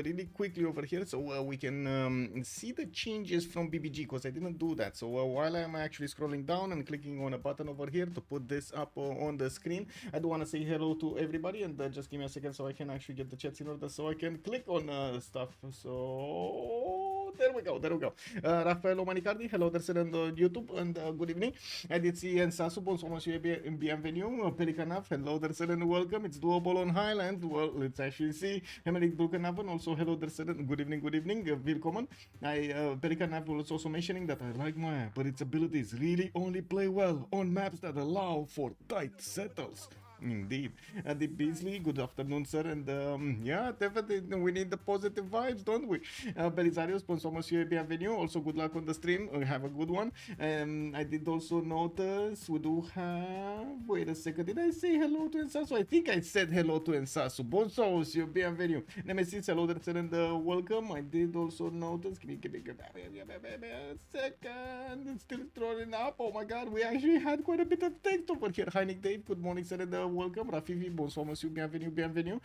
really quickly over here so we can see the changes from BBG, because I didn't do that. So while I'm actually scrolling down and clicking on a button over here to put this up on the screen, I do want to say hello to everybody, and just give me a second so I can actually get the chats in order so I can click on stuff. So there we go, there we go. Rafael Omanicardi, hello there on YouTube, and good evening. I did see and Sasu, bonsoir monsieur, bienvenue. Pelikanav, hello there and welcome. It's doable on Highland. Well, let's actually see. Emmerich Dulkanavan, also hello there good evening, willkommen. Pelikanav was also mentioning that I like Maya, but its abilities really only play well on maps that allow for tight settles. Indeed. The Beasley, good afternoon, sir. And yeah, definitely we need the positive vibes, don't we? Belisarius, bonsoir, monsieur, bienvenue. Also, good luck on the stream. Have a good one. I did also notice we do have. Wait a second. Did I say hello to Ensasu? I think I said hello to Ensasu. Bonsoir, monsieur, bienvenue. Nemesis, hello there, and welcome. I did also notice. Give me a second. It's still throwing up. Oh my god, we actually had quite a bit of text over here. Hi, Nick Dave. Good morning, sir, and welcome. Rafifi, bonsoir, monsieur, bienvenue.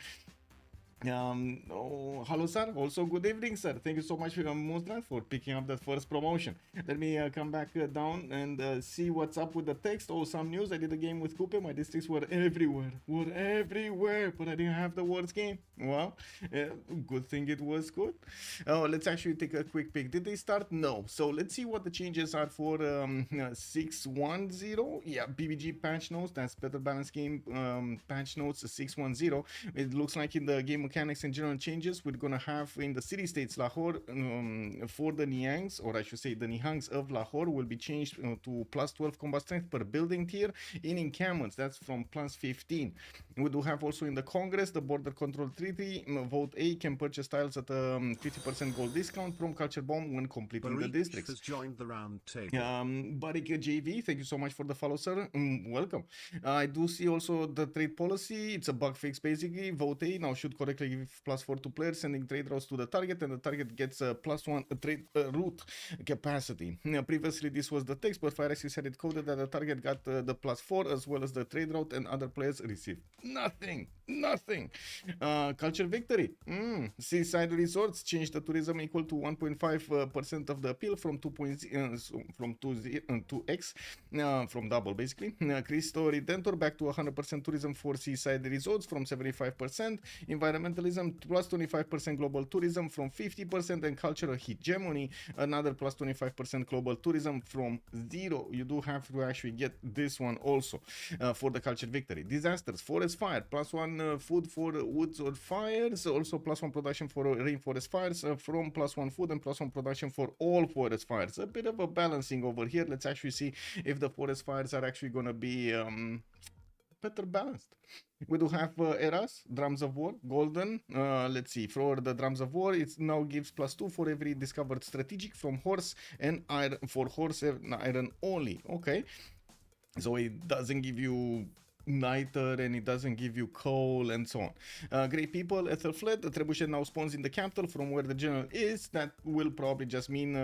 Hello, sir. Also, good evening, sir. Thank you so much, Muslan, for picking up that first promotion. Let me come back down and see what's up with the text. Oh, some news. I did a game with Kupe. My districts were everywhere. But I didn't have the words game. Well, good thing it was good. Let's actually take a quick pick. Did they start? No. So let's see what the changes are for 6.10. Yeah, BBG patch notes. That's better balance game patch notes 6.10. It looks like in the game mechanics and general changes we're gonna have in the city states Lahore for the Nihangs, or I should say the Nihangs of Lahore will be changed to plus 12 combat strength per building tier. In encampments, that's from plus 15. We do have also in the Congress the border control treaty. Vote A can purchase tiles at a 50% gold discount from culture bomb when completing the districts. Has joined the round table. Barik JV, thank you so much for the follow, sir. Welcome. I do see also the trade policy. It's a bug fix basically. Vote A now should correctly give +4 to players sending trade routes to the target, and the target gets a +1 trade route capacity. Previously this was the text, but FireXis had it coded that the target got the +4 as well as the trade route, and other players received nothing. Culture victory. Seaside resorts changed the tourism equal to 1.5% of the appeal from 2x from double basically. Cristo Redentor back to 100% tourism for seaside resorts from 75%. Environmentalism plus 25% global tourism from 50%, and cultural hegemony another plus 25% global tourism from 0. You do have to actually get this one also for the culture victory. Disasters, forest fire, +1 food for woods or fires, also +1 production for rainforest fires from +1 food and +1 production for all forest fires. A bit of a balancing over here. Let's actually see if the forest fires are actually gonna be better balanced. We do have eras, drums of war, golden. Let's see, for the drums of war, it now gives +2 for every discovered strategic from horse and iron, for horse and iron only. Okay, so it doesn't give you niter and it doesn't give you coal and so on. Great people, Ethelfled, the trebuchet now spawns in the capital from where the general is. That will probably just mean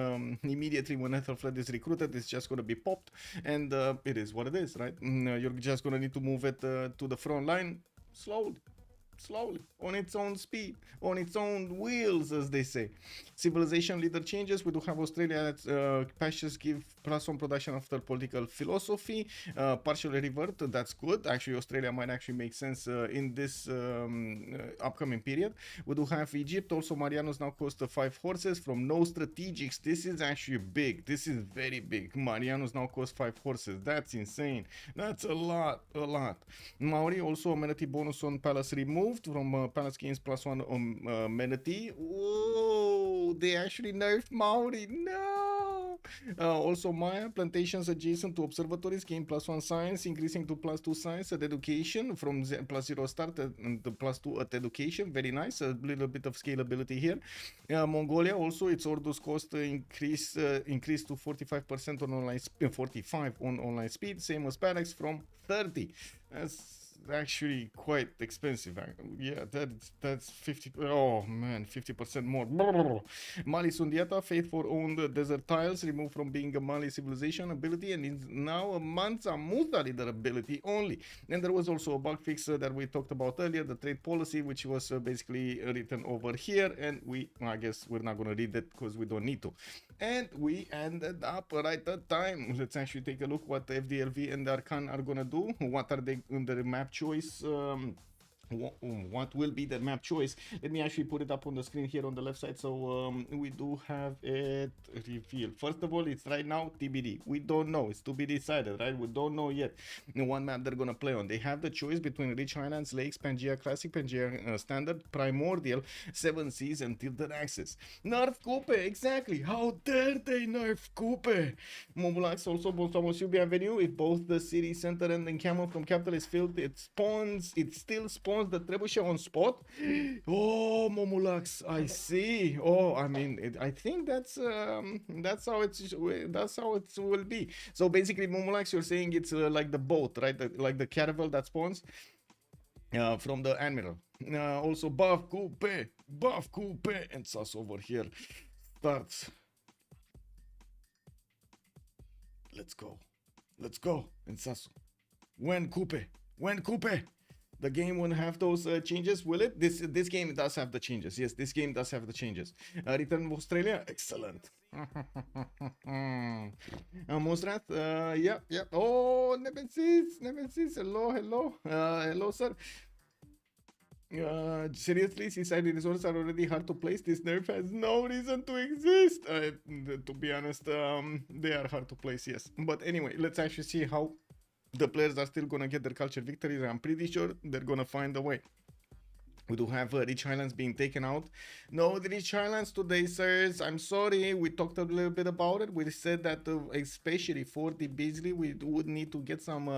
immediately when Ethelfled is recruited, it's just going to be popped, and it is what it is, right? You're just going to need to move it to the front line slowly, on its own speed, on its own wheels, as they say. Civilization leader changes. We do have Australia patches give +1 production after political philosophy, partially revert. That's good. Actually, Australia might actually make sense in this upcoming period. We do have Egypt. Also, Marianos now cost 5 horses from no strategics. This is actually big. This is very big. Marianos now cost 5 horses. That's insane. That's a lot. Maori also amenity bonus on palace removed from palace gains +1 on amenity. Whoa, they actually nerfed Maori. No. Also Maya plantations adjacent to observatories gain +1 science, increasing to +2 science at education from +0 start and +2 at education. Very nice. A little bit of scalability here. Mongolia also, its orders cost increased to 45% on online 45 on online speed, same as barracks from 30. actually quite expensive. Yeah, that's 50. Oh man, 50% more. Mali Sundiata, faith for owned desert tiles, removed from being a Mali civilization ability, and is now a Mansa Musa leader ability only. And there was also a bug fix that we talked about earlier, the trade policy, which was basically written over here, and I guess we're not gonna read it because we don't need to. And we ended up right at time. Let's actually take a look what the FDLV and the Arcane are gonna do. What are they in the map choice? What will be the map choice? Let me actually put it up on the screen here on the left side, so we do have it revealed. First of all, it's right now TBD. We don't know, it's to be decided, right? We don't know yet one map they're gonna play on. They have the choice between Rich Highlands, Lakes, Pangea Classic, Pangea Standard, Primordial, 7 Seas, and Tilted Axis. Nerf Kupe, exactly. How dare they nerf Kupe? Momulax also, bonsoir monsieur, bienvenue. If both the city center and encampment from capital is filled, it still spawns the trebuchet on spot. Oh, Momulax, I see. Oh, I mean, I think that's how it will be. So basically, Momulax, you're saying it's like the boat, right? Like the caravel that spawns from the admiral. Also, buff Kupe, and Sas over here starts. Let's go, and Sasu. When Kupe. The game won't have those changes, will it? This game does have the changes. Yes, this game does have the changes. Return of Australia, excellent. Mosrat, yeah. Oh, Nemesis, hello, sir. Seriously, seaside resorts are already hard to place. This nerf has no reason to exist. To be honest, they are hard to place, yes. But anyway, let's actually see how the players are still gonna get their culture victories. I'm pretty sure they're gonna find a way. We do have Rich Highlands being taken out. No, the Rich Highlands today, sirs. I'm sorry. We talked a little bit about it. We said that especially for the Beasley, we would need to get some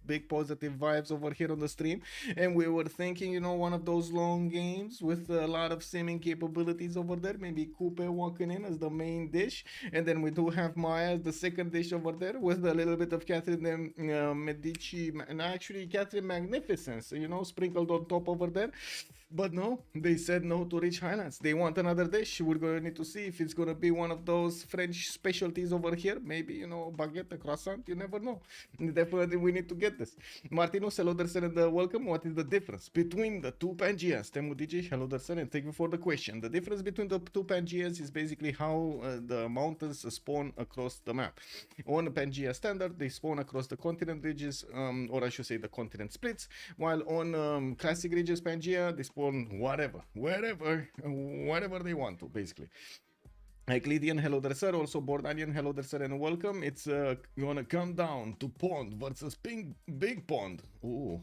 big positive vibes over here on the stream. And we were thinking, you know, one of those long games with a lot of simming capabilities over there. Maybe Kupe walking in as the main dish. And then we do have Maya as the second dish over there with a little bit of Catherine Medici, and actually Catherine Magnificence, you know, sprinkled on top over there. But no, they said no to Rich Highlands. They want another dish. We're going to need to see if it's going to be one of those French specialties over here. Maybe, you know, baguette, a croissant. You never know. Definitely, we need to get this. Martinus, hello there, sir, and welcome. What is the difference between the two Pangeas? Temudiji, hello there, sir, and thank you for the question. The difference between the two Pangeas is basically how the mountains spawn across the map. On Pangea Standard, they spawn across the continent ridges, or I should say the continent splits, while on Classic Ridges Pangea, they spawn wherever they want to, basically. Eclidian, hello there, sir. Also, Bordanian, hello there, sir, and welcome. It's gonna come down to Pond versus Big Pond. Ooh,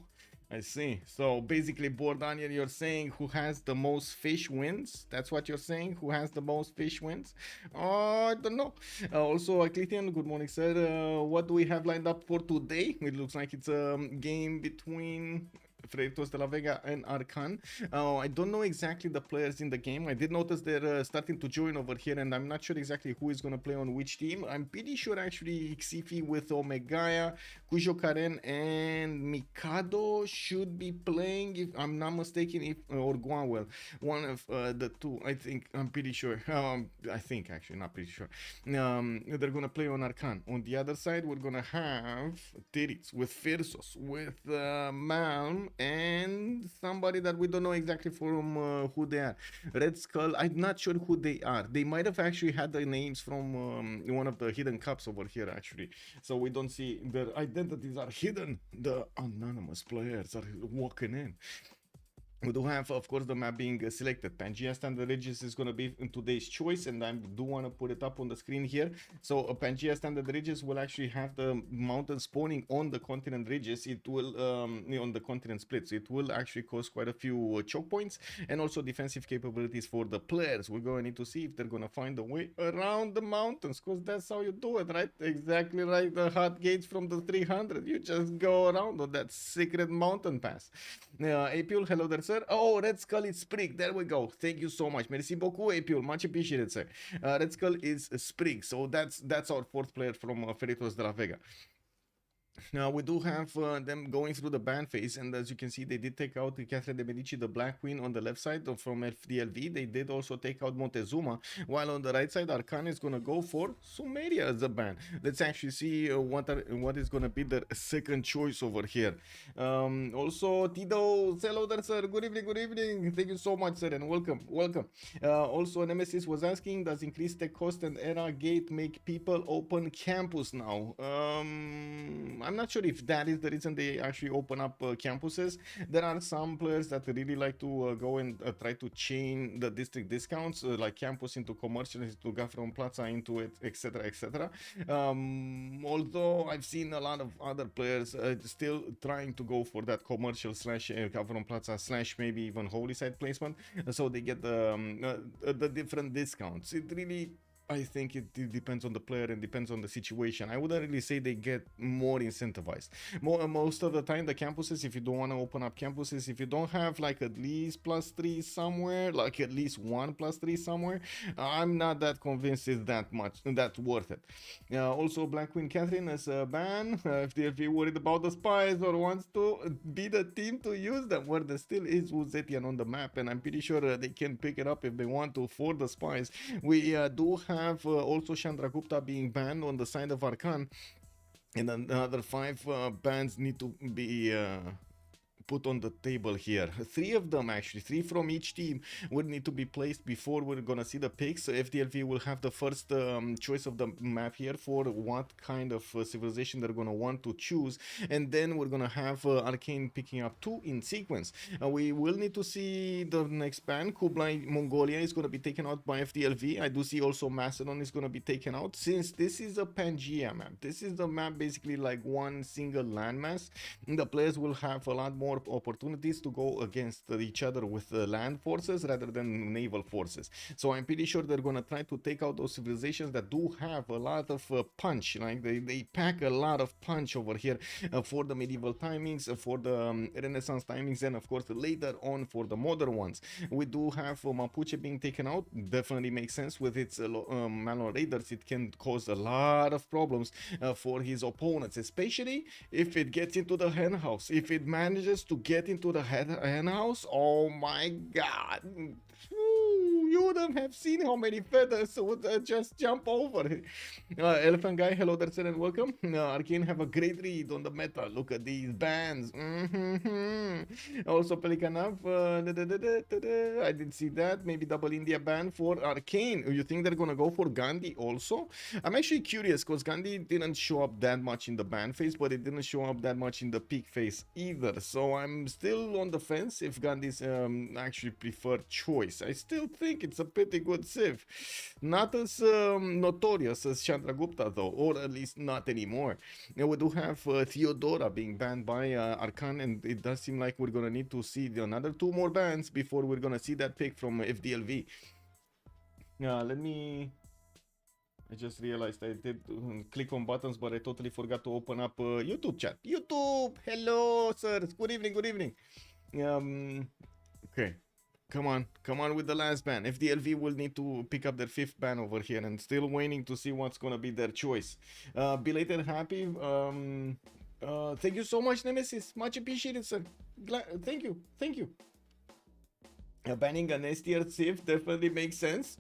I see. So basically, Bordanian, you're saying who has the most fish wins? That's what you're saying? Who has the most fish wins? I don't know. Also, Eclitian, good morning, sir. What do we have lined up for today? It looks like it's a game between Freritos de la Vega and Arcane. I don't know exactly the players in the game. I did notice they're starting to join over here, and I'm not sure exactly who is going to play on which team. I'm pretty sure actually Xiffy with Omegaia, Kujo Karen, and Mikado should be playing, if I'm not mistaken, or Gwawel. One of the two, I think. I'm pretty sure. I think, actually, not pretty sure. They're going to play on Arcane. On the other side, we're going to have Titiits with Phyrsos, with Malm, and somebody that we don't know exactly from who they are. Red Skull, I'm not sure who they are. They might have actually had the names from one of the hidden cups over here, actually. So we don't see their identities are hidden. The anonymous players are walking in. We do have, of course, the map being selected. Pangea Standard Ridges is going to be in today's choice, and I do want to put it up on the screen here. So Pangea Standard Ridges will actually have the mountain spawning on the continent ridges. It will, on the continent splits, it will actually cause quite a few choke points and also defensive capabilities for the players. We're going to need to see if they're going to find a way around the mountains, because that's how you do it, right? Exactly right. The hot gates from the 300. You just go around on that secret mountain pass. Apul, hello there, sir. Oh, Red Skull is Sprig. There we go. Thank you so much. Merci beaucoup, Apul. Much appreciated, sir. Red Skull is Sprig. So that's our fourth player from Freritos de la Vega. Now we do have them going through the ban phase, and as you can see, they did take out Catherine de Medici, the Black Queen, on the left side from FDLV. They did also take out Montezuma, while on the right side, Arcane is gonna go for Sumeria as a ban. Let's actually see what is gonna be the second choice over here. Also, Tito, hello there, sir. Good evening, good evening. Thank you so much, sir, and welcome, welcome. Also, Nemesis was asking, does increased tech cost and era gate make people open campus now? I'm not sure if that is the reason they actually open up campuses. There are some players that really like to go and try to chain the district discounts, like campus into commercial, into Gafron Plaza, into it, etc., etc. Although I've seen a lot of other players still trying to go for that commercial slash Gafron Plaza slash maybe even Holy Site placement, so they get the different discounts. It really, I think it depends on the player and depends on the situation. I wouldn't really say they get more incentivized. Most of the time, the campuses, if you don't want to open up campuses, if you don't have like at least +3 somewhere, like at least one +3 somewhere, I'm not that convinced it's that's worth it. Also, Black Queen Catherine as a ban. If they're worried about the spies or wants to be the team to use them, where there still is Zetian on the map, and I'm pretty sure they can pick it up if they want to for the spies. We do have also Chandragupta being banned on the side of Arcan, and another 5 bans need to be put on the table here. 3 of them, actually 3 from each team, would need to be placed before we're gonna see the picks. So FDLV will have the first choice of the map here for what kind of civilization they're gonna want to choose, and then we're gonna have Arcane picking up 2 in sequence. We will need to see the next ban. Kublai Mongolia is gonna be taken out by FDLV. I do see also Macedon is gonna be taken out, since this is a Pangea map. This is the map basically like one single landmass. The players will have a lot more opportunities to go against each other with land forces rather than naval forces. So I'm pretty sure they're gonna try to take out those civilizations that do have a lot of punch. Like they pack a lot of punch over here for the medieval timings, for the Renaissance timings, and of course later on for the modern ones. We do have Mapuche being taken out. Definitely makes sense with its Malon raiders. It can cause a lot of problems for his opponents, especially if it gets into the hen house. If it manages to get into the hen house, oh my god, you wouldn't have seen how many feathers would just jump over. Elephant Guy, hello there, sir, and welcome. Arcane have a great read on the meta. Look at these bans. Also, Pelikanav, I didn't see that. Maybe double India ban for Arcane. You think they're gonna go for Gandhi also? I'm actually curious, because Gandhi didn't show up that much in the ban phase, but it didn't show up that much in the peak phase either. So I'm still on the fence if Gandhi's actually preferred choice. I still think it's a pretty good civ. Not as notorious as Chandragupta though, or at least not anymore. Now, we do have Theodora being banned by Arcan, and it does seem like we're gonna need to see another 2 more bans before we're gonna see that pick from FDLV. I just realized I did click on buttons, but I totally forgot to open up YouTube chat. YouTube, hello, sirs. Good evening, good evening. Okay, come on with the last ban. FDLV will need to pick up their 5th ban over here, and still waiting to see what's gonna be their choice. Belated happy. Thank you so much, Nemesis. Much appreciated, sir. Thank you. Banning an S tier Civ definitely makes sense.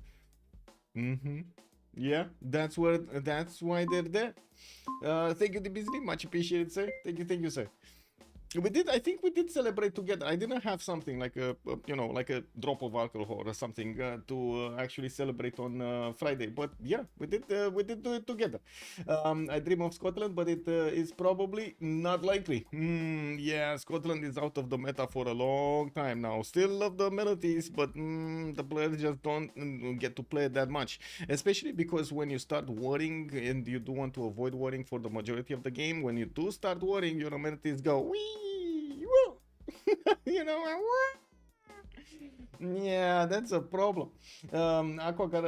Yeah, that's why they're there. Thank you, Dibizli. Much appreciated, sir. Thank you, sir. I think we did celebrate together. I didn't have something like like a drop of alcohol or something to actually celebrate on Friday. But yeah, we did do it together. I dream of Scotland, but it is probably not likely. Yeah, Scotland is out of the meta for a long time now. Still love the melodies, but the players just don't get to play it that much. Especially because when you start worrying, and you do want to avoid worrying for the majority of the game, when you do start worrying, your amenities go wee. You know, yeah, that's a problem. Aqua got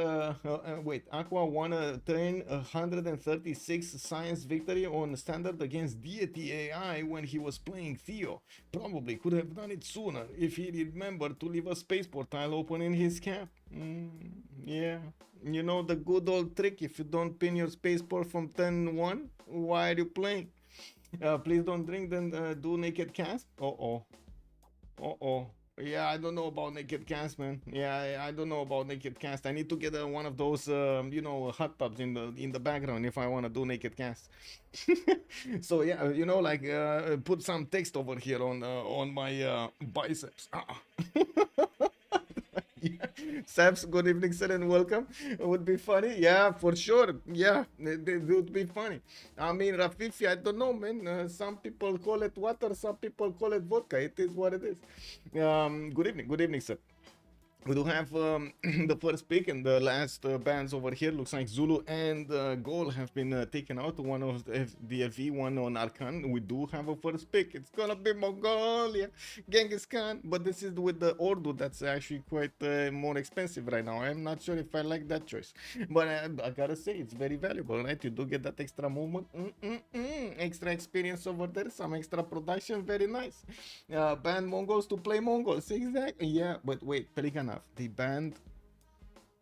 Aqua won a turn 136 science victory on standard against Deity AI when he was playing Theo. Probably could have done it sooner if he remembered to leave a spaceport tile open in his cap. Yeah, you know the good old trick: if you don't pin your spaceport from turn 1, why are you playing? Please don't drink, then do naked cast. Uh-oh. Uh-oh. Yeah, I don't know about naked cast, man. Yeah, I don't know about naked cast. I need to get one of those, you know, hot tubs in the background if I want to do naked cast. So yeah, you know, like put some text over here on my biceps. Yeah. Saps, good evening, sir, and welcome. It would be funny. Yeah, for sure. Yeah, it would be funny. I mean, Rafifi, I don't know, man. Some people call it water, some people call it vodka. It is what it is. Good evening, sir. We do have the first pick, and the last bands over here looks like Zulu and Goal have been taken out. One of the FV, one on Arcan. We do have a first pick. It's gonna be Mongolia, Genghis Khan, but this is with the Ordu. That's actually quite more expensive right now. I'm not sure if I like that choice, but I gotta say it's very valuable, right? You do get that extra movement, extra experience over there, some extra production, very nice. Ban Mongols to play Mongols, exactly. Yeah, but wait, Pelican. They banned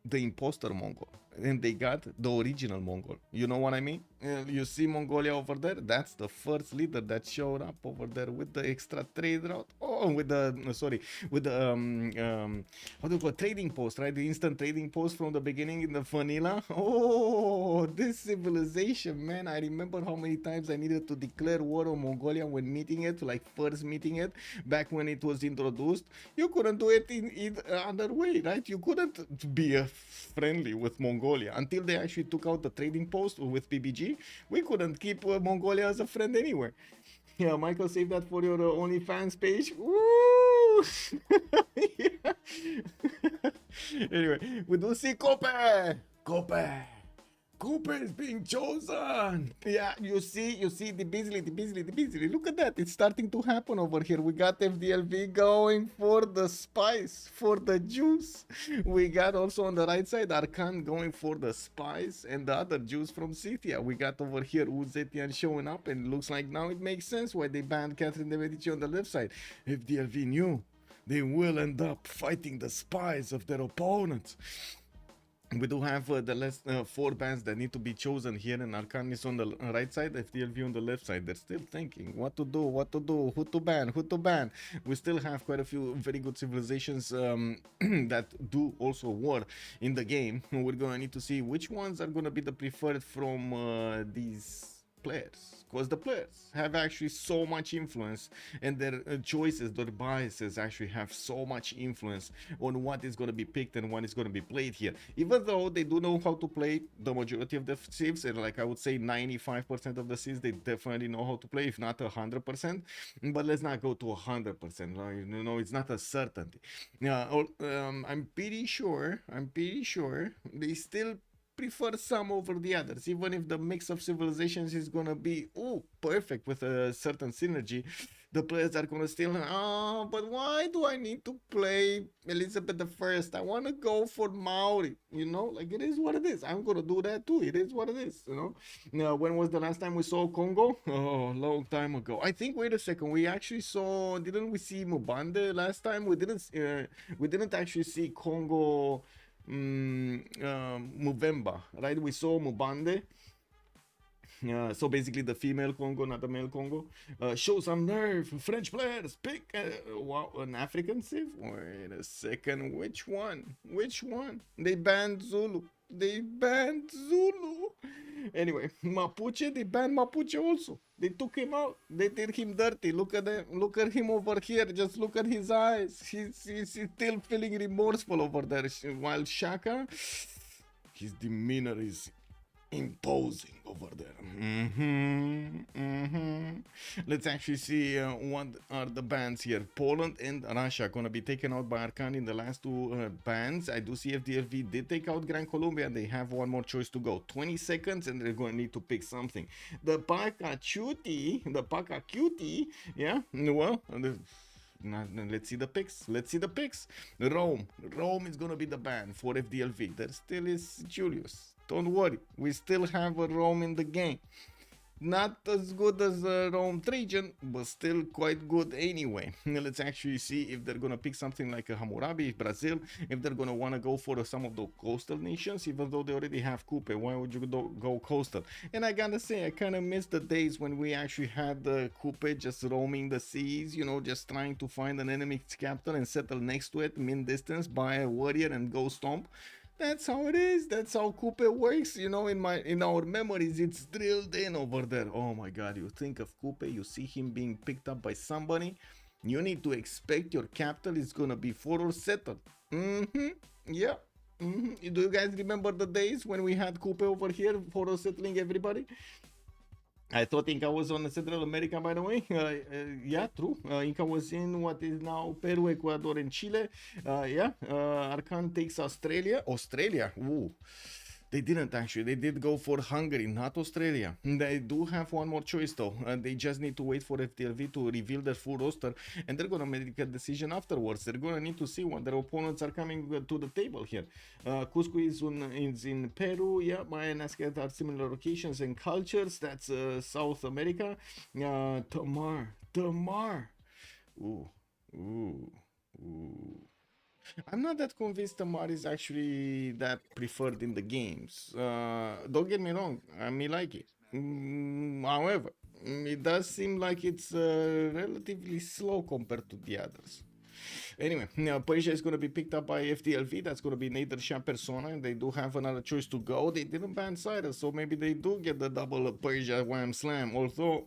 the imposter Mongol and they got the original Mongol. You know what I mean? You see Mongolia over there? That's the first leader that showed up over there with the extra trade route. Oh, with the with the how do you call it? Trading post, right? The instant trading post from the beginning in the vanilla. Oh, this civilization, man! I remember how many times I needed to declare war on Mongolia when meeting it, like first meeting it back when it was introduced. You couldn't do it in other way, right? You couldn't be friendly with Mongolia until they actually took out the trading post with PBG. We couldn't keep Mongolia as a friend anyway. Yeah, Michael, save that for your OnlyFans page. Woo! Yeah. Anyway, we do see Kupe. Kupe is being chosen. Yeah, you see the Beasley. Look at that. It's starting to happen over here. We got FDLV going for the spice, for the juice. We got also on the right side Arcan going for the spice and the other juice from Scythia. We got over here Zetian showing up, and looks like now it makes sense why they banned Catherine de Medici on the left side. FDLV knew they will end up fighting the spies of their opponents. We do have the last 4 bands that need to be chosen here, and Arcanes on the right side, FDLV on the left side. They're still thinking what to do, who to ban. We still have quite a few very good civilizations that do also war in the game. We're gonna need to see which ones are gonna be the preferred from these players, because the players have actually so much influence, and their choices, their biases actually have so much influence on what is going to be picked and what is going to be played here. Even though they do know how to play the majority of the civs, and like I would say 95% of the civs, they definitely know how to play, if not 100%. But let's not go to 100%. You know, it's not a certainty. I'm pretty sure they still prefer some over the others, even if the mix of civilizations is gonna be perfect with a certain synergy. The players are gonna still, but why do I need to play Elizabeth I? I want to go for Maori, you know, like it is what it is. I'm gonna do that too. It is what it is, you know. Now, when was the last time we saw Congo? Oh, a long time ago. I think. Wait a second. We actually saw. Didn't we see Mubande last time? We didn't actually see Congo. Movember, right? We saw Mubande. So basically the female Congo, not the male Congo. Show some nerve, French players. Pick wow, an African civ. Wait a second, which one? They banned Zulu. Anyway, Mapuche, they banned Mapuche also. They took him out. They did him dirty. Look at them. Look at him over here. Just look at his eyes. He's still feeling remorseful over there. While Shaka, his demeanor is imposing over there. Let's actually see what are the bans here. Poland and Russia gonna be taken out by Arcan in the last 2 bans. I do see FDLV did take out Gran Colombia. They have one more choice to go. 20 seconds and they're gonna need to pick something. The Paka Cutie, yeah, well, let's see the picks. Rome is gonna be the ban for FDLV. There still is Julius. Don't worry, we still have a Rome in the game. not as good as Rome Trajan, but still quite good anyway. Let's actually see if they're gonna pick something like a Hammurabi, Brazil, if they're gonna wanna go for some of the coastal nations, even though they already have Kupe. Why would you go coastal? And I gotta say, I kind of miss the days when we actually had the Kupe just roaming the seas, you know, just trying to find an enemy capital and settle next to it, min distance, buy a warrior and go stomp. That's how it is. That's how Kupe works. You know, in our memories, it's drilled in over there. Oh my God! You think of Kupe, you see him being picked up by somebody. You need to expect your capital is gonna be forward settled. Yeah. Do you guys remember the days when we had Kupe over here forward settling everybody? I thought Inca was on Central America, by the way. Yeah, true. Inca was in what is now Peru, Ecuador, and Chile. Yeah. Arcan takes Australia. Australia. Ooh. They didn't actually. They did go for Hungary, not Australia. They do have one more choice though. They just need to wait for FTLV to reveal their full roster, and they're gonna make a decision afterwards. They're gonna need to see what their opponents are coming to the table here. Cusco is in Peru. Yeah, Maya and Aztec are similar locations and cultures. That's South America. Tamar. Ooh. I'm not that convinced Tamar is actually that preferred in the games. Don't get me wrong, I may like it. However, it does seem like it's relatively slow compared to the others. Anyway, Persia is going to be picked up by FTLV. That's going to be Nader, Shah, Persona, and they do have another choice to go. They didn't ban Cyrus, so maybe they do get the double Persia Wham Slam. Although,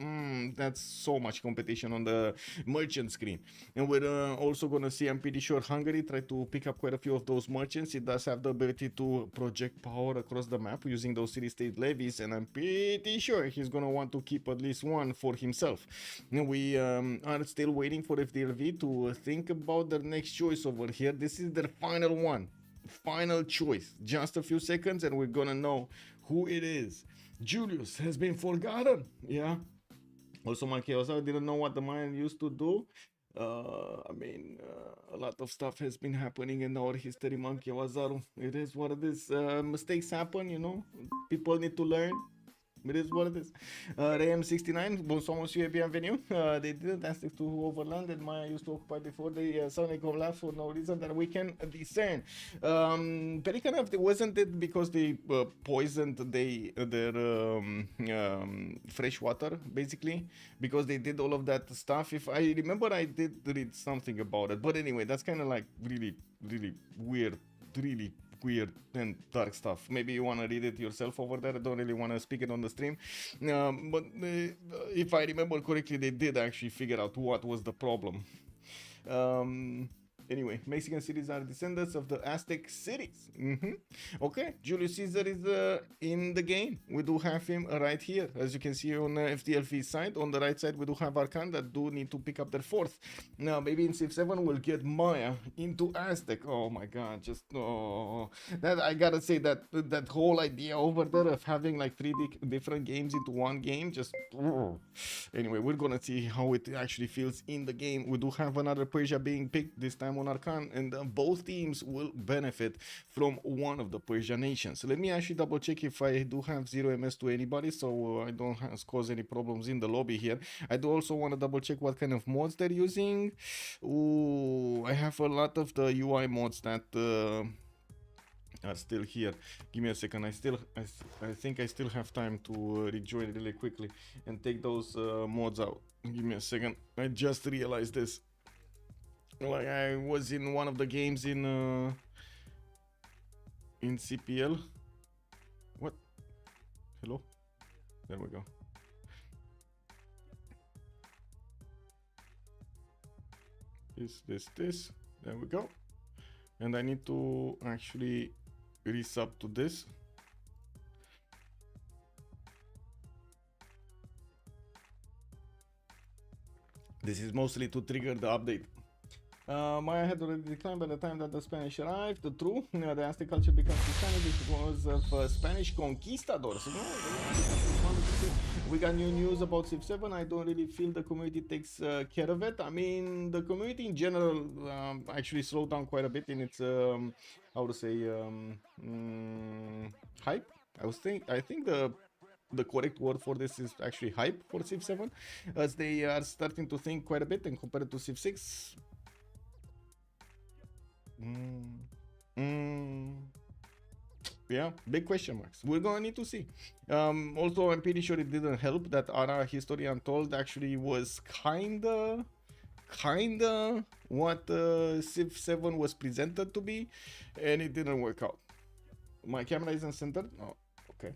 that's so much competition on the merchant screen. And we're also going to see, I'm pretty sure, Hungary try to pick up quite a few of those merchants. It does have the ability to project power across the map using those city-state levies, and I'm pretty sure he's going to want to keep at least one for himself. And we are still waiting for FTLV to think about their next choice over here. This is their final one, final choice. Just a few seconds and we're gonna know who it is. Julius has been forgotten. Yeah. Also, Mikado didn't know what the Mayan used to do. I mean, a lot of stuff has been happening in our history, Mikado. It is what it is. Mistakes happen, you know. People need to learn. It is what it is. RAM69, bonsoir monsieur et bienvenue. They didn't ask to overland and Maya used to occupy before they suddenly come left for no reason that we can discern. Pelikanov, wasn't it because they poisoned their fresh water, basically? Because they did all of that stuff. If I remember, I did read something about it. But anyway, that's kind of like really, really weird, really weird and dark stuff. Maybe you want to read it yourself over there. I don't really want to speak it on the stream, but if I remember correctly, they did actually figure out what was the problem. Anyway, Mexican cities are descendants of the Aztec cities. Okay, Julius Caesar is in the game. We do have him right here. As you can see on FTLV's side, on the right side, we do have Arcan that do need to pick up their fourth. Now, maybe in Civ7, we'll get Maya into Aztec. Oh my God, just, that I gotta say that whole idea over there of having like three different games into one game, just, anyway, we're gonna see how it actually feels in the game. We do have another Persia being picked, this time on Arcan, and both teams will benefit from one of the Persia nations. So let me actually double check if I do have 0 MS to anybody, so I don't cause any problems in the lobby here. I do also want to double check what kind of mods they're using. Ooh, I have a lot of the UI mods that are still here. Give me a second. I think I still have time to rejoin really quickly and take those mods out. Give me a second. I just realized this. Like I was in one of the games in CPL. What? Hello? There we go. This. There we go. And I need to actually resub to this. This is mostly to trigger the update. Maya had already declined by the time that the Spanish arrived. True, the Aztec culture becomes Hispanic because of Spanish conquistadors. We got new news about Civ7. I don't really feel the community takes care of it. I mean, the community in general actually slowed down quite a bit in its, how to say, hype. I think the the correct word for this is actually hype for Civ7, as they are starting to think quite a bit and compared to Civ6. Yeah, big question marks. We're gonna need to see. Also, I'm pretty sure it didn't help that Ara History Untold actually was kinda what Civ7 was presented to be, and it didn't work out. My camera isn't centered. Oh, okay.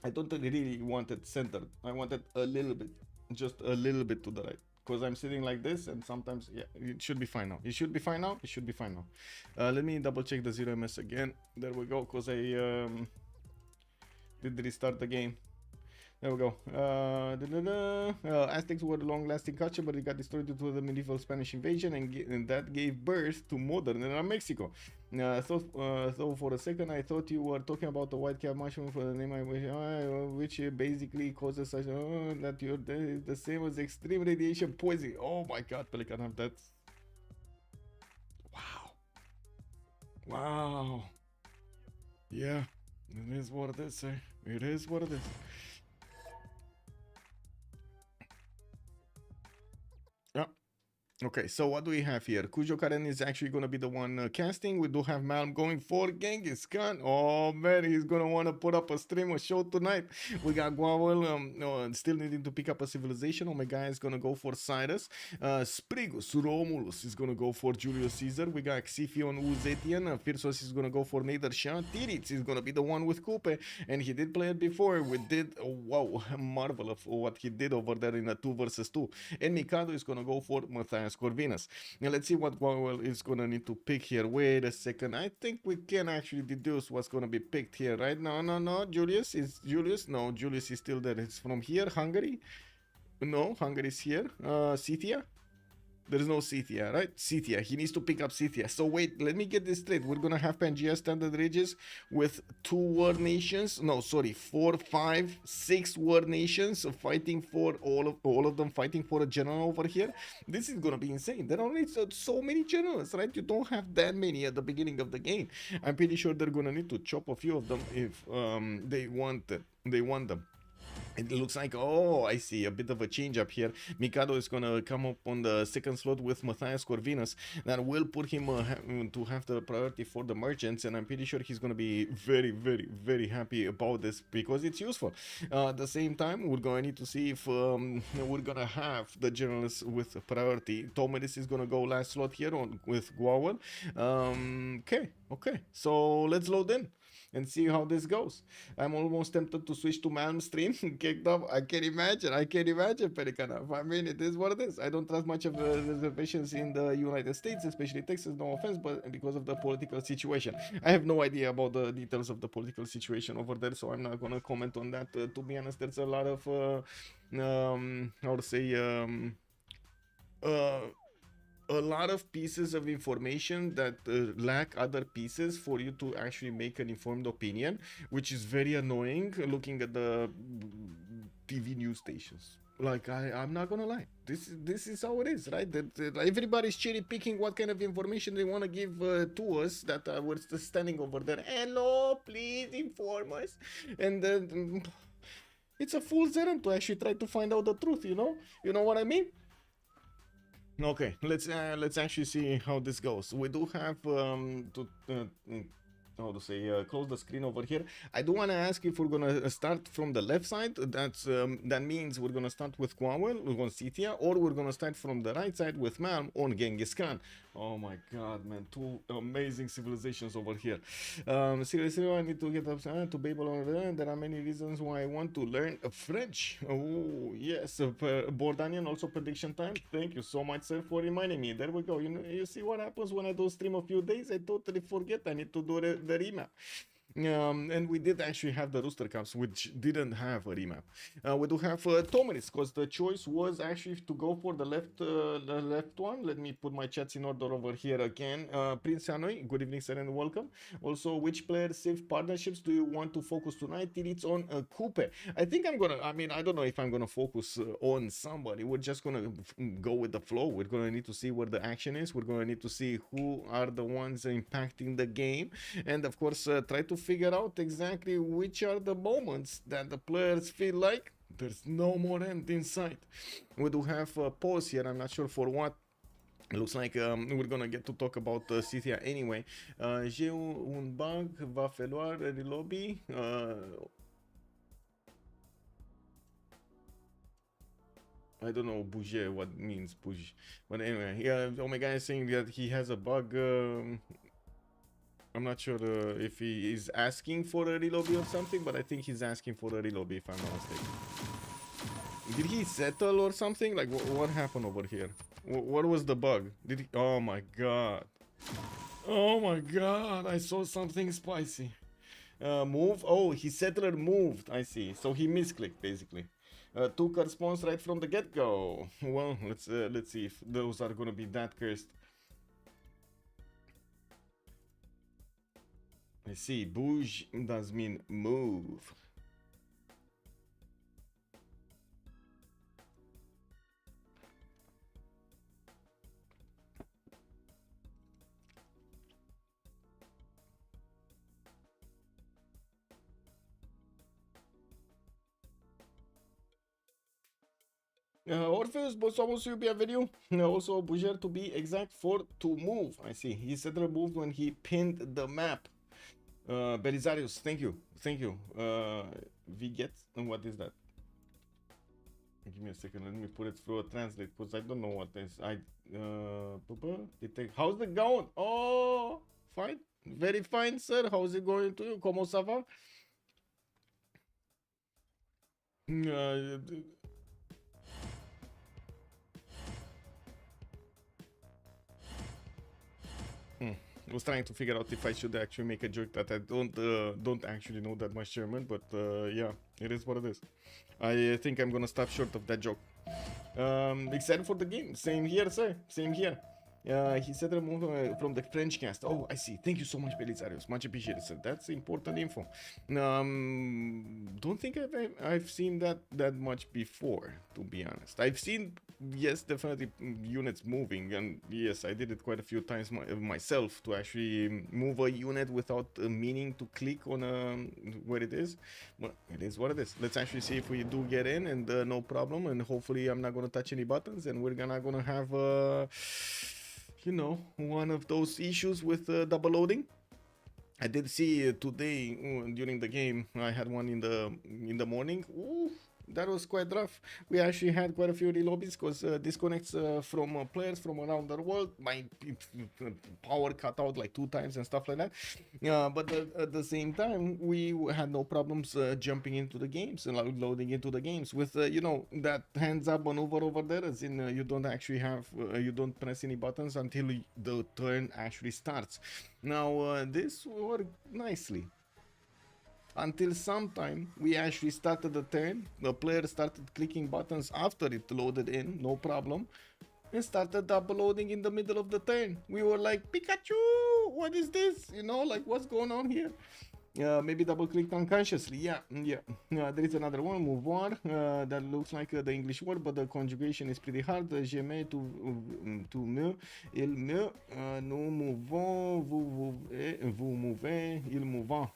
I don't really want it centered. I want it a little bit, just a little bit to the right. Because I'm sitting like this, and sometimes, yeah, it should be fine now. It should be fine now. It should be fine now. Let me double check the 0ms again. There we go, because I did restart the game. There we go. Aztecs were a long-lasting culture, but it got destroyed due to the medieval Spanish invasion, and that gave birth to modern Mexico. So for a second, I thought you were talking about the white cap mushroom for the name I wish, which basically causes such that you're the same as extreme radiation poisoning. Oh my God, Pelican, that's wow, wow. Yeah, it is what it is, sir. It is what it is. Yeah. Okay, so what do we have here? Cujo Karen is actually going to be the one casting. We do have Malm going for Genghis Khan. Oh man, he's going to want to put up a stream, a show tonight. We got Gwawel still needing to pick up a civilization. Omegaia is going to go for Cyrus. Sprigus Romulus is going to go for Julius Caesar. We got Xiffy on Zetian. Phyrsos is going to go for Nader Shah. Titiits is going to be the one with Kupe. And he did play it before. We did, wow, marvel of what he did over there in a 2 versus 2. And Mikado is going to go for Matthias Corvinus. Now let's see what Gwawel is gonna need to pick here. Wait a second. I think we can actually deduce what's gonna be picked here, right? No. Julius is Julius. No, Julius is still there. It's from here. Hungary. No, Hungary is here. Scythia. There's no Scythia, right? Scythia. He needs to pick up Scythia. So wait, let me get this straight. We're gonna have Pangea standard ridges with 2 war nations. No, sorry, 4, 5, 6 war nations fighting for all of them fighting for a general over here. This is gonna be insane. There are only so many generals, right? You don't have that many at the beginning of the game. I'm pretty sure they're gonna need to chop a few of them if they want them. It looks like, oh, I see a bit of a change up here. Mikado is going to come up on the second slot with Matthias Corvinus. That will put him to have the priority for the merchants, and I'm pretty sure he's going to be very, very, very happy about this because it's useful. At the same time, we're going to need to see if we're going to have the generals with priority. Tomedis is going to go last slot here with Gwawel. Okay, so let's load in and see how this goes. I'm almost tempted to switch to Malm stream. Kicked off. I can't imagine, Pelican. I mean, it is what it is. I don't trust much of the reservations in the United States, especially Texas, no offense, but because of the political situation. I have no idea about the details of the political situation over there, so I'm not going to comment on that. To be honest, there's a lot of, how to say, a lot of pieces of information that lack other pieces for you to actually make an informed opinion, which is very annoying looking at the TV news stations. Like, I'm not gonna lie, this is how it is, right? That everybody's cherry picking what kind of information they want to give to us that we're standing over there. Hello, please inform us. And it's a fool's errand to actually try to find out the truth, you know what I mean? Okay, let's actually see how this goes. We do have how to say, close the screen over here. I do want to ask if we're gonna start from the left side. That means we're gonna start with Gwawel, we're gonna Scythia, or we're gonna start from the right side with Malm on Genghis Khan. Oh my God, man, 2 amazing civilizations over here. Seriously, I need to get up to Babel over there. There are many reasons why I want to learn French. Oh yes, Bordanian also prediction time. Thank you so much, sir, for reminding me. There we go. You see what happens when I don't stream a few days? I totally forget. I need to do the remap. And we did actually have the Rooster Cups, which didn't have a remap. We do have Tomedis, because the choice was actually to go for the left one. Let me put my chats in order over here again. Prince Hanoi, good evening, sir, and welcome. Also, which player Civ partnerships do you want to focus tonight? It's on Kupe. I think I don't know if I'm gonna focus on somebody. We're just gonna go with the flow. We're gonna need to see where the action is. We're gonna need to see who are the ones impacting the game, and of course, try to figure out exactly which are the moments that the players feel like there's no more end in sight. We do have a pause here, I'm not sure for what. It looks like we're gonna get to talk about Scythia anyway. J'ai un bug, va falloir relobby. I don't know bouger what means bouge, but anyway, yeah, Omegaia is saying that he has a bug. I'm not sure if he is asking for a relobby or something, but I think he's asking for a relobby if I'm not mistaken. Did he settle or something? Like what happened over here? What was the bug? Did he? Oh my god! Oh my god! I saw something spicy. Move. Oh, he settler moved. I see. So he misclicked basically. Took a response right from the get-go. Well, let's see if those are gonna be that cursed. I see. Bouge does mean move. Orpheus, bonsoir, bienvenue. Also, Bouger to be exact for to move. I see. He said moved when he pinned the map. Belisarius, thank you. Thank you. Viget, what is that? Give me a second, let me put it through a translate because I don't know what this. How's it going? Oh, fine. Very fine, sir. How's it going to you? Como ça va? I was trying to figure out if I should actually make a joke that I don't actually know that much German, but yeah, it is what it is. I think I'm gonna stop short of that joke. Excited for the game. Same here, sir. Same here. He said remove from the French cast. Oh, I see. Thank you so much, Belisarius. Much appreciated, sir. That's important info. Don't think I've seen that much before, to be honest. I've seen, yes, definitely units moving, and yes, I did it quite a few times myself to actually move a unit without meaning to click on where it is. Well, it is what it is. Let's actually see if we do get in, and no problem. And hopefully, I'm not gonna touch any buttons, and we're gonna have you know, one of those issues with double loading. I did see today during the game. I had one in the morning. Ooh, that was quite rough. We actually had quite a few relobbies because disconnects from players from around the world. My power cut out like 2 times and stuff like that. But at the same time, we had no problems jumping into the games and loading into the games with you know, that hands up maneuver over there, as in you don't actually have you don't press any buttons until the turn actually starts. Now this worked nicely. Until sometime we actually started the turn, the player started clicking buttons after it loaded in, no problem, and started double loading in the middle of the turn. We were like, Pikachu, what is this? You know, like, what's going on here? Maybe double clicked unconsciously. Yeah. There is another one, mouvoir, that looks like the English word, but the conjugation is pretty hard. J'aimais tout mieux, il mieux, nous mouvons, vous mouvez, il mouvant.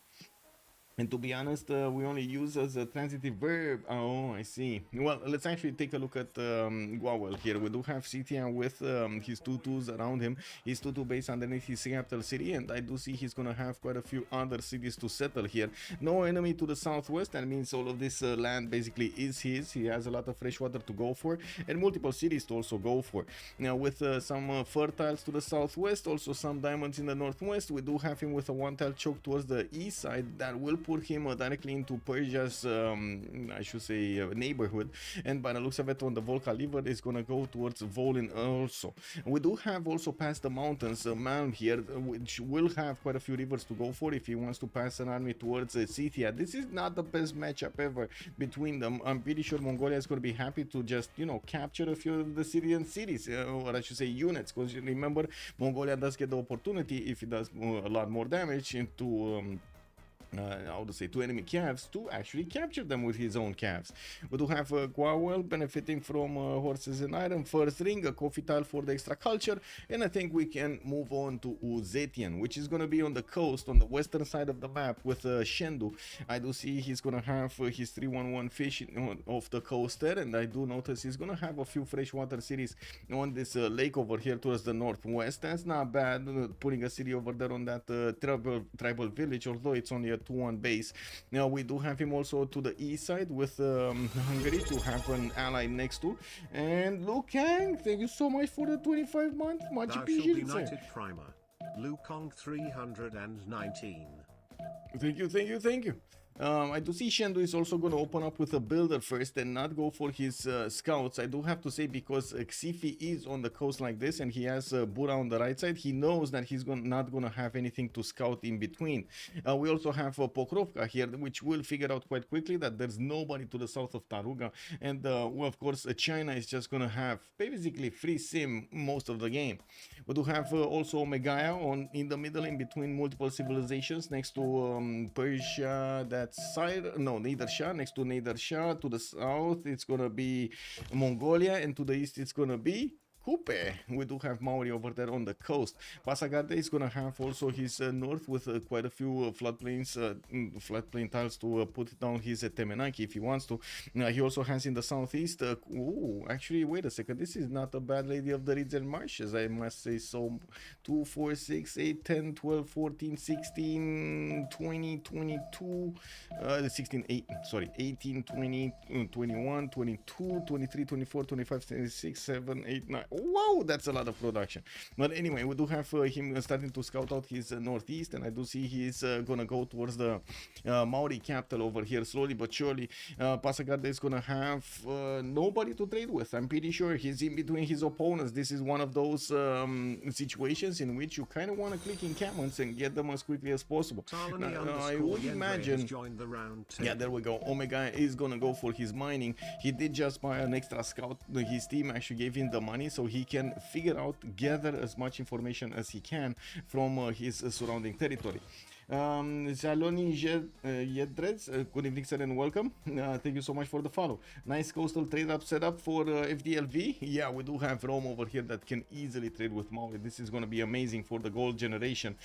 And to be honest, we only use as a transitive verb. Oh, I see. Well, let's actually take a look at Gwawel here. We do have Zetian with his tutus around him. His tutu base underneath his capital city, and I do see he's gonna have quite a few other cities to settle here. No enemy to the southwest. That means all of this land basically is his. He has a lot of fresh water to go for, and multiple cities to also go for. Now, with some fertiles to the southwest, also some diamonds in the northwest, we do have him with a one-tile choke towards the east side that will put him directly into Persia's, I should say, neighborhood. And by the looks of it, on the Volca River is gonna go towards Volin also. We do have also past the mountains, Malm here, which will have quite a few rivers to go for if he wants to pass an army towards Scythia. This is not the best matchup ever between them. I'm pretty sure Mongolia is gonna be happy to just, you know, capture a few of the Syrian cities, or I should say units, because remember, Mongolia does get the opportunity, if it does a lot more damage, into how to say, to enemy calves to actually capture them with his own calves. We do have Gwawel benefiting from horses and iron, first ring, a coffee tile for the extra culture, and I think we can move on to Zetian, which is going to be on the coast, on the western side of the map with Shendu. I do see he's going to have his 311 fish off the coast there, and I do notice he's going to have a few freshwater cities on this lake over here towards the northwest. That's not bad, putting a city over there on that tribal village, although it's only a 2-1 base. Now we do have him also to the east side with Hungary to have an ally next to. And Luke Kang, thank you so much for the 25 month. Much appreciated. United Primer. Lukong 319. Thank you, thank you, thank you. I do see Shendu is also going to open up with a builder first and not go for his scouts. I do have to say, because Xiffy is on the coast like this and he has Bura on the right side, he knows that he's not going to have anything to scout in between. We also have Pokrovka here, which will figure out quite quickly that there's nobody to the south of Taruga. And well, of course, China is just going to have basically free sim most of the game. We do have also Omegaia in the middle, in between multiple civilizations, next to Persia, that's Cyrus, no, Nader Shah, next to Nader Shah. To the south, it's gonna be Mongolia, and to the east, it's gonna be Kupe. We do have Maori over there on the coast. Passagarde is gonna have also his north with quite a few floodplain tiles to put down his Temenaki if he wants to. He also has in the southeast. Actually, wait a second. This is not a bad Lady of the Reeds and Marshes, I must say so. 2, 4, 6, 8, 10, 12, 14, 16, 20, 22, 16, 8, sorry, 18, 20, 21, 22, 23, 24, 25, 26, 7, 8, 9. Wow, that's a lot of production. But anyway, we do have him starting to scout out his northeast, and I do see he's gonna go towards the Maori capital over here slowly but surely. Passagarde is gonna have nobody to trade with. I'm pretty sure he's in between his opponents. This is one of those situations in which you kind of want to click in encampments and get them as quickly as possible. I would imagine, yeah, there we go. Omegaia is gonna go for his mining. He did just buy an extra scout. His team actually gave him the money, so he can gather as much information as he can from his surrounding territory. Zaloni Jedreds, good evening sir and welcome. Thank you so much for the follow. Nice coastal trade up setup for FDLV. Yeah, we do have Rome over here that can easily trade with Maui. This is going to be amazing for the gold generation.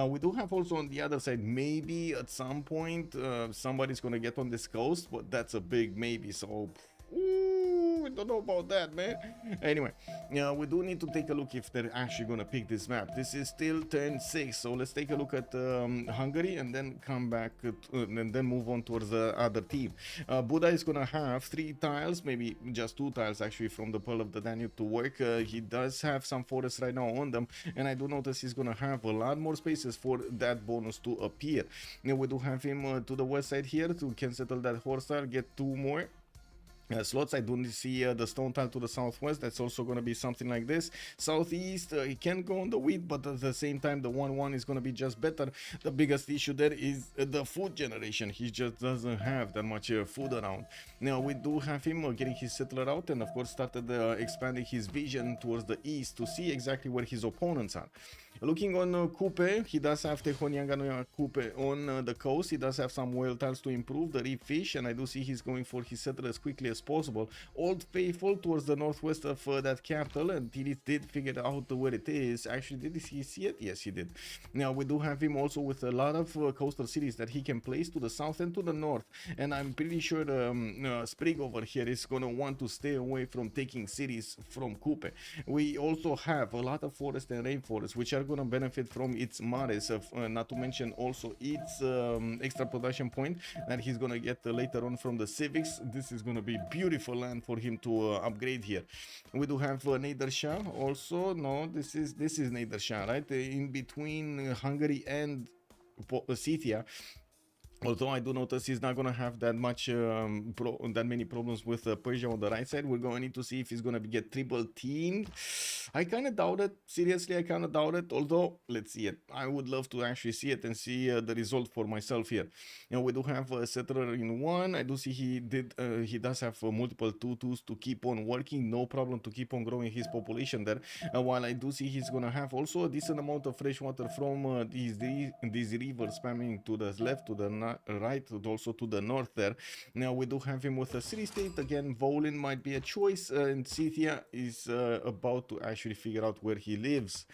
We do have also on the other side, maybe at some point somebody's going to get on this coast, but that's a big maybe, so we don't know about that, man. Anyway, we do need to take a look if they're actually gonna pick this map. This is still turn 6, so let's take a look at Hungary and then come back and then move on towards the other team. Buddha is gonna have 3 tiles, maybe just 2 tiles actually, from the Pearl of the Danube to work. He does have some forests right now on them, and I do notice he's gonna have a lot more spaces for that bonus to appear. Now we do have him to the west side here to can settle that horse tile, get 2 more slots. I do see the stone tile to the southwest. That's also going to be something like this. Southeast, he can go on the wheat, but at the same time the 1-1 is going to be just better. The biggest issue there is the food generation. He just doesn't have that much food around. Now we do have him getting his settler out, and of course started expanding his vision towards the east to see exactly where his opponents are. Looking on Kupe, he does have Tehonianganoya Kupe on the coast. He does have some whale tiles to improve the reef fish, and I do see he's going for his settler as quickly as possible. Old Faithful towards the northwest of that capital, and Titiits did figure out where it is. Actually, did he see it? Yes, he did. Now we do have him also with a lot of coastal cities that he can place to the south and to the north, and I'm pretty sure Sprig over here is going to want to stay away from taking cities from Kupe. We also have a lot of forest and rainforest, which are going to benefit from its mares, not to mention also its extra production point that he's going to get later on from the civics. This is going to be beautiful land for him to upgrade here. We do have Nader Shah also. No, this is Nader Shah, right? In between Hungary and Scythia. Although I do notice he's not going to have that much, that many problems with Persia on the right side. We're going to need to see if he's going to get triple teamed. I kind of doubt it. Seriously, I kind of doubt it. Although, let's see it. I would love to actually see it and see the result for myself here. You know, we do have a settler in 1. I do see he does have multiple 2-2s to keep on working. No problem to keep on growing his population there. While I do see he's going to have also a decent amount of fresh water from these rivers spamming to the left, to the right, also to the north there. Now we do have him with a city state. Again, Volin might be a choice, and Scythia is about to actually figure out where he lives.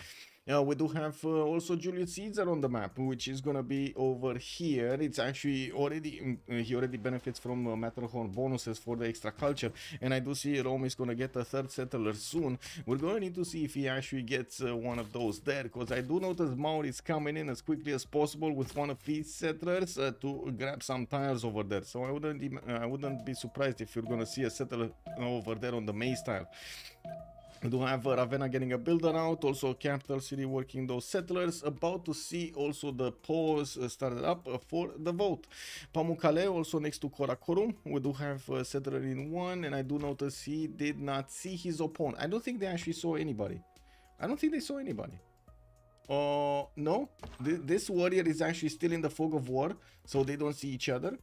We do have also Julius Caesar on the map, which is gonna be over here. It's actually already he already benefits from Matterhorn bonuses for the extra culture, and I do see Rome is gonna get a third settler soon. We're gonna need to see if he actually gets one of those there, because I do notice Maur is coming in as quickly as possible with one of these settlers to grab some tiles over there. So I wouldn't be surprised if you're gonna see a settler over there on the Maze tile. We do have Ravenna getting a builder out, also capital city working those settlers, about to see also the pause started up for the vote. Pamukkale also next to Karakorum. We do have a settler in one, and I do notice he did not see his opponent. I don't think they actually saw anybody. I don't think they saw anybody. No, this warrior is actually still in the fog of war, so they don't see each other.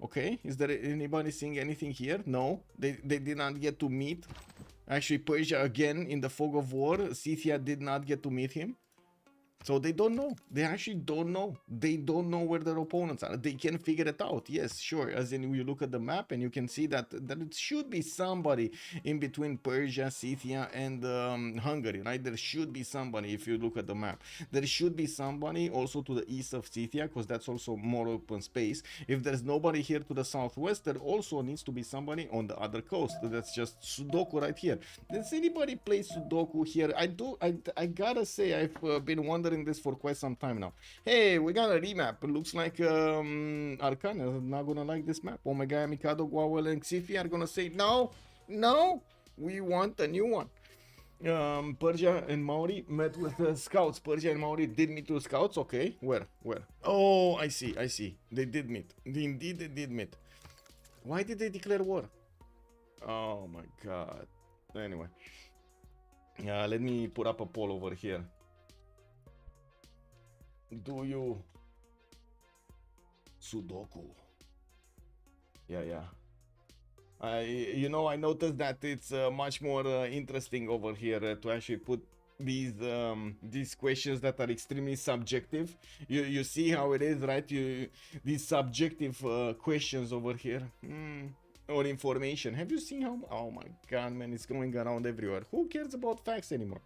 Okay, is there anybody seeing anything here? No, they did not get to meet. Actually, Persia again in the fog of war. Scythia did not get to meet him. So they don't know. They actually don't know. They don't know where their opponents are. They can figure it out. Yes, sure. As in, you look at the map and you can see that it should be somebody in between Persia, Scythia, and Hungary, right? There should be somebody if you look at the map. There should be somebody also to the east of Scythia, because that's also more open space. If there's nobody here to the southwest, there also needs to be somebody on the other coast. That's just Sudoku right here. Does anybody play Sudoku here? I gotta say, I've been wondering this for quite some time now. Hey, we got a remap. It looks like Arcanes are not gonna like this map. Omegaia, Mikado, Gwawel, and Xiffy are gonna say no, we want a new one. Persia and Maori met with the scouts. Persia and Maori did meet with scouts. Okay, where? Oh, I see. They did meet. Indeed, they did meet. Why did they declare war? Oh my god. Anyway, let me put up a poll over here. Do you Sudoku? Yeah. I noticed that it's much more interesting over here to actually put these questions that are extremely subjective. You see how it is, right? These subjective questions over here. Or information. Have you seen how? Oh my god, man, it's going around everywhere. Who cares about facts anymore?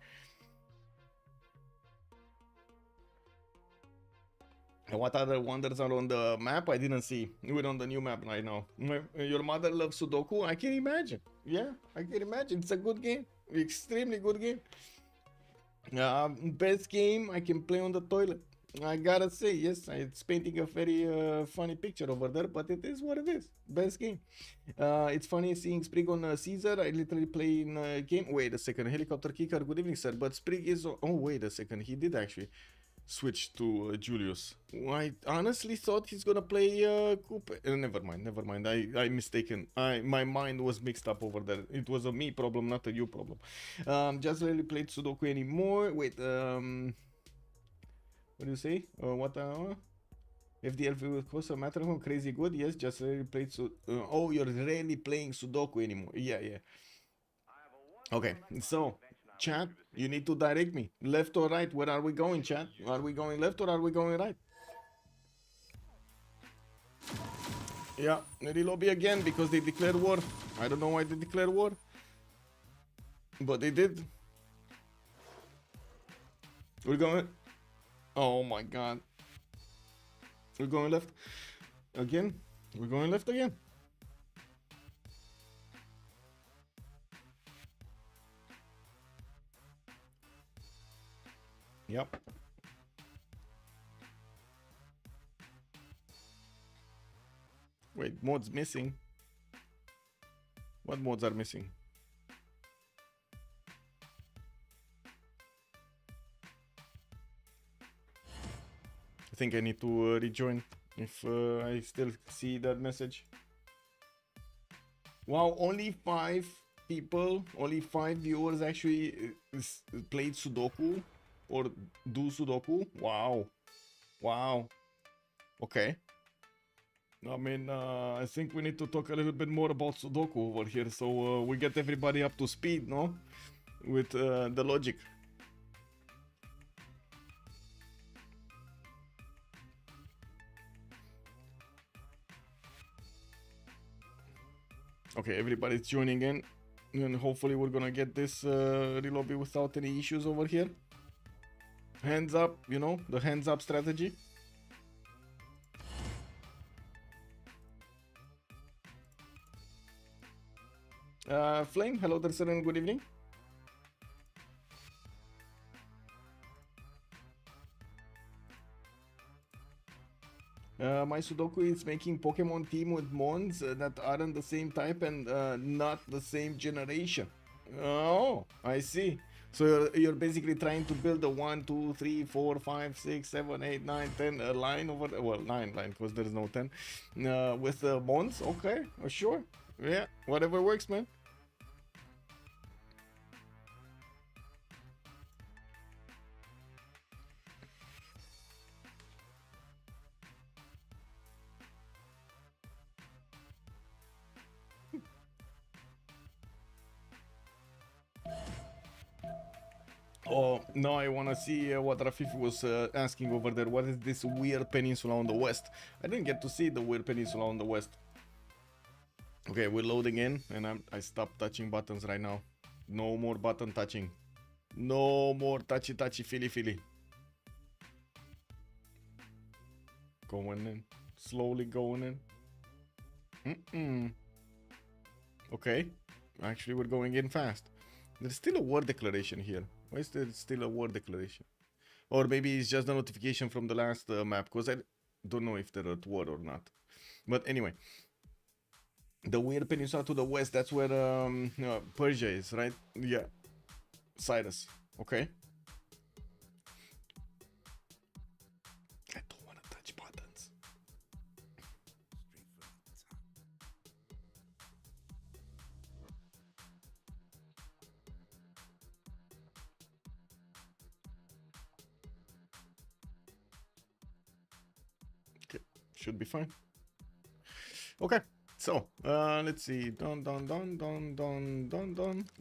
What other wonders are on the map? I didn't see. We're on the new map right now. Your mother loves Sudoku? I can imagine. Yeah, I can imagine. It's a good game. Extremely good game. Best game I can play on the toilet. I gotta say, yes, it's painting a very funny picture over there, but it is what it is. Best game. It's funny seeing Sprig on Caesar. I literally play in a game. Wait a second. Helicopter kicker. Good evening, sir. But Sprig is... Oh, wait a second. He did actually switch to Julius. I honestly thought he's gonna play Kupe. Never mind. I mistaken. My mind was mixed up over there. It was a me problem, not a you problem. Just really played Sudoku anymore. Wait, what do you say? What? FDL with Kosa Matterhorn, crazy good. Yes, just really played oh, you're rarely playing Sudoku anymore. Yeah. Okay, so chat, you need to direct me left or right. Where are we going, chat? Are we going left or are we going right? Yeah, relobby again because they declared war. I don't know why they declared war, but they did. We're going. Oh my god. We're going left again. We're going left again. Yep. Wait, mods missing. What mods are missing? I think I need to rejoin if I still see that message. Wow, only 5 people, only 5 viewers actually played Sudoku or do Sudoku. Wow. Okay. I mean, I think we need to talk a little bit more about Sudoku over here, so we get everybody up to speed, no? With the logic. Okay, everybody's joining in, and hopefully we're gonna get this relobby without any issues over here. Hands up, you know, the hands up strategy. Flame, hello there, sir, and good evening. My Sudoku is making Pokemon team with Mons that aren't the same type and not the same generation. Oh, I see. So you're basically trying to build a 1, 2, 3, 4, 5, 6, 7, 8, 9, 10 line over there. Well, 9 line because there's no 10. With Mons, okay, sure. Yeah, whatever works, man. Oh, now I wanna see what Rafifi was asking over there. What is this weird peninsula on the west? I didn't get to see the weird peninsula on the west. Okay, we're loading in, and I stopped touching buttons right now. No more button touching. No more touchy feely. Going in. Slowly going in. Okay. Actually, we're going in fast. There's still a war declaration here. Why is there still a war declaration? Or maybe it's just a notification from the last map, because I don't know if they're at war or not. But anyway. The weird peninsula to the west, that's where Persia is, right? Yeah. Cyrus. Okay. I don't want to touch buttons. Okay. Should be fine. Okay. So, let's see. Dun.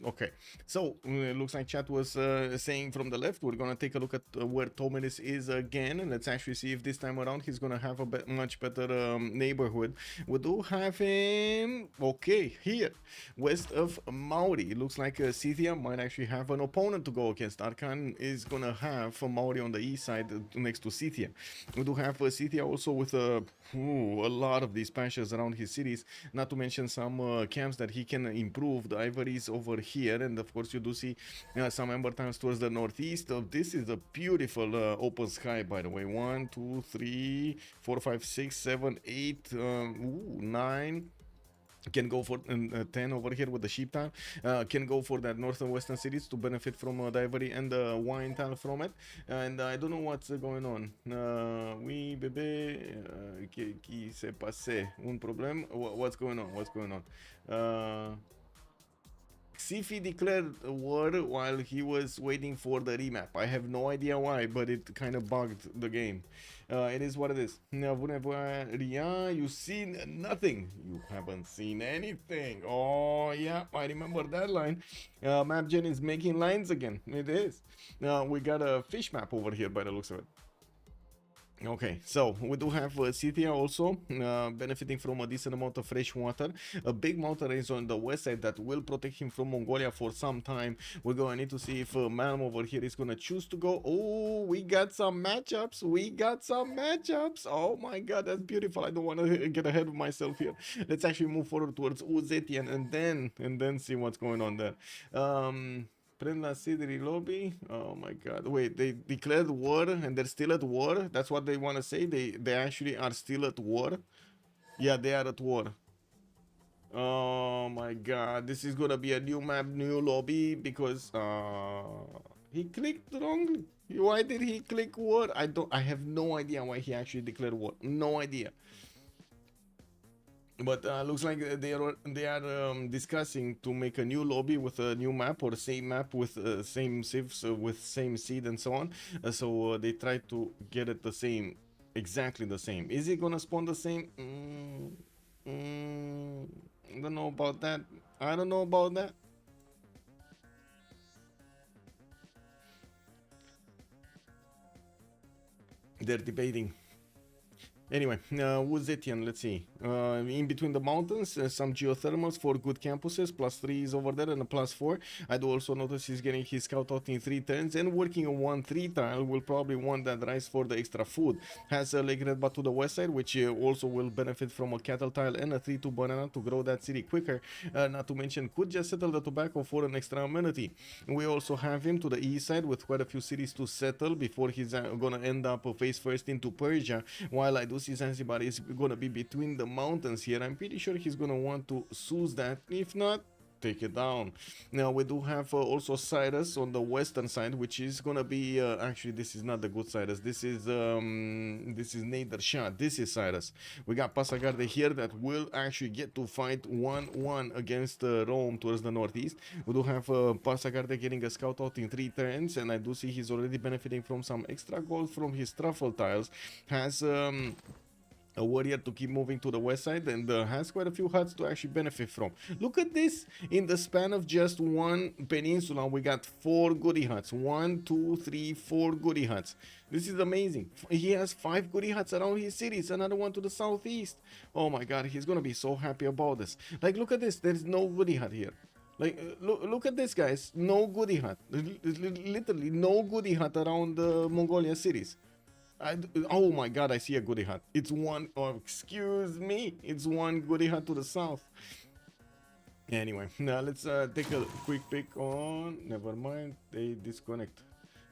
Okay. So, it looks like chat was saying from the left. We're going to take a look at where Tomenis is again. And let's actually see if this time around he's going to have a much better neighborhood. We do have him, okay, here, west of Maori. It looks like Scythia might actually have an opponent to go against. Arcan is going to have Maori on the east side next to Scythia. We do have Scythia also with a lot of these pashas around his cities. Not to mention some camps that he can improve. The ivories over here, and of course you do see some ember times towards the northeast. This is a beautiful open sky, by the way. 1, 2, 3, 4, 5, 6, 7, 8, 9. Can go for 10 over here with the sheep tile. Can go for that north and western cities to benefit from the ivory and the wine tile from it. And I don't know what's going on. Oui, bébé, qui s'est passé? Un problème? What's going on? What's going on? Xiffy declared war while he was waiting for the remap. I have no idea why, but it kind of bugged the game. It is what it is. You seen nothing. You haven't seen anything. Oh, yeah, I remember that line. MapGen is making lines again. It is. We got a fish map over here by the looks of it. Okay, so we do have Scythia also benefiting from a decent amount of fresh water. A big mountain range on the west side that will protect him from Mongolia for some time. We're going to need to see if Malm over here is going to choose to go. Oh, we got some matchups. Oh my god, that's beautiful. I don't want to get ahead of myself here. Let's actually move forward towards Zetian and then see what's going on there. Prenda Sidri lobby. Oh my god. Wait, they declared war and they're still at war? That's what they want to say? They actually are still at war? Yeah, they are at war. Oh my god. This is gonna be a new map, new lobby because he clicked wrongly. Why did he click war? I have no idea why he actually declared war. No idea. But looks like they are discussing to make a new lobby with a new map or same map with same civs with same seed and so on. So they try to get it the same, exactly the same. Is it gonna spawn the same? I don't know about that. I don't know about that. They're debating. Anyway, with Zetian, let's see. In between the mountains, some geothermals for good campuses, +3 is over there and a +4. I do also notice he's getting his scout out in 3 turns and working on 1-3 tile. Will probably want that rice for the extra food. Has a Lake Redba to the west side, which also will benefit from a cattle tile and a 3-2 banana to grow that city quicker. Not to mention, could just settle the tobacco for an extra amenity. We also have him to the east side with quite a few cities to settle before he's gonna end up face first into Persia. While I do see Zanzibar is gonna be between the mountains here, I'm pretty sure he's gonna want to seize that. If not, take it down. Now we do have also Cyrus on the western side, which is gonna be actually this is not the good Cyrus. This is Nader Shah. This is Cyrus. We got Passagarde here that will actually get to fight 1-1 against Rome towards the northeast. We do have Passagarde getting a scout out in 3 turns, and I do see he's already benefiting from some extra gold from his truffle tiles. Has a warrior to keep moving to the west side, and has quite a few huts to actually benefit from. Look at this, in the span of just one peninsula we got 4 goody huts. 1, 2, 3, 4 goody huts. This is amazing. He has 5 goody huts around his cities, another one to the southeast. Oh my god, he's gonna be so happy about this. Like, look at this, there's no goody hut here. Like, look at this, guys. No goody hut. Literally no goody hut around the Mongolia cities. Oh my god, I see a goody hut. It's one, oh, excuse me, it's one goody hut to the south. Anyway, now let's take a quick pick on, never mind, they disconnect.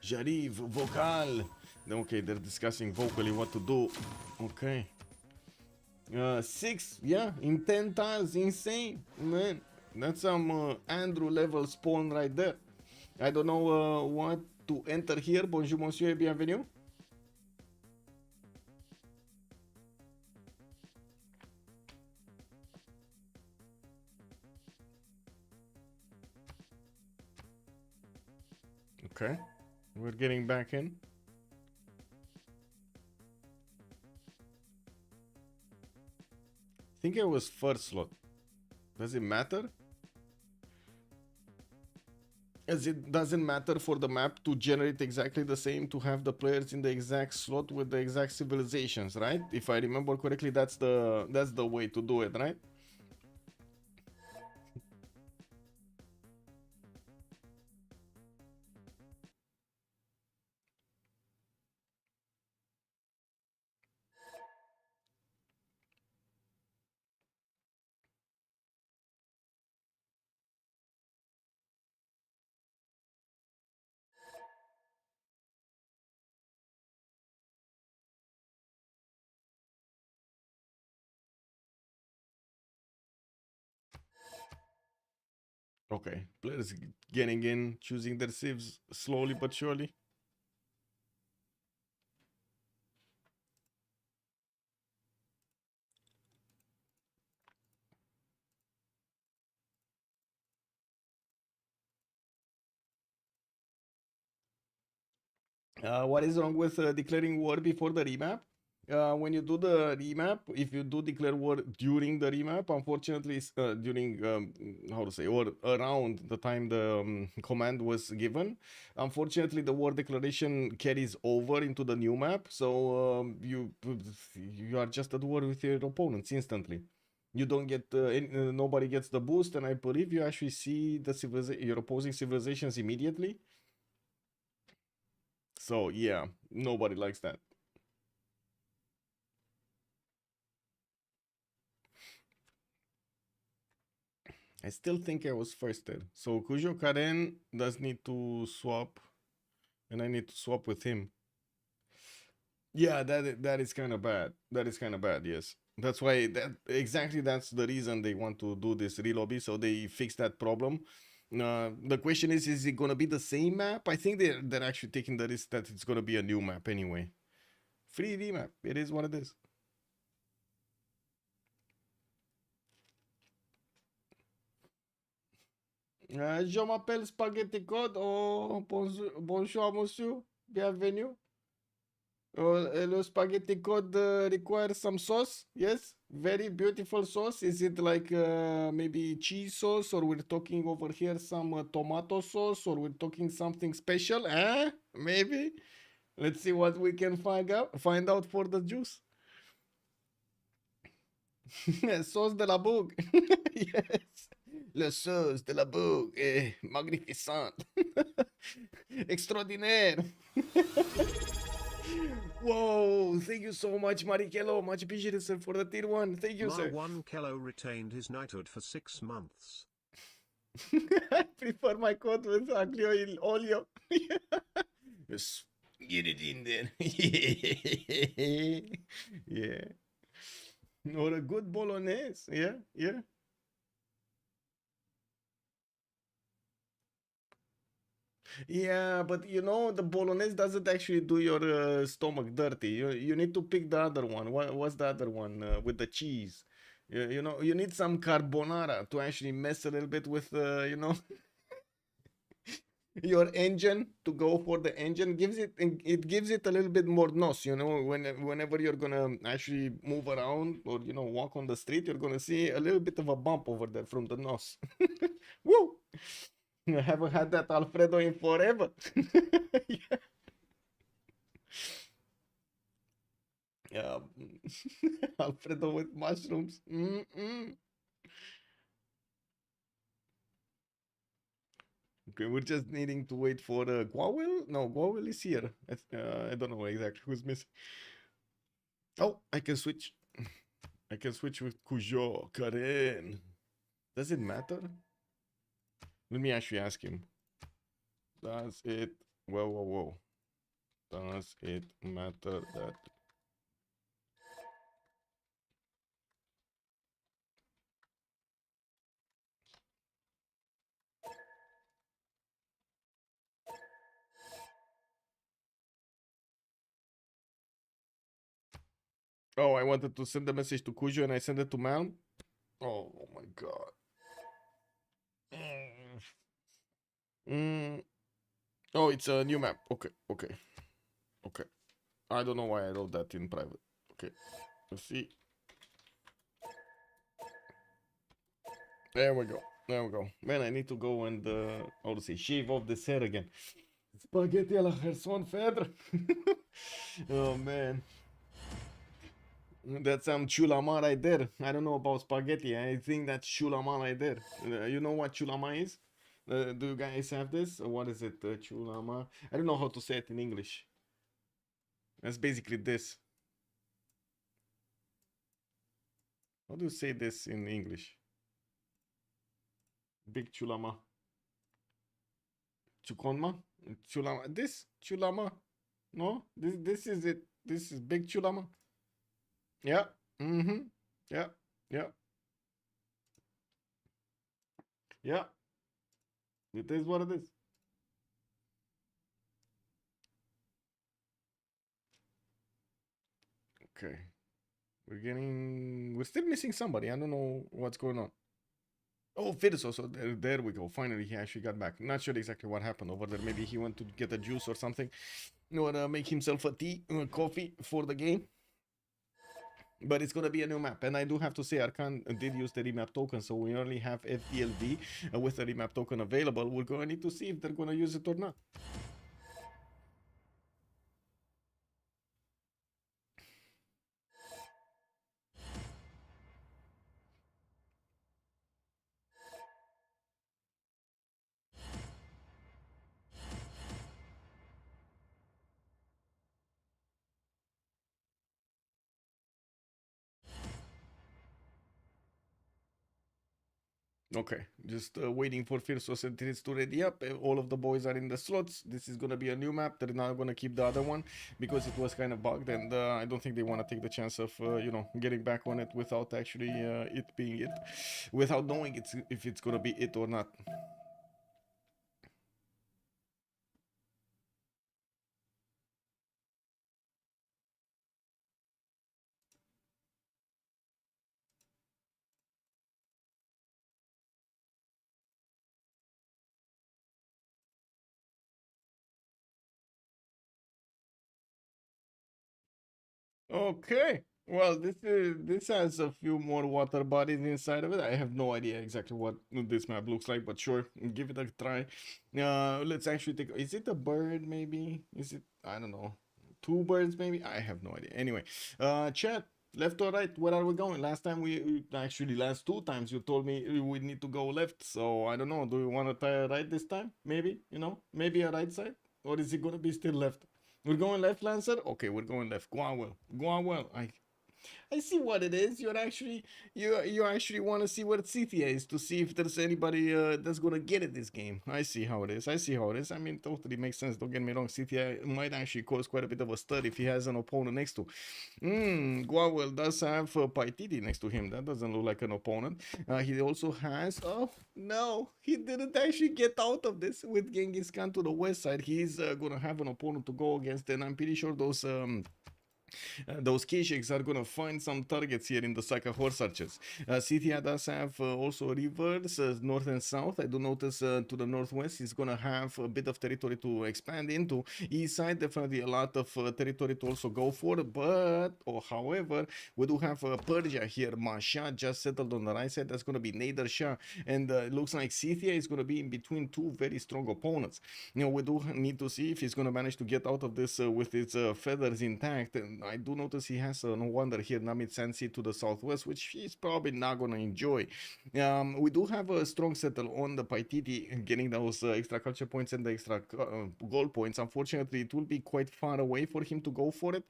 Jarif, vocal. Okay, they're discussing vocally what to do. Okay. 6, yeah, in 10 tiles, insane, man. That's some Andrew level spawn right there. I don't know what to enter here. Bonjour, monsieur, et bienvenue. Okay, we're getting back in. I think it was first slot. Does it matter? As it doesn't matter for the map to generate exactly the same, to have the players in the exact slot with the exact civilizations, right? If I remember correctly, that's the way to do it, right? Okay, players getting in, choosing their civs slowly but surely. What is wrong with declaring war before the remap? When you do the remap, if you do declare war during the remap, unfortunately, during how to say, or around the time the command was given, unfortunately, the war declaration carries over into the new map, so you are just at war with your opponents instantly. You don't get nobody gets the boost, and I believe you actually see the your opposing civilizations immediately. So yeah, nobody likes that. I still think I was firsted. So Kujo Karen does need to swap, and I need to swap with him. Yeah, that is kind of bad. That is kind of bad. Yes, that's why that's the reason they want to do this relobby, so they fix that problem. The question is it gonna be the same map? I think they're actually taking the risk that it's gonna be a new map anyway. Free remap. It is what it is. Je m'appelle Spaghetti Code. Oh, bonjour, monsieur. Bienvenue. Le spaghetti code requires some sauce. Yes, very beautiful sauce. Is it like maybe cheese sauce, or we're talking over here some tomato sauce, or we're talking something special? Maybe. Let's see what we can find out for the juice. Sauce de la bougue. Yes. Le sauce de la bougue. Magnificent. Extraordinaire. Whoa, thank you so much, Marikelo. Much appreciated, sir, for the tier 1. Thank you, sir. Ma1 Kello retained his knighthood for 6 months. I prefer my coat with aglio olio. Just get it in there. Yeah. Or a good bolognese. Yeah, yeah. Yeah, but you know, the bolognese doesn't actually do your stomach dirty. You need to pick the other one. What's the other one with the cheese? You know, you need some carbonara to actually mess a little bit with, you know, your engine, to go for the engine. It gives it a little bit more nos, you know, whenever you're gonna actually move around or, you know, walk on the street, you're gonna see a little bit of a bump over there from the nos. Woo! I haven't had that Alfredo in forever. Yeah. Yeah. Alfredo with mushrooms. Mm-mm. Okay, we're just needing to wait for Gwawel. No, Gwawel is here. I don't know exactly who's missing. Oh, I can switch. I can switch with Cujo, Karen. Does it matter? Let me actually ask him. Does it... Whoa, whoa, whoa. Does it matter that... Oh, I wanted to send a message to Cujo and I sent it to Malm? Oh my god. Mm. Oh, it's a new map. Okay, okay, okay. I don't know why I wrote that in private. Okay, let's see. There we go. There we go. Man, I need to go and, how to say, shave off this hair again. Spaghetti alla Gerson Fedra. Oh, man. That's some chulama right there. I don't know about spaghetti. I think that's chulama right there. You know what chulama is? Do you guys have this? Or what is it? Chulama? I don't know how to say it in English. That's basically this. How do you say this in English? Big chulama. Chukonma? Chulama. This? Chulama? No? This is it. This is big chulama. Yeah. Mm-hmm. Yeah. Yeah. Yeah. It is what it is. Okay. We're still missing somebody. I don't know what's going on. Oh, Phyrsos. So there we go. Finally, he actually got back. Not sure exactly what happened over there. Maybe he went to get a juice or something. Or make himself a tea, coffee for the game. But it's gonna be a new map, and I do have to say Arcan did use the remap token, so we only have FDLV with the remap token available. We're gonna need to see if they're gonna use it or not. Okay, just waiting for Phyrsos and Titiits to ready up. All of the boys are in the slots. This is gonna be a new map. They're not gonna keep the other one because it was kind of bugged, and I don't think they want to take the chance of you know, getting back on it without actually it being it, without knowing if it's gonna be it or not. Okay. Well, this has a few more water bodies inside of it. I have no idea exactly what this map looks like, but sure, give it a try. Let's actually take. Is it a bird? Maybe. Is it? I don't know. Two birds? Maybe. I have no idea. Anyway, chat. Left or right? Where are we going? Last time actually last 2 times you told me we need to go left. So I don't know. Do you want to try a right this time? Maybe, you know, maybe a right side, or is it gonna be still left? We're going left, Lancer. Okay, we're going left. Gwawel. Gwawel. I see what it is. You actually want to see what Scythia is to see if there's anybody that's gonna get it this game. I see how it is. I see how it is. I mean, totally makes sense. Don't get me wrong. Scythia might actually cause quite a bit of a stud if he has an opponent next to. Gwawel does have Paititi next to him. That doesn't look like an opponent. He also has. Oh no, he didn't actually get out of this with Genghis Khan to the west side. He's gonna have an opponent to go against, and I'm pretty sure those Kishiks are gonna find some targets here in the Saka horse archers. Scythia does have also rivers, north and south. I do notice to the northwest he's gonna have a bit of territory to expand into. East side, definitely a lot of territory to also go for, but, however, we do have Persia here. Shah just settled on the right side. That's gonna be Nader Shah, and it looks like Scythia is gonna be in between two very strong opponents. You know, we do need to see if he's gonna manage to get out of this with his feathers intact. And I do notice he has no wonder here Namit Sensi to the southwest, which he's probably not gonna enjoy. We do have a strong settle on the Paititi, getting those extra culture points and the extra gold points. Unfortunately, it will be quite far away for him to go for it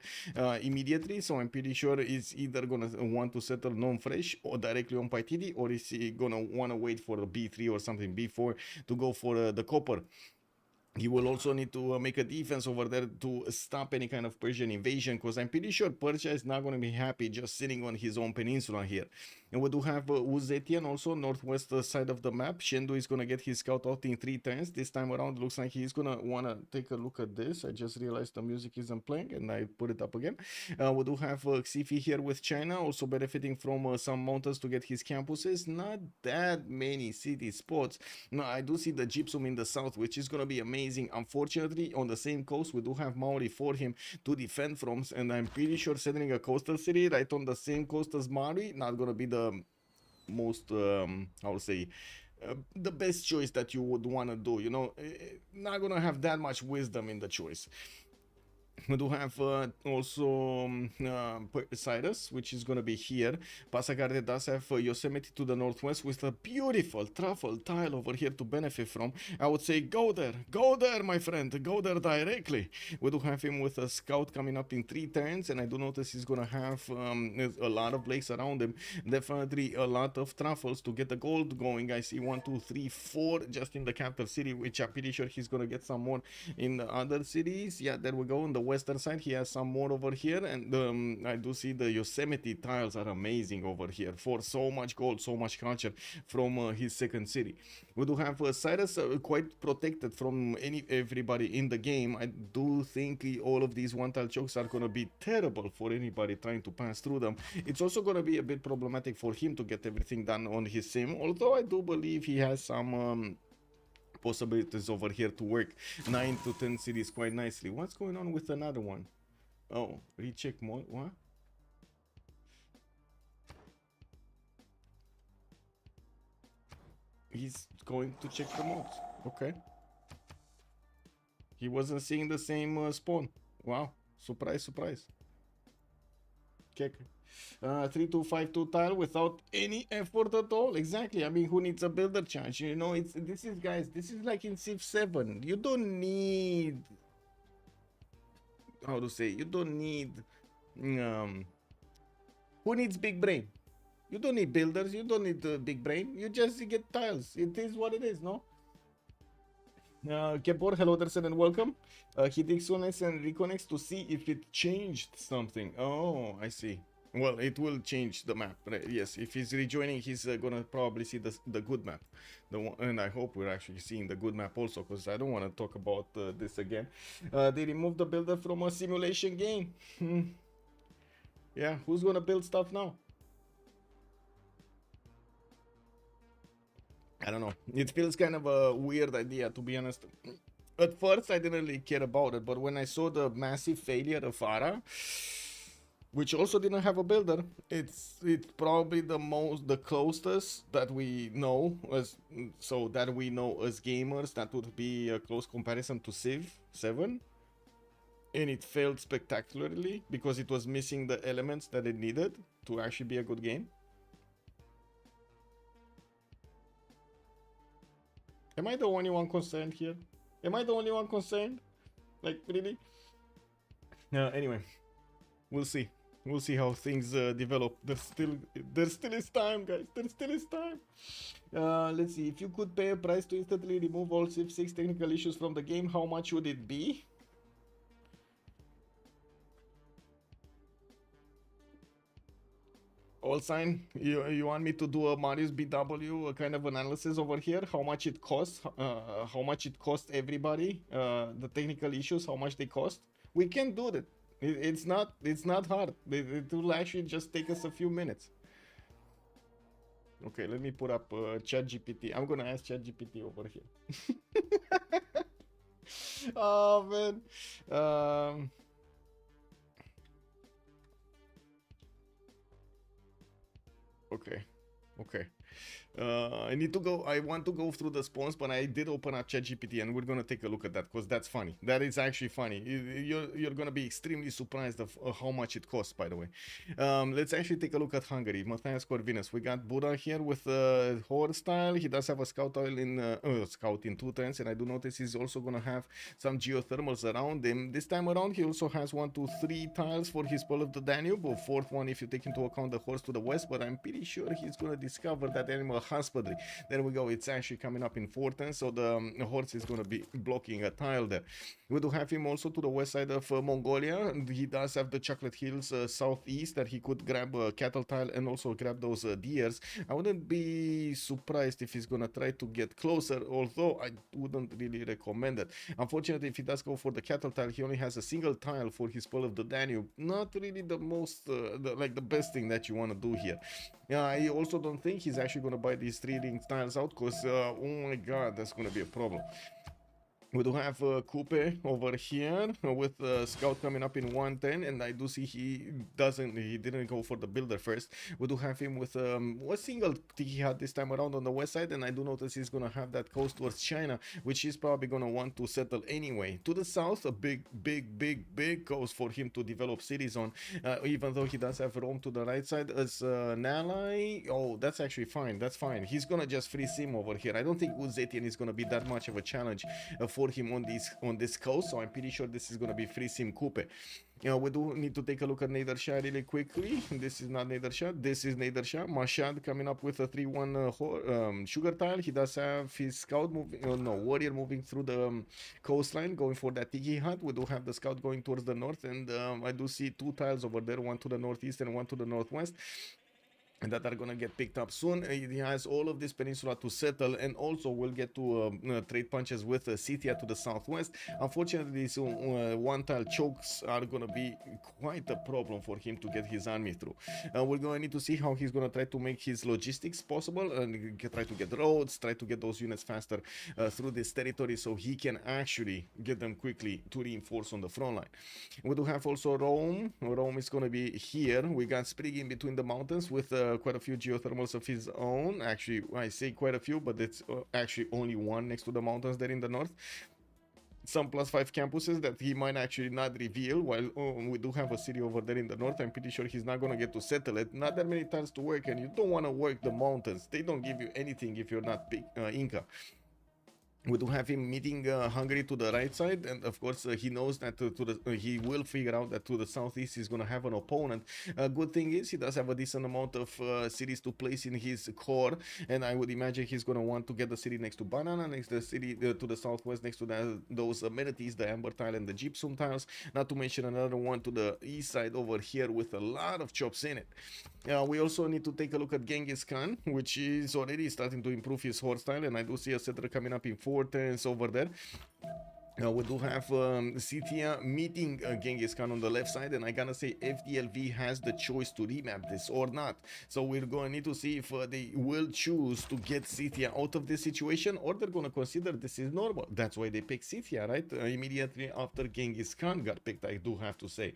immediately, so I'm pretty sure he's either gonna want to settle non-fresh or directly on Paititi, or is he gonna wanna wait for a B3 or something B4 to go for the copper. He will also need to make a defense over there to stop any kind of Persian invasion, because I'm pretty sure Persia is not going to be happy just sitting on his own peninsula here. And we do have Zetian also, northwest side of the map. Shendu is going to get his scout out in 3 turns. This time around, looks like he's going to want to take a look at this. I just realized the music isn't playing, and I put it up again. We do have Xiffy here with China, also benefiting from some mountains to get his campuses. Not that many city spots. No, I do see the Gypsum in the south, which is going to be amazing. Unfortunately, on the same coast, we do have Maori for him to defend from, and I'm pretty sure settling a coastal city right on the same coast as Maori, not going to be the most, how to say, the best choice that you would want to do, you know, not going to have that much wisdom in the choice. We do have also Cyrus, which is going to be here. Passagarde does have Yosemite to the northwest with a beautiful truffle tile over here to benefit from. I would say go there, my friend, go there directly. We do have him with a scout coming up in 3 turns, and I do notice he's going to have a lot of lakes around him. Definitely a lot of truffles to get the gold going. I see 1, 2, 3, 4 just in the capital city, which I'm pretty sure he's going to get some more in the other cities. Yeah, there we go. On the western side he has some more over here, and I do see the Yosemite tiles are amazing over here for so much gold, so much culture from his second city. We do have Cyrus quite protected from everybody in the game. I do think all of these one tile chokes are going to be terrible for anybody trying to pass through them. It's also going to be a bit problematic for him to get everything done on his sim, although I do believe he has some possibilities over here to work 9 to 10 cities quite nicely. What's going on with another one? Oh, recheck mode. What? He's going to check the modes. Okay. He wasn't seeing the same spawn. Wow. Surprise, surprise. Check. 3252 tile without any effort at all. Exactly. I mean, who needs a builder charge? You know, this is, guys, this is like in Civ7. You don't need, how to say, you don't need who needs big brain? You don't need builders, you don't need big brain, you just get tiles. It is what it is, no? Kepor, hello there, and welcome. He disconnects and reconnects to see if it changed something. Oh, I see. Well, it will change the map. Yes, if he's rejoining, he's gonna probably see the good map. The one, and I hope we're actually seeing the good map also, because I don't want to talk about this again. They removed the builder from a simulation game. Yeah, who's gonna build stuff now? I don't know. It feels kind of a weird idea, to be honest. At first, I didn't really care about it, but when I saw the massive failure of Ara, which also didn't have a builder, it's probably the closest that we know as gamers. That would be a close comparison to Civ 7. and it failed spectacularly because it was missing the elements that it needed to actually be a good game. Am I the only one concerned here? Am I the only one concerned? Like, really? Anyway, we'll see. We'll see how things develop. There still is time, guys. There still is time. Let's see. If you could pay a price to instantly remove all Civ6 technical issues from the game, how much would it be? All sign, you want me to do a Marius BW kind of analysis over here? How much it costs? How much it costs everybody? The technical issues, how much they cost? We can do that. It's not hard. It will actually just take us a few minutes. Okay, let me put up ChatGPT. I'm gonna ask ChatGPT over here. Oh man. Okay. I need to go. I want to go through the spawns, but I did open up ChatGPT, and we're gonna take a look at that because that's funny. That is actually funny. You're gonna be extremely surprised of how much it costs. By the way, let's actually take a look at Hungary. Matthias Corvinus. We got Buddha here with horse style. He does have a scout oil in scout in 2 turns, and I do notice he's also gonna have some geothermals around him. This time around, he also has 1, 2, 3 tiles for his Pearl of the Danube, or 4th one if you take into account the horse to the west. But I'm pretty sure he's gonna discover that animal husbandry. There we go. It's actually coming up in 4 turns, so the horse is going to be blocking a tile there. We do have him also to the west side of Mongolia. He does have the Chocolate Hills southeast that he could grab a cattle tile and also grab those deers. I wouldn't be surprised if he's going to try to get closer, although I wouldn't really recommend it. Unfortunately, if he does go for the cattle tile, he only has a single tile for his Pearl of the Danube. Not really the most, the best thing that you want to do here. Yeah, I also don't think he's actually going to buy these 3 ring tiles out because, oh my god, that's going to be a problem. We do have Kupe over here with Scout coming up in 110, and I do see he didn't go for the builder first. We do have him with a single Titiits this time around on the west side, and I do notice he's gonna have that coast towards China, which he's probably gonna want to settle anyway. To the south, a big coast for him to develop cities on, even though he does have Rome to the right side as an ally. Oh, that's actually fine. That's fine. He's gonna just free sim over here. I don't think Zetian is gonna be that much of a challenge for him on this coast, so I'm pretty sure this is gonna be free sim Kupe. We do need to take a look at Nader Shah really quickly. This is not Nader Shah, this is Nader Shah. Mashad coming up with a 3-1 sugar tile. He does have his scout moving, warrior moving through the coastline, going for that tiki hut. We do have the scout going towards the north, and I do see 2 tiles over there, 1 to the northeast and 1 to the northwest, and that are gonna get picked up soon. He has all of this peninsula to settle, and also we'll get to trade punches with Scythia to the southwest. Unfortunately, these 1 tile chokes are gonna be quite a problem for him to get his army through. We're gonna need to see how he's gonna try to make his logistics possible and try to get roads, try to get those units faster through this territory, so he can actually get them quickly to reinforce on the front line. We do have also Rome. Rome is gonna be here. We got Sprig in between the mountains with quite a few geothermals of his own. Actually, I say quite a few, but it's actually only 1 next to the mountains there in the north. Some +5 campuses that he might actually not reveal, while we do have a city over there in the north. I'm pretty sure he's not going to get to settle it. Not that many times to work, and you don't want to work the mountains. They don't give you anything if you're not big Inca. We do have him meeting Hungary to the right side, and of course he knows that he will figure out that to the southeast he's going to have an opponent. Good thing is he does have a decent amount of cities to place in his core, and I would imagine he's going to want to get the city next to Banana, next to the city to the southwest, next to those amenities, the Amber tile and the Gypsum tiles, not to mention another one to the east side over here with a lot of chops in it. We also need to take a look at Genghis Khan, which is already starting to improve his horse style, and I do see a settler coming up in 4 turns over there. We do have Scythia meeting Genghis Khan on the left side, and I gotta say FDLV has the choice to remap this or not. So we're going to need to see if they will choose to get Scythia out of this situation, or they're going to consider this is normal. That's why they picked Scythia, right? Immediately after Genghis Khan got picked, I do have to say.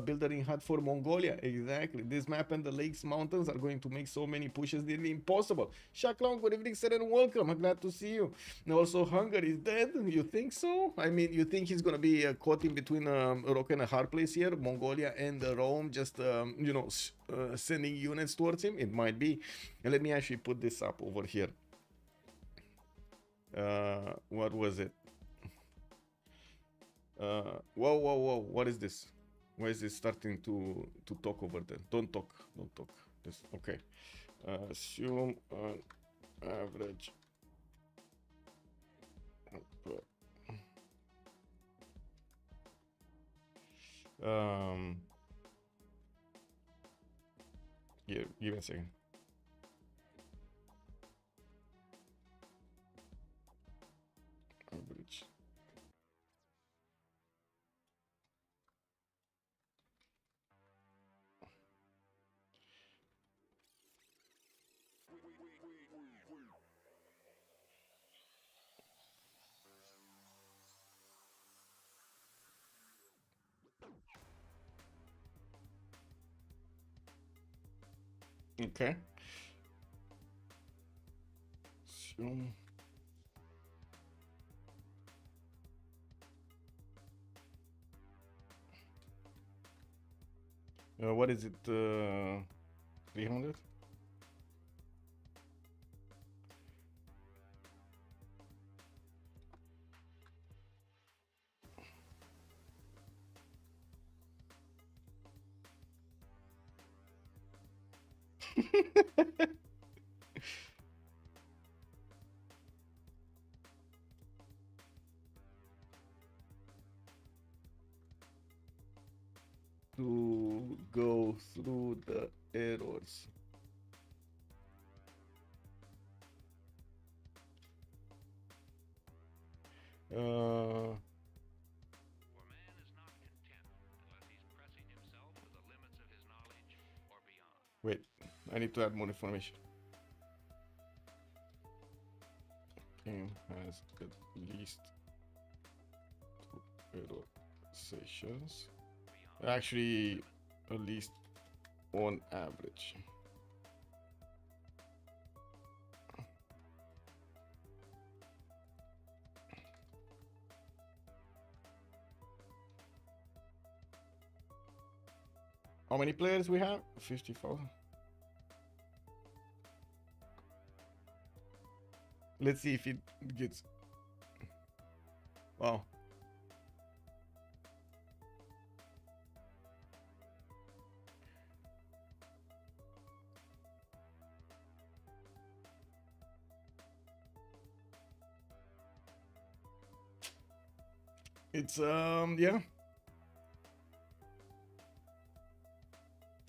Building hut for Mongolia, exactly. This map and the lakes mountains are going to make so many pushes nearly impossible. Shah Clown, good evening, sir, and welcome. I'm glad to see you. And also Hungary is dead, you think so? know. I mean, you think he's gonna be caught in between a rock and a hard place here, Mongolia and Rome, just you know, sending units towards him? It might be. And let me actually put this up over here. What was it? Whoa! What is this? Why is this starting to talk over there? Don't talk. This okay. Assume an average. Here, give me a second. Average. Okay. So, what is it? 300? To go through the errors. Wait, I need to add more information. Game has at least 2 error sessions. Actually, at least on average. How many players we have? 54. Let's see if it gets. Wow. It's yeah.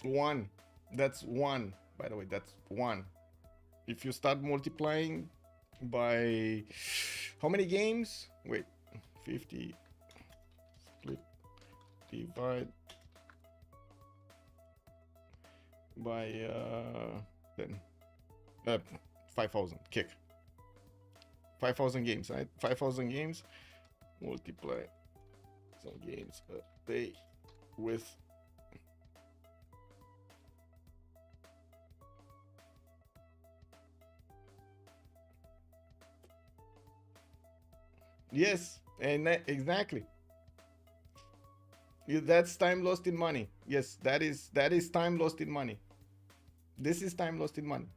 1. That's 1. By the way, that's 1. If you start multiplying by how many games? Wait, 50 split divide by 5,000 kick. 5,000 games, right? 5,000 games multiply some games a day with yes, and exactly. That's time lost in money. Yes, that is time lost in money. This is time lost in money.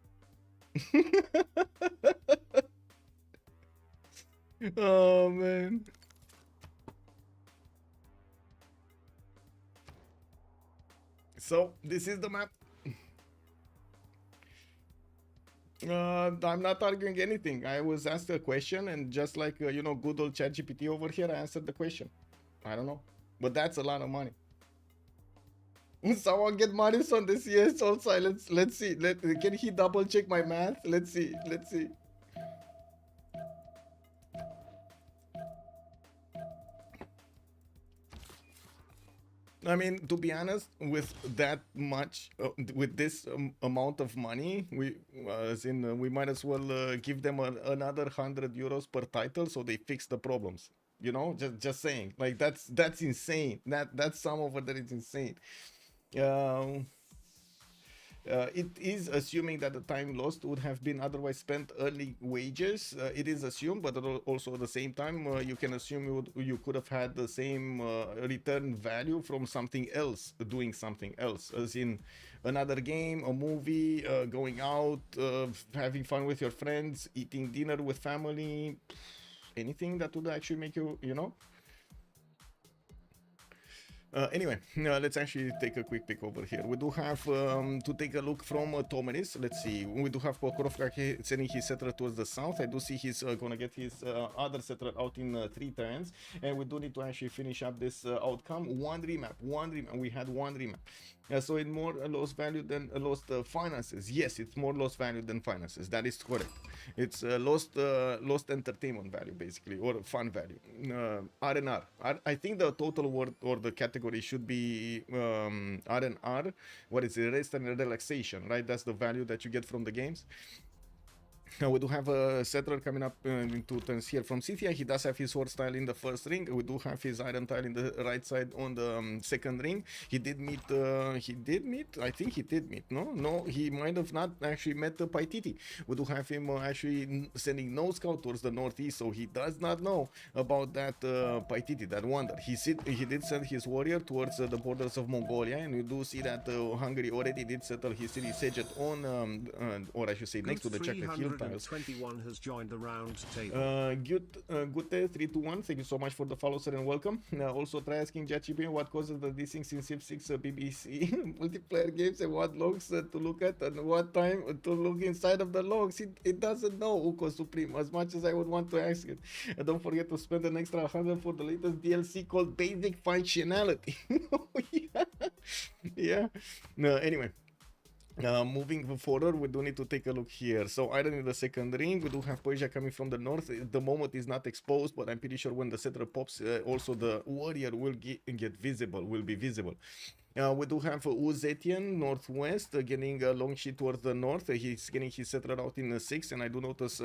Oh man. So this is the map. I'm not arguing anything. I was asked a question, and just like you know, good old ChatGPT over here, I answered the question. I don't know, but that's a lot of money. Someone get Marius on this. Yes, also let's see. Can he double check my math? Let's see. I mean, to be honest, with that much, with this amount of money, we might as well give them another 100 euros per title, so they fix the problems. You know, just saying. Like that's insane. That sum over there is insane. It is assuming that the time lost would have been otherwise spent earning wages. It is assumed, but also at the same time, you can assume you could have had the same return value from something else, doing something else, as in another game, a movie, going out, having fun with your friends, eating dinner with family, anything that would actually make you, you know. Anyway, let's actually take a quick peek over here. We do have to take a look from Tomeris. Let's see. We do have Pokorovka sending his settler towards the south. I do see he's gonna get his other settler out in 3 turns, and we do need to actually finish up this outcome. One remap. We had one remap. So it's more lost value than lost finances. Yes, it's more lost value than finances. That is correct. It's lost entertainment value, basically, or fun value. R&R. I think the total word or the category should be R&R. What is it? Rest and relaxation, right? That's the value that you get from the games. We do have a settler coming up in 2 turns here from Scythia. He does have his horse tile in the first ring. We do have his iron tile in the right side on the second ring. He did meet, I think he did meet, no, he might have not actually met the Paititi. We do have him actually sending no scout towards the northeast, so he does not know about that Paititi, that wonder. He did send his warrior towards the borders of Mongolia, and we do see that Hungary already did settle his city Sejet on, or I should say next to the Chocolate Hill. 21 has joined the round table. Gute 321, thank you so much for the follow, sir, and welcome. Also try asking JachiP what causes the dissings in Civ6 BBC multiplayer games and what logs to look at and what time to look inside of the logs. It doesn't know, Uko Supreme, as much as I would want to ask it. Don't forget to spend an extra 100 for the latest DLC called Basic Functionality. Yeah. No, anyway. Moving forward, we do need to take a look here. So iron in the second ring, we do have Persia coming from the north. The moment is not exposed, but I'm pretty sure when the settler pops, also the warrior will get visible, will be visible. We do have Zetian northwest, getting a long sheet towards the north. He's getting his settler out in 6, and I do notice,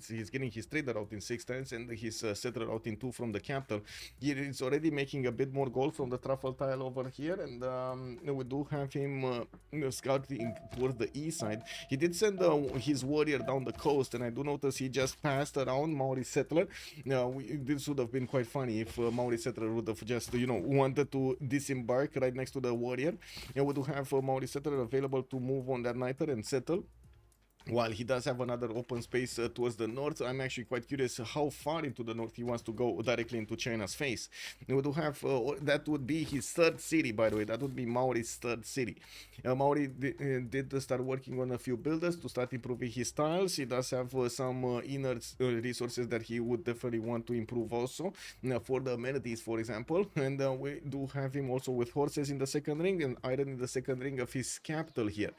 he's getting his trader out in 6 turns, and his settler out in 2 from the capital. He is already making a bit more gold from the truffle tile over here, and we do have him scouting towards the east side. He did send his warrior down the coast, and I do notice he just passed around Maori's settler. This would have been quite funny if Maori's settler would have just, wanted to disembark right next to the warrior. And we do have Maori settler available to move on that nighter and settle, while he does have another open space towards the north. I'm actually quite curious how far into the north he wants to go directly into China's face. We do have, that would be his 3rd city, by the way. That would be Maori's 3rd city. Maori did start working on a few builders to start improving his tiles. He does have some inner resources that he would definitely want to improve also, for the amenities, for example. And we do have him also with horses in the second ring and iron in the second ring of his capital here.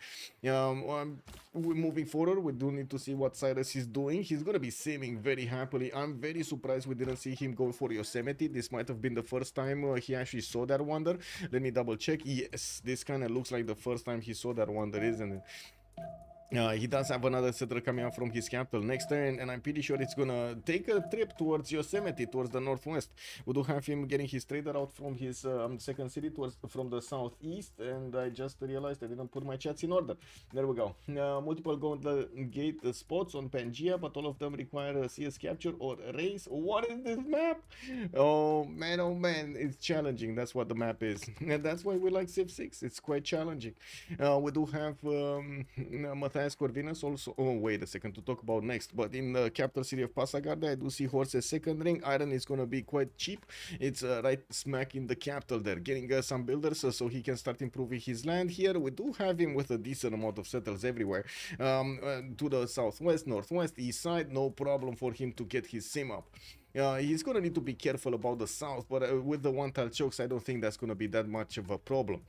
We're moving forward. We do need to see what Cyrus is doing. He's gonna be simming very happily. I'm very surprised we didn't see him go for Yosemite. This might have been the first time he actually saw that wonder. Let me double check. Yes, this kind of looks like the first time he saw that wonder, isn't it? He does have another settler coming out from his capital next turn, and I'm pretty sure it's gonna take a trip towards Yosemite, towards the northwest. We do have him getting his trader out from his second city from the southeast, and I just realized I didn't put my chats in order. There we go. Multiple golden gate spots on Pangea, but all of them require a CS capture or a race. What is this map? Oh man, it's challenging. That's what the map is, and that's why we like Civ6. It's quite challenging. We do have Corvinus also. Oh, wait a second, to talk about next. But in the capital city of Passagarda, I do see horses second ring. Iron is gonna be quite cheap. It's right smack in the capital there, getting some builders so he can start improving his land here. We do have him with a decent amount of settlers everywhere. To the southwest, northwest, east side, no problem for him to get his sim up. He's gonna need to be careful about the south, but with the one tile chokes, I don't think that's gonna be that much of a problem.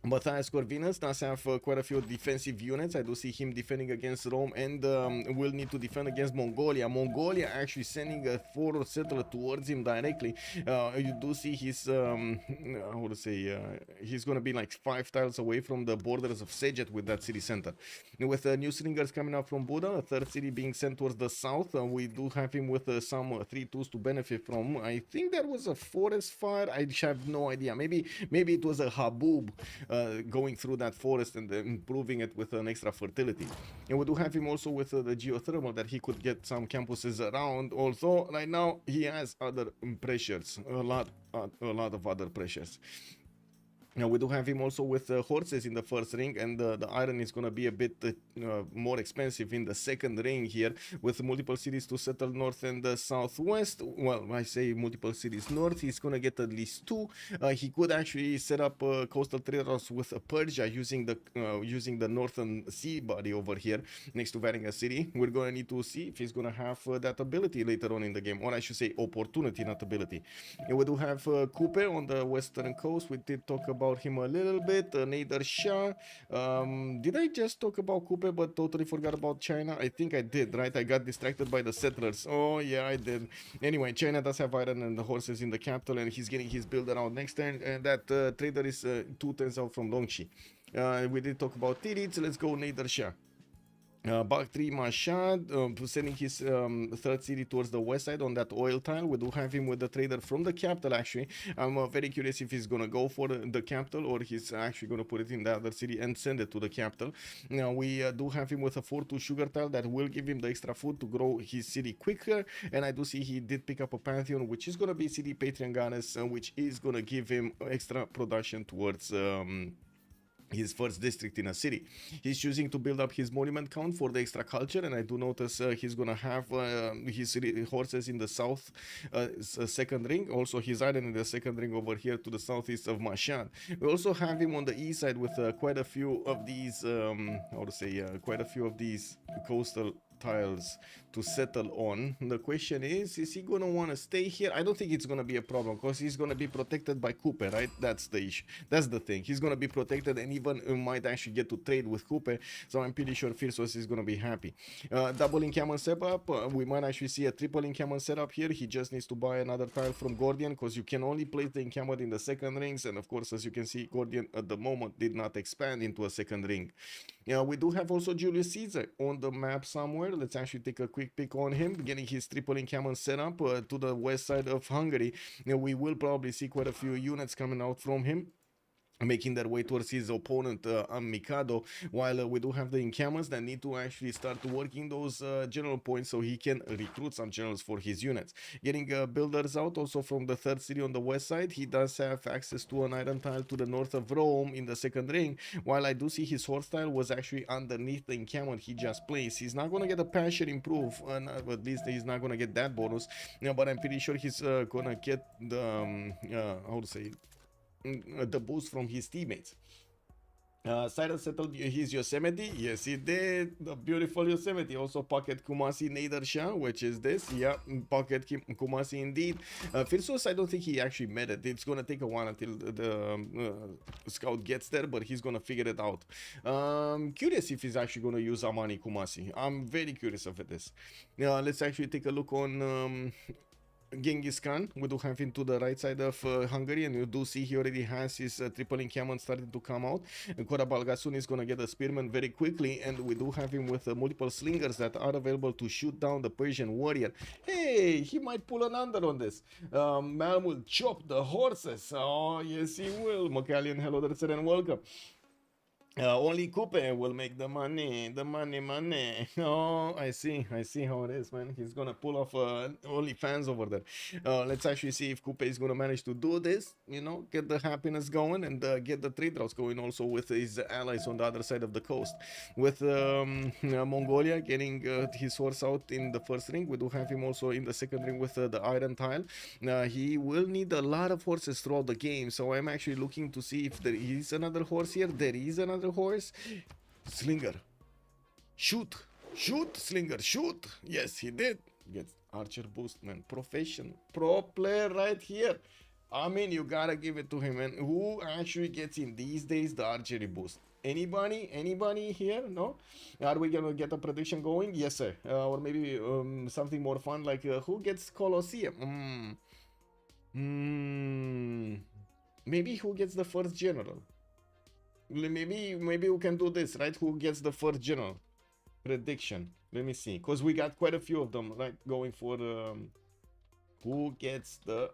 Matthias Corvinus does have quite a few defensive units. I do see him defending against Rome, and will need to defend against Mongolia. Mongolia actually sending a forward settler towards him directly. You do see his, how to say, he's going to be like 5 tiles away from the borders of Sejet with that city center. With new slingers coming out from Buda, a third city being sent towards the south, we do have him with some 3-2s to benefit from. I think that was a forest fire. I have no idea. Maybe it was a Haboob. going through that forest and improving it with an extra fertility. And we do have him also with the geothermal, that he could get some campuses around. Also, right now he has other pressures, a lot of other pressures. Now we do have him also with horses in the first ring, and the iron is going to be a bit more expensive in the second ring here, with multiple cities to settle north and southwest. Well, I say multiple cities north, he's going to get at least 2. He could actually set up coastal trade routes with Persia using the northern sea body over here next to Varinga city. We're going to need to see if he's going to have that ability later on in the game, or I should say opportunity, not ability. And we do have Kupe on the western coast. We did talk about him a little bit. Nader, Shah. Did I just talk about Kupe but totally forgot about China? I think I did, right? I got distracted by the settlers. Oh yeah, I did. Anyway, China does have iron and the horses in the capital, and he's getting his build around next turn, and that trader is 2 turns out from Dongxi. We did talk about Titiits. Let's go Nader, Shah. Bakhtri Mashad, sending his third city towards the west side on that oil tile. We do have him with the trader from the capital, actually. I'm very curious if he's gonna go for the capital, or he's actually gonna put it in the other city and send it to the capital. Now we do have him with a 4-2 sugar tile that will give him the extra food to grow his city quicker, and I do see he did pick up a pantheon, which is gonna be city Patrianganes, which is gonna give him extra production towards his first district in a city. He's choosing to build up his monument count for the extra culture, and I do notice he's gonna have his horses in the south second ring, also his iron in the second ring over here to the southeast of Mashhad. We also have him on the east side with quite a few of these coastal tiles to settle on. The question is he gonna want to stay here? I don't think it's gonna be a problem, because he's gonna be protected by Kupe, right? That's the issue. That's the thing. He's gonna be protected, and even might actually get to trade with Kupe, so I'm pretty sure Phyrsos is gonna be happy. Double encampment setup. We might actually see a triple encampment setup here. He just needs to buy another tile from Gordian, because you can only place the encampment in the second rings, and of course, as you can see, Gordian at the moment did not expand into a second ring. We do have also Julius Caesar on the map somewhere. Let's actually take a quick pick on him, getting his triple encampment set up to the west side of Hungary. We will probably see quite a few units coming out from him, making their way towards his opponent Mikado, while we do have the encampments that need to actually start working those general points so he can recruit some generals for his units. Getting builders out also from the third city on the west side. He does have access to an iron tile to the north of Rome in the second ring, while I do see his horse tile was actually underneath the encampment he just placed. He's not going to get a passion improve, at least he's not going to get that bonus, but I'm pretty sure he's going to get the, how to say, the boost from his teammates. Cyrus settled his Yosemite. Yes, he did. The beautiful Yosemite. Also pocket Kumasi Nader Shah, which is this. Yeah, pocket Kumasi indeed. Phyrsos, I don't think he actually met it. It's gonna take a while until the scout gets there, but he's gonna figure it out. Curious if he's actually gonna use Amani Kumasi. I'm very curious of this. Let's actually take a look on Genghis Khan. We do have him to the right side of Hungary, and you do see he already has his triple encampment starting to come out. And Korabalgasun is going to get a spearman very quickly, and we do have him with multiple slingers that are available to shoot down the Persian warrior. Hey, he might pull an under on this. Malm will chop the horses. Oh, yes, he will. Mokalian, hello there, and welcome. Only Kupe will make the money. Oh, I see how it is, man. He's gonna pull off OnlyFans over there. Let's actually see if Kupe is gonna manage to do this, get the happiness going, and get the trade routes going also with his allies on the other side of the coast. With Mongolia getting his horse out in the first ring, we do have him also in the second ring with the iron tile. He will need a lot of horses throughout the game, so I'm actually looking to see if there is another horse here. There is another horse. Slinger, shoot, Slinger, shoot. Yes, he did. Gets archer boost, man. Professional, pro player right here. I mean, you gotta give it to him, man. Who actually gets in these days the archery boost? Anybody here? No? Are we gonna get a prediction going? Yes, sir. Or maybe something more fun, like who gets Colosseum? Maybe who gets the first general? Maybe we can do this, right? Who gets the first general? Prediction. Let me see, because we got quite a few of them, right? Going for who gets the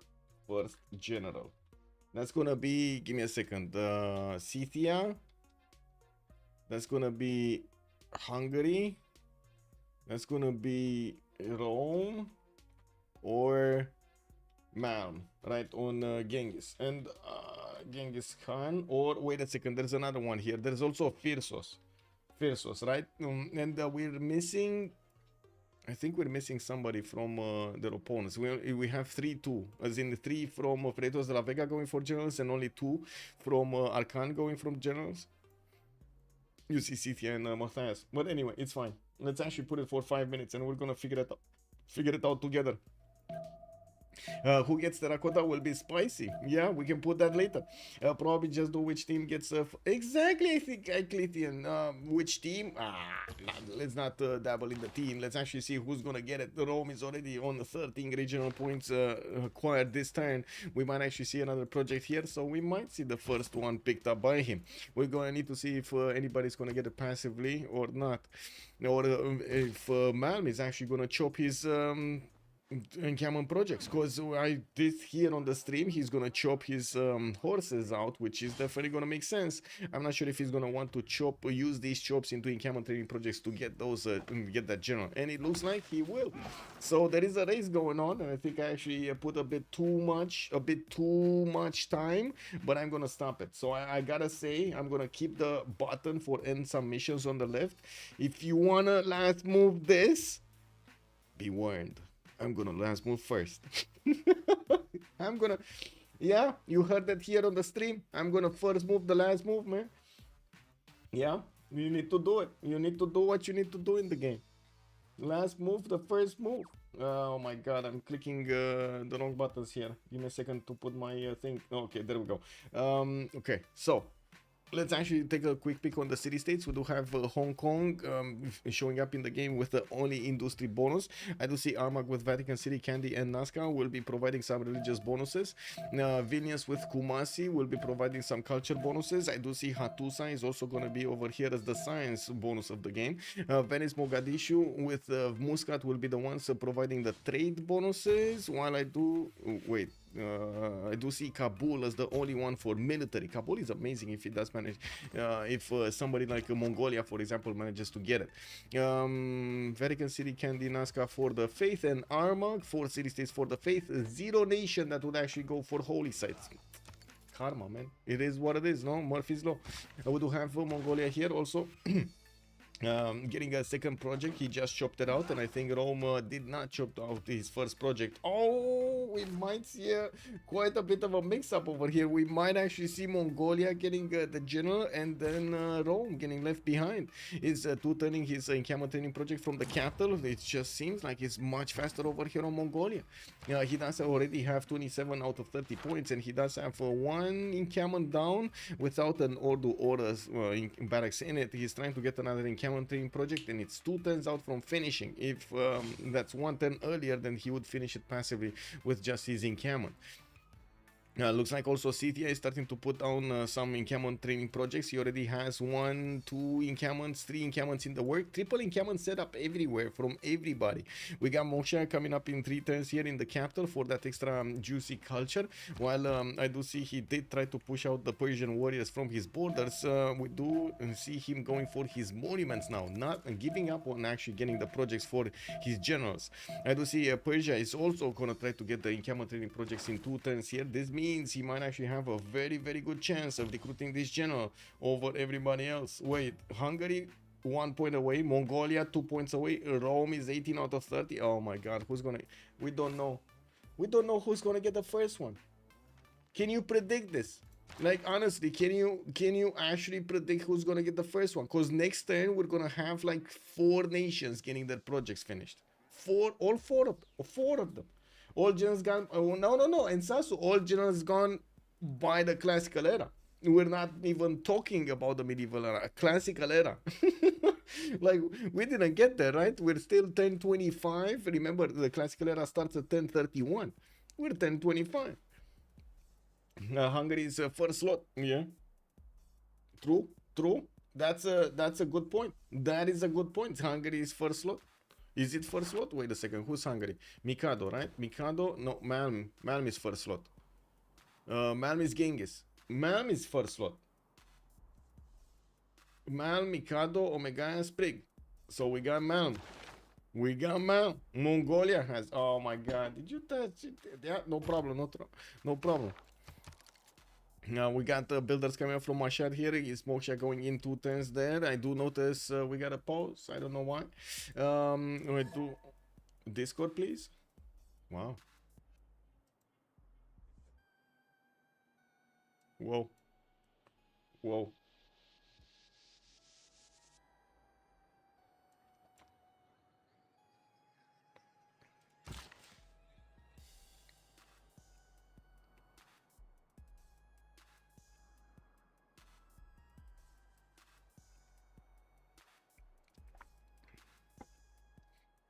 first general. That's gonna be, give me a second, Scythia. That's gonna be Hungary. That's gonna be Rome or Malm, right, on Genghis. And Genghis Khan, or wait a second, there's another one here. There's also Phyrsos. Phyrsos, right? And we're missing, I think we're missing somebody from their opponents. We have 3-2, as in 3 from Freritos de la Vega going for generals and only 2 from Arcanes going from generals. You see Scythia and Matthias. But anyway, it's fine. Let's actually put it for 5 minutes and we're gonna figure it out together. Who gets terracotta will be spicy. Yeah, we can put that later. Probably just do which team gets exactly. I think Iclitian. Which team? Let's not dabble in the team. Let's actually see who's gonna get it. Rome is already on the 13 regional points acquired this turn. We might actually see another project here, so we might see the first one picked up by him. We're gonna need to see if anybody's gonna get it passively or not, or if Malm is actually gonna chop his encampment projects, because I did here on the stream he's gonna chop his horses out, which is definitely gonna make sense. I'm not sure if he's gonna want to use these chops into encampment training projects to get those get that general, and it looks like he will. So there is a race going on, and I think I actually put a bit too much time, but I'm gonna stop it. So I gotta say, I'm gonna keep the button for end submissions on the left. If you wanna last move this, be warned, I'm gonna last move first. Yeah, you heard that here on the stream. I'm gonna first move the last move, man. Yeah, you need to do it. You need to do what you need to do in the game. Last move, the first move. Oh my god, I'm clicking the wrong buttons here. Give me a second to put my thing. Okay, there we go. Okay, so let's actually take a quick peek on the city states. We do have Hong Kong showing up in the game with the only industry bonus. I do see Armagh with Vatican City, Kandy, and Nazca will be providing some religious bonuses. Vilnius with Kumasi will be providing some culture bonuses. I do see Hattusa is also going to be over here as the science bonus of the game. Venice, Mogadishu with Muscat will be the ones providing the trade bonuses, while I do see Kabul as the only one for military. Kabul is amazing if it does manage, if somebody like Mongolia, for example, manages to get it. Vatican City, Kandy, Nazca for the faith, and Armagh, 4 city states for the faith. 0 nation that would actually go for holy sites. Karma, man. It is what it is, no? Murphy's Law. We do have Mongolia here also. Getting a second project. He just chopped it out, and I think Rome did not chop out his first project. Oh, we might see quite a bit of a mix-up over here. We might actually see Mongolia getting the general, and then Rome getting left behind. Is turning his encampment training project from the capital. It just seems like it's much faster over here on Mongolia. He does already have 27 out of 30 points, and he does have 1 encampment down without an Ordu orders in barracks in it. He's trying to get another encampment training project, and it's 2 turns out from finishing. If that's 1 turn earlier, then he would finish it passively with just his encampment. Looks like also Scythia is starting to put down some encampment training projects. He already has 1, 2 encampments, 3 encampments in the work. Triple encampment set up everywhere from everybody. We got Moksha coming up in 3 turns here in the capital for that extra juicy culture. While I do see he did try to push out the Persian warriors from his borders. We do see him going for his monuments now, not giving up on actually getting the projects for his generals. I do see Persia is also going to try to get the encampment training projects in 2 turns here. This means he might actually have a very, very good chance of recruiting this general over everybody else. Wait, Hungary 1 point away, Mongolia 2 points away, Rome is 18 out of 30. Oh my god, who's gonna, we don't know who's gonna get the first one. Can you predict this? Like, honestly, can you actually predict who's gonna get the first one? Because next turn we're gonna have like 4 nations getting their projects finished. All four of them. All generals gone. Oh, no. And Sasu, all generals gone by the classical era. We're not even talking about the medieval era. Classical era. Like, we didn't get there, right? We're still 1025. Remember, the classical era starts at 1031. We're 1025. Hungary is first slot. Yeah. True. That's a good point. That is a good point. Hungary is first slot. Is it first slot? Wait a second. Who's Hungary? Mikado, right? Mikado? No, Malm. Malm is first slot. Malm is Genghis. Malm is first slot. Malm, Mikado, Omegaia, Sprig. So we got Malm. We got Malm. Mongolia has. Oh my god. Did you touch it? Yeah, no problem. No problem. Now we got the builders coming up from my shot here. Is smoke shot going in 2 turns there. I do notice we got a pause. I don't know why. We do Discord, please. Wow. Whoa. Whoa.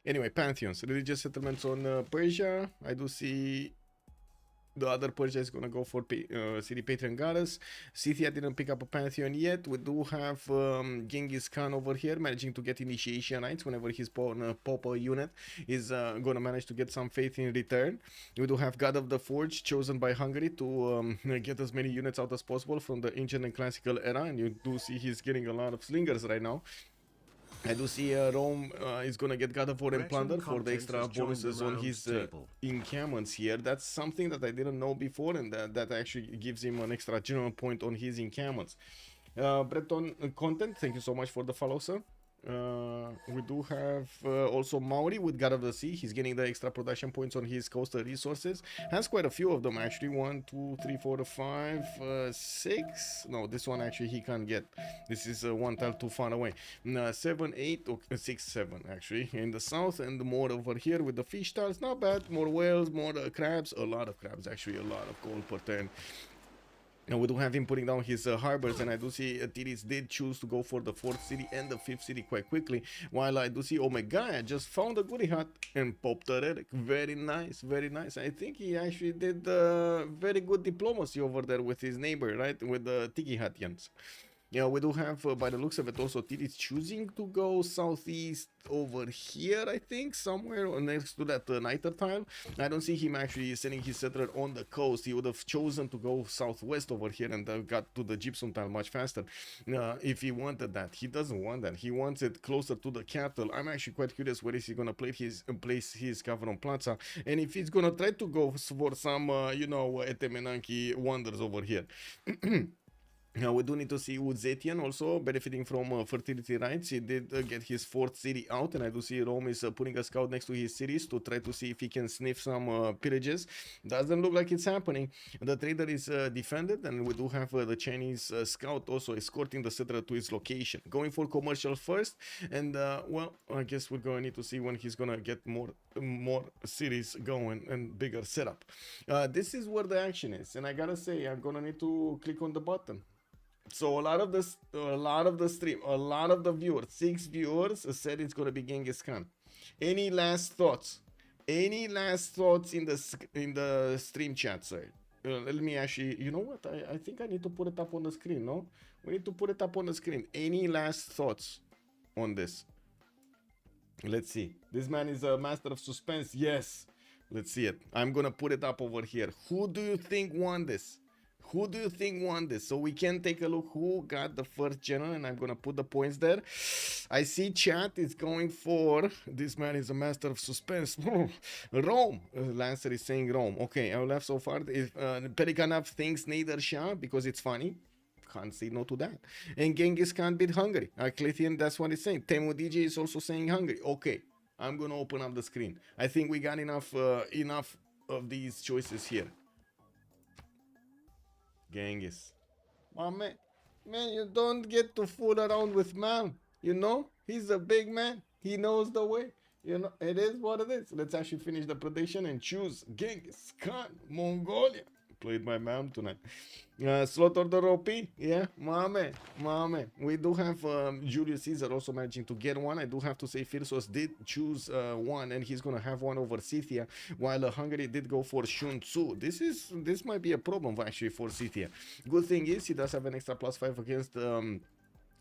Anyway, pantheons, religious settlements on Persia. I do see the other Persia is gonna go for city patron goddess. Scythia didn't pick up a pantheon yet. We do have Genghis Khan over here managing to get initiation rights whenever his pop unit is gonna manage to get some faith in return. We do have God of the Forge chosen by Hungary to get as many units out as possible from the ancient and classical era, and you do see he's getting a lot of slingers right now. I do see Rome is gonna get God of War and Plunder for the extra bonuses on his encampments here. That's something that I didn't know before, and that actually gives him an extra general point on his encampments. Breton content, thank you so much for the follow, sir. We do have also Maori with God of the Sea. He's getting the extra production points on his coastal resources. Has quite a few of them actually. 1, 2, 3, 4, 5, 6. No, this one actually he can't get. This is one tile too far away. 7, 8, 6, 7 actually in the south, and more over here with the fish tiles. Not bad. More whales, more crabs. A lot of crabs actually. A lot of gold per turn. And we do have him putting down his harbors, and I do see Titiits did choose to go for the 4th city and the 5th city quite quickly, while I do see Omegaia just found a goodie hut and popped a relic. Very nice, very nice. I think he actually did very good diplomacy over there with his neighbor, right, with the Tiki Hatians. Yeah, we do have, by the looks of it, also Titiits choosing to go southeast over here, I think, somewhere next to that Nader tile. I don't see him actually sending his settler on the coast. He would have chosen to go southwest over here and got to the gypsum tile much faster if he wanted that. He doesn't want that. He wants it closer to the capital. I'm actually quite curious where is he going to place his Cavern Plaza, and if he's going to try to go for some, you know, Etemenanki wonders over here. We do need to see Zetian also benefiting from fertility rights. He did get his 4th city out, and I do see Rome is putting a scout next to his cities to try to see if he can sniff some pillages. Doesn't look like it's happening. The trader is defended, and we do have the Chinese scout also escorting the settler to his location. Going for commercial first, and well, I guess we're going to need to see when he's going to get more cities going and bigger setup. This is where the action is, and I gotta say, I'm going to need to click on the button. So a lot of the stream, a lot of the viewers, 6 viewers said it's gonna be Genghis Khan. Any last thoughts? Any last thoughts in the stream chat, sir? Let me actually, you know what? I think I need to put it up on the screen. No, we need to put it up on the screen. Any last thoughts on this? Let's see. This man is a master of suspense. Yes, let's see it. I'm gonna put it up over here. Who do you think won this? Who do you think won this? So we can take a look who got the first general, and I'm gonna put the points there. I see chat is going for, this man is a master of suspense. Rome. Lancer is saying Rome. Okay, I left so far. If Pelikanov thinks Nader Shah because it's funny. Can't say no to that. And Genghis can't beat Hungary. Arclithian, that's what he's saying. Temu DJ is also saying Hungary. Okay, I'm gonna open up the screen. I think we got enough of these choices here. Genghis. Oh, man, you don't get to fool around with Malm. You know, he's a big man. He knows the way. You know, it is what it is. Let's actually finish the prediction and choose Genghis Khan, Mongolia. Played by Malm tonight. Slaughter the Ropi. Yeah, mame. We do have Julius Caesar also managing to get one. I do have to say Phyrsos did choose one, and he's going to have one over Scythia, while Hungary did go for Shun Tzu. This might be a problem actually for Scythia. Good thing is he does have an extra +5 against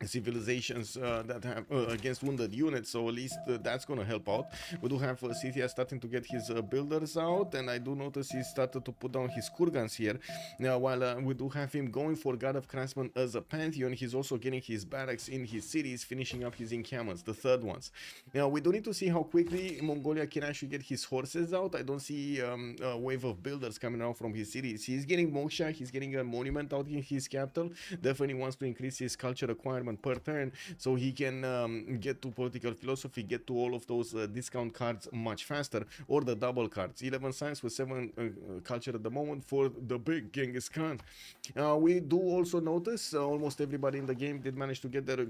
civilizations that have against wounded units, so at least that's gonna help out. We do have Scythia starting to get his builders out, and I do notice he started to put down his kurgans here. Now, while we do have him going for God of Craftsmen as a pantheon, he's also getting his barracks in his cities, finishing up his encampments, the third ones. Now, we do need to see how quickly Mongolia can actually get his horses out. I don't see a wave of builders coming out from his cities. He's getting moksha, he's getting a monument out in his capital. Definitely wants to increase his culture requirement per turn, so he can get to political philosophy, get to all of those discount cards much faster, or the double cards. 11 science with 7 culture at the moment for the big Genghis Khan. We do also notice almost everybody in the game did manage to get their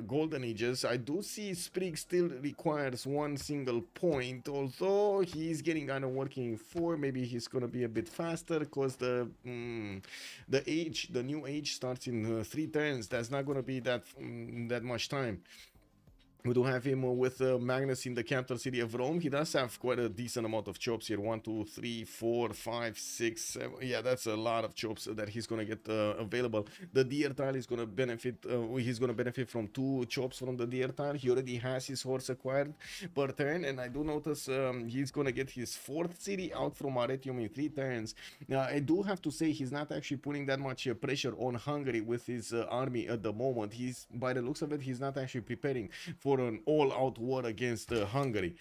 golden ages. I do see Sprig still requires 1 single point, although he's getting kind of working for. Maybe he's gonna be a bit faster because the new age starts in 3 turns. That's not gonna be that much time. We do have him with Magnus in the capital city of Rome. He does have quite a decent amount of chops here. 1, 2, 3, 4, 5, 6, 7. Yeah, that's a lot of chops that he's going to get available. The deer tile is going to benefit. He's going to benefit from 2 chops from the deer tile. He already has his horse acquired per turn. And I do notice he's going to get his 4th city out from Arretium in 3 turns. I do have to say he's not actually putting that much pressure on Hungary with his army at the moment. He's, by the looks of it, he's not actually preparing for an all-out war against Hungary.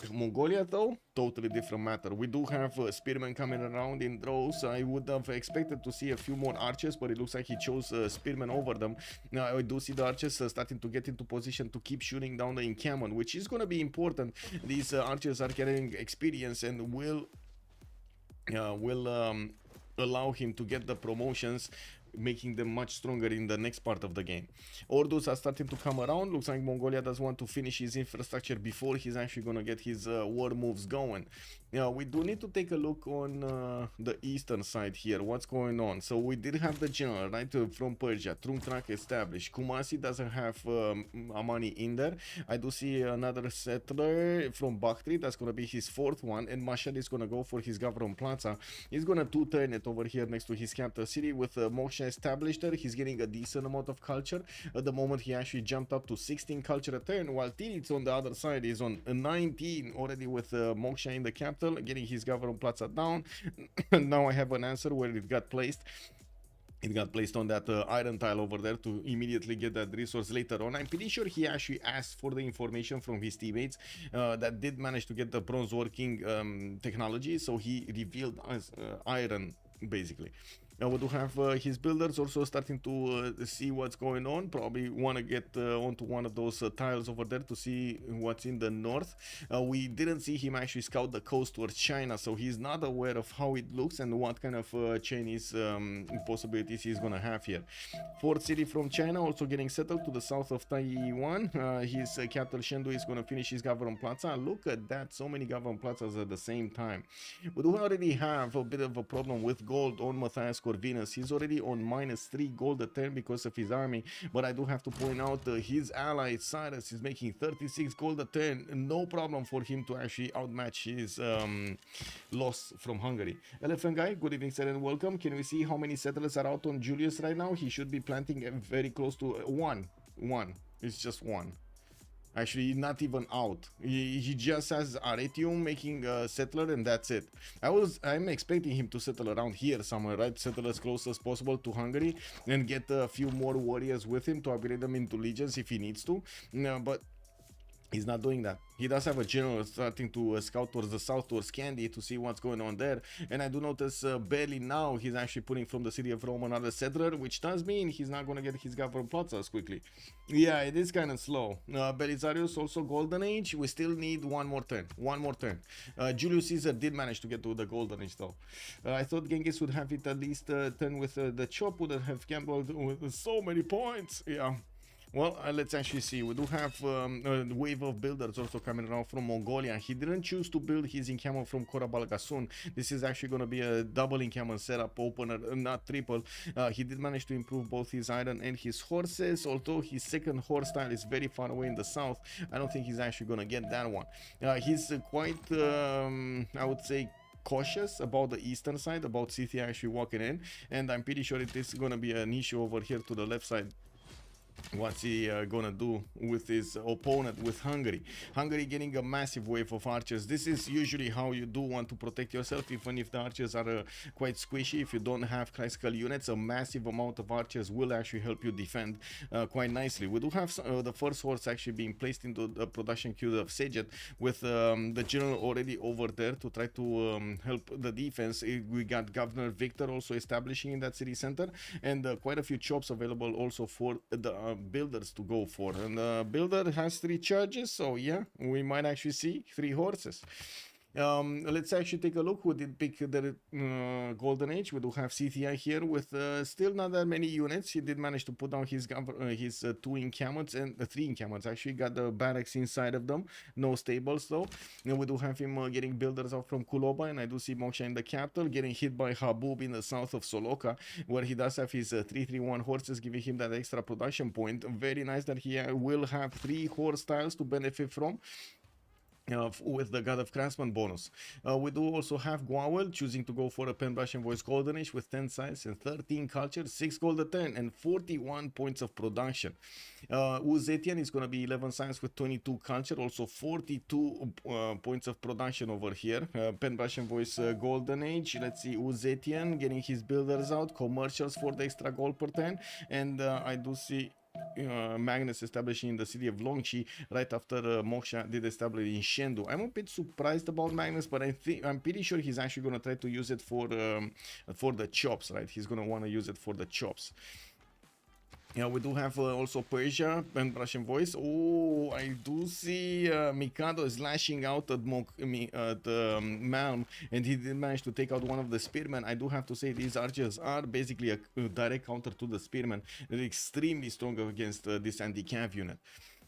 Mongolia, though, totally different matter. We do have spearmen coming around in droves. I would have expected to see a few more archers, but it looks like he chose spearmen over them. Now I do see the archers starting to get into position to keep shooting down the encampment, which is going to be important. These archers are getting experience and will allow him to get the promotions, making them much stronger in the next part of the game. Ordus are starting to come around. Looks like Mongolia does want to finish his infrastructure before he's actually going to get his war moves going. Now, we do need to take a look on the eastern side here. What's going on? So we did have the general, right, from Persia. Trumtrak established. Kumasi doesn't have Amani in there. I do see another settler from Bakhtri. That's going to be his 4th one. And Mashhad is going to go for his Gavron Plaza. He's going to 2-turn it over here next to his capital city with Moksha established there. He's getting a decent amount of culture. At the moment, he actually jumped up to 16 culture a turn, while Titiits on the other side is on 19 already with Moksha in the capital, getting his Gavron Plaza down. Now I have an answer where it got placed. It got placed on that iron tile over there to immediately get that resource later on. I'm pretty sure he actually asked for the information from his teammates that did manage to get the bronze working technology, so he revealed as iron basically. Now we do have his builders also starting to see what's going on. Probably want to get onto one of those tiles over there to see what's in the north. We didn't see him actually scout the coast towards China, so he's not aware of how it looks and what kind of Chinese possibilities he's gonna have here. 4th city from China also getting settled to the south of Taiwan. His capital Chengdu is gonna finish his Gavron Plaza. Look at that, so many Gavron Plazas at the same time. We do already have a bit of a problem with gold on Matthias Corvinus. He's already on -3 gold a turn because of his army, but I do have to point out his ally Cyrus is making 36 gold a turn. No problem for him to actually outmatch his loss from Hungary. Elephant Guy, good evening sir and welcome. Can we see how many settlers are out on Julius right now? He should be planting very close to one. It's just 1. Actually, not even out. He just has Arretium making a settler and that's it. I'm expecting him to settle around here somewhere, right? Settle as close as possible to Hungary and get a few more warriors with him to upgrade them into legions if he needs to. No, but he's not doing that. He does have a general starting to scout towards the south, towards Candy, to see what's going on there. And I do notice barely now he's actually putting from the city of Rome another settler, which does mean he's not going to get his Gavron Plaza as quickly. Yeah, it is kind of slow. Belisarius also Golden Age. We still need one more turn. Julius Caesar did manage to get to the Golden Age though. I thought Genghis would have it at least turn with the chop, would have gambled with so many points. Yeah. Well, let's actually see. We do have a wave of builders also coming around from Mongolia. He didn't choose to build his encampment from Korabalgasun. This is actually going to be a double encampment setup, opener, not triple. He did manage to improve both his iron and his horses, although his 2nd horse style is very far away in the south. I don't think he's actually going to get that one. He's quite, I would say, cautious about the eastern side, about Scythia actually walking in, and I'm pretty sure it is gonna be an issue over here to the left side. What's he gonna do with his opponent, with Hungary? Hungary getting a massive wave of archers. This is usually how you do want to protect yourself, even if the archers are quite squishy. If you don't have classical units, a massive amount of archers will actually help you defend quite nicely. We do have the first horse actually being placed into the production queue of Sejet, with the general already over there to try to help the defense. We got Governor Victor also establishing in that city center, and quite a few chops available also for the builders to go for. And builder has 3 charges, so yeah, we might actually see 3 horses. Let's actually take a look who did pick the golden age. We do have Scythia here with still not that many units. He did manage to put down his 2 encampments and 3 encampments. Actually got the barracks inside of them, no stables though. And we do have him getting builders out from Kuloba, and I do see Moksha in the capital, getting hit by Habub in the south of Soloka, where he does have his 331 horses, giving him that extra production point. Very nice that he will have 3 horse styles to benefit from. With the God of Craftsman bonus. We do also have Gwawel choosing to go for a Pen Brush and Voice Golden Age with 10 science and 13 culture, 6 gold a turn, and 41 points of production. Zetian is going to be 11 science with 22 culture, also 42 points of production over here. Pen Brush and Voice Golden Age. Let's see, Zetian getting his builders out, commercials for the extra gold per turn, and I do see Magnus establishing in the city of Longchi right after Moksha did establish in Shendu. I'm a bit surprised about Magnus, but I'm pretty sure he's actually going to try to use it for the chops, right? He's going to want to use it for the chops. Yeah, we do have also Persia and Russian voice. Oh, I do see Mikado is lashing out at Malm, and he did manage to take out one of the spearmen. I do have to say these archers are basically a direct counter to the spearmen. They're extremely strong against this anti-cav unit.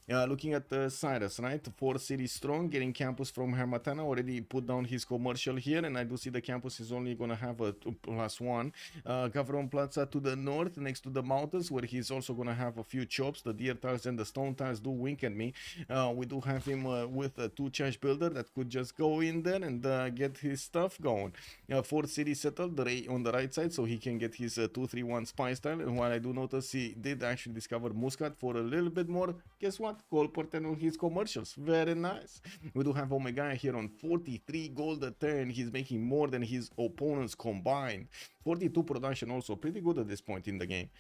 Looking at Cyrus, right? 4 cities strong, getting campus from Hermatana, already put down his commercial here, and I do see the campus is only going to have a +1. Gavron Plaza to the north, next to the mountains, where he's also going to have a few chops. The deer tiles and the stone tiles do wink at me. We do have him with a 2 charge builder that could just go in there and get his stuff going. 4 cities settled on the right side, so he can get his 231 spy style. And while I do notice he did actually discover Muscat for a little bit more, guess what? Gold per turn on his commercials. Very nice. We do have Omegaia here on 43 gold a turn. He's making more than his opponents combined. 42 production also. Pretty good at this point in the game.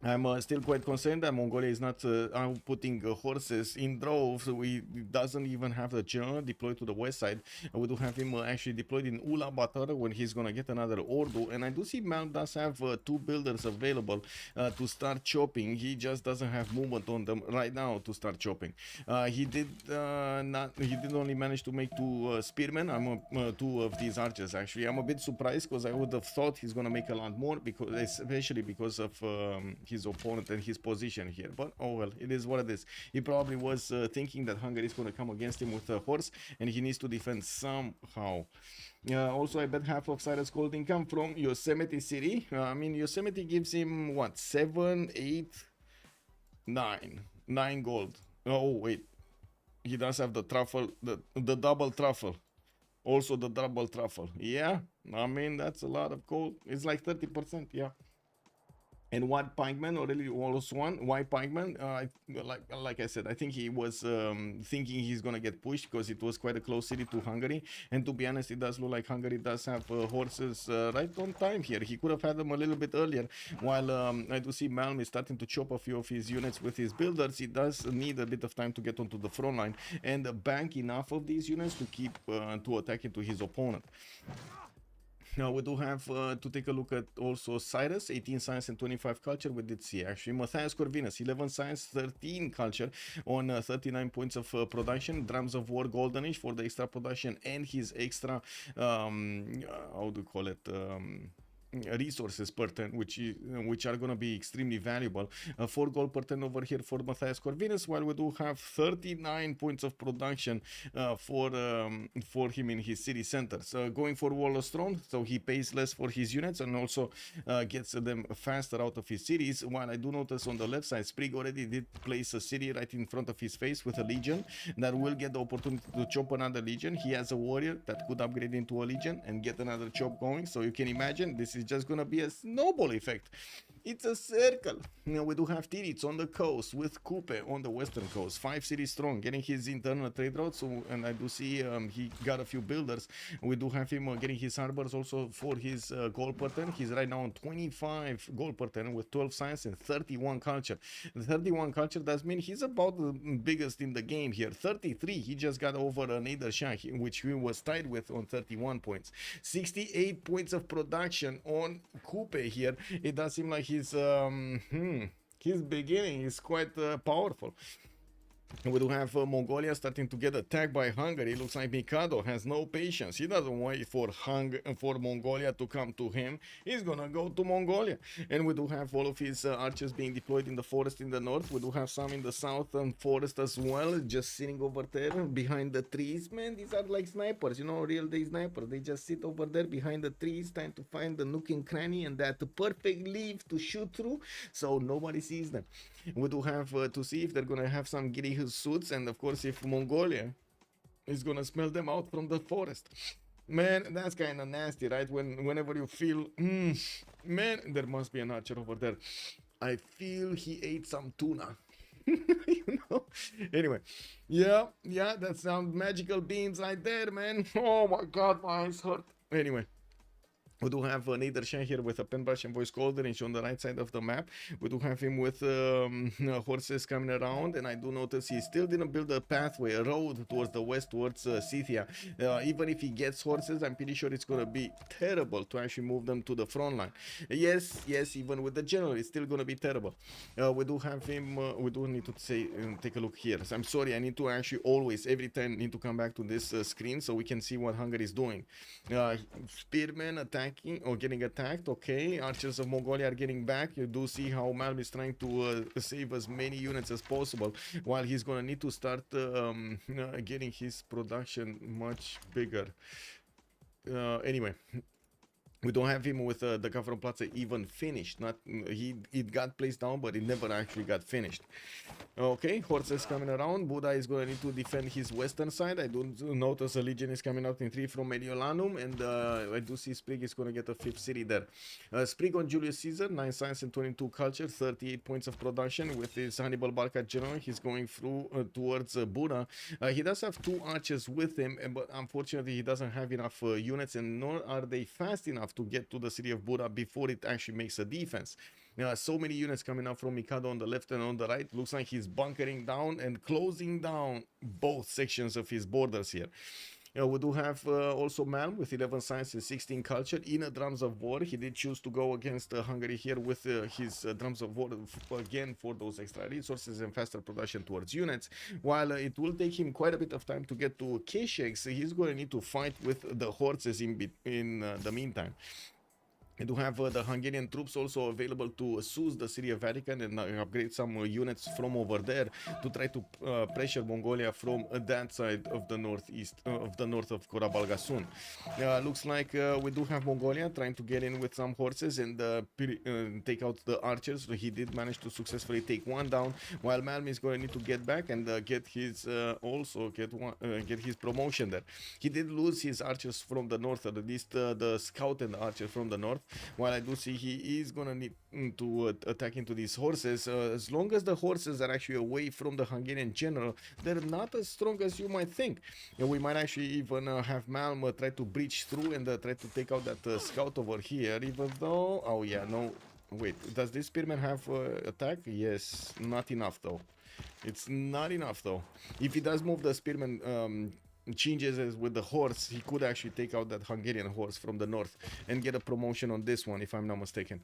I'm still quite concerned that Mongolia is not outputting horses in droves. We doesn't even have the general deployed to the west side. We do have him actually deployed in Ulaanbaatar when he's gonna get another Ordu. And I do see Malm does have 2 builders available to start chopping. He just doesn't have movement on them right now to start chopping. He did only manage to make 2 spearmen. 2 of these archers actually. I'm a bit surprised because I would have thought he's gonna make a lot more, because especially because of his opponent and his position here. But oh well, it is what it is. He probably was thinking that Hungary is going to come against him with a horse, and he needs to defend somehow. Also, I bet half of Cyrus' gold income from Yosemite City. I mean, Yosemite gives him what, 7, 8, 9 gold. Oh wait, he does have the truffle, the double truffle. Also the double truffle. Yeah, I mean, that's a lot of gold. It's like 30%. Yeah. And White Pikeman already almost won. White Pikeman, like I said, I think he was thinking he's gonna get pushed because it was quite a close city to Hungary. And to be honest, it does look like Hungary does have horses right on time here. He could have had them a little bit earlier. While I do see Malm is starting to chop a few of his units with his builders, he does need a bit of time to get onto the front line and bank enough of these units to keep to attack into his opponent. Now we do have to take a look at also Cyrus, 18 science and 25 culture. We did see actually Matthias Corvinus, 11 science, 13 culture on 39 points of production. Drums of War Golden Age for the extra production and his extra how do you call it, resources per turn, which are going to be extremely valuable. 4 gold per turn over here for Matthias Corvinus, while we do have 39 points of production for him in his city centers. Going for Wall of Throne, so he pays less for his units and also gets them faster out of his cities. While I do notice on the left side, Sprig already did place a city right in front of his face with a legion that will get the opportunity to chop another legion. He has a warrior that could upgrade into a legion and get another chop going, so you can imagine this is just gonna be a snowball effect. It's a circle. We do have Titiits on the coast with Kupe on the western coast, 5 cities strong, getting his internal trade route. So, and I do see he got a few builders. We do have him getting his harbors also for his gold per turn. He's right now on 25 gold per turn with 12 science and 31 culture. The 31 culture does mean he's about the biggest in the game here. 33, he just got over Nader Shah, which he was tied with on 31 points. 68 points of production on Kupe here. It does seem like his beginning is quite powerful. We do have Mongolia starting to get attacked by Hungary. It looks like Mikado has no patience. He doesn't wait for Mongolia to come to him. He's gonna go to Mongolia. And we do have all of his archers being deployed in the forest in the north. We do have some in the southern forest as well, just sitting over there behind the trees. Man, these are like snipers, you know, real day snipers. They just sit over there behind the trees, trying to find the nook and cranny and that perfect leaf to shoot through, so nobody sees them. We do have to see if they're gonna have some giddy suits, and of course if Mongolia is gonna smell them out from the forest. Man, that's kind of nasty, right? Whenever you feel, man, there must be an archer over there. I feel he ate some tuna. You know. Anyway, yeah, that's some magical beams right there, man. Oh my god, my eyes hurt. Anyway. We do have Nader Shah here with a pen brush and voice cold range on the right side of the map. We do have him with horses coming around, and I do notice he still didn't build a pathway, a road towards the west, towards Scythia. Even if he gets horses, I'm pretty sure it's going to be terrible to actually move them to the front line. Yes, even with the general, it's still going to be terrible. We do have him, we do need to say, take a look here. So I'm sorry, I need to actually always, every time, need to come back to this screen so we can see what Hungary is doing. Spearmen attack or getting attacked. Okay, archers of Mongolia are getting back. You do see how Malm is trying to save as many units as possible, while he's gonna need to start getting his production much bigger. Anyway, we don't have him with the Gavron Plaza even finished. It got placed down, but it never actually got finished. Okay, horses coming around. Buddha is going to need to defend his western side. I do notice a legion is coming out in 3 from Mediolanum, and I do see Sprig is going to get a 5th city there. Sprig on Julius Caesar, 9 science and 22 culture, 38 points of production with his Hannibal Barca general. He's going through towards Buddha. He does have 2 archers with him, but unfortunately he doesn't have enough units, and nor are they fast enough to get to the city of Buddha before it actually makes a defense. So many units coming up from Mikado on the left and on the right. Looks like he's bunkering down and closing down both sections of his borders here. We do have also Malm with 11 science and 16 culture in a drums of war. He did choose to go against Hungary here with his drums of war again for those extra resources and faster production towards units. While it will take him quite a bit of time to get to Keshex, he's going to need to fight with the horses in the meantime. We do have the Hungarian troops also available to soothe the city of Vatican and upgrade some units from over there to try to pressure Mongolia from that side of the northeast, of the north of Korabalgasun. Looks like we do have Mongolia trying to get in with some horses and take out the archers. So he did manage to successfully take one down, while Malm is going to need to get back and get his get his promotion there. He did lose his archers from the north, at least the scout and the archer from the north. While I do see he is gonna need to attack into these horses, as long as the horses are actually away from the Hungarian general, they're not as strong as you might think. We might actually even have Malm try to breach through and try to take out that scout over here, even though, oh yeah, no, wait, does this spearman have attack? Yes, not enough though. It's not enough though. If he does move the spearman changes as with the horse, he could actually take out that Hungarian horse from the north and get a promotion on this one, if I'm not mistaken.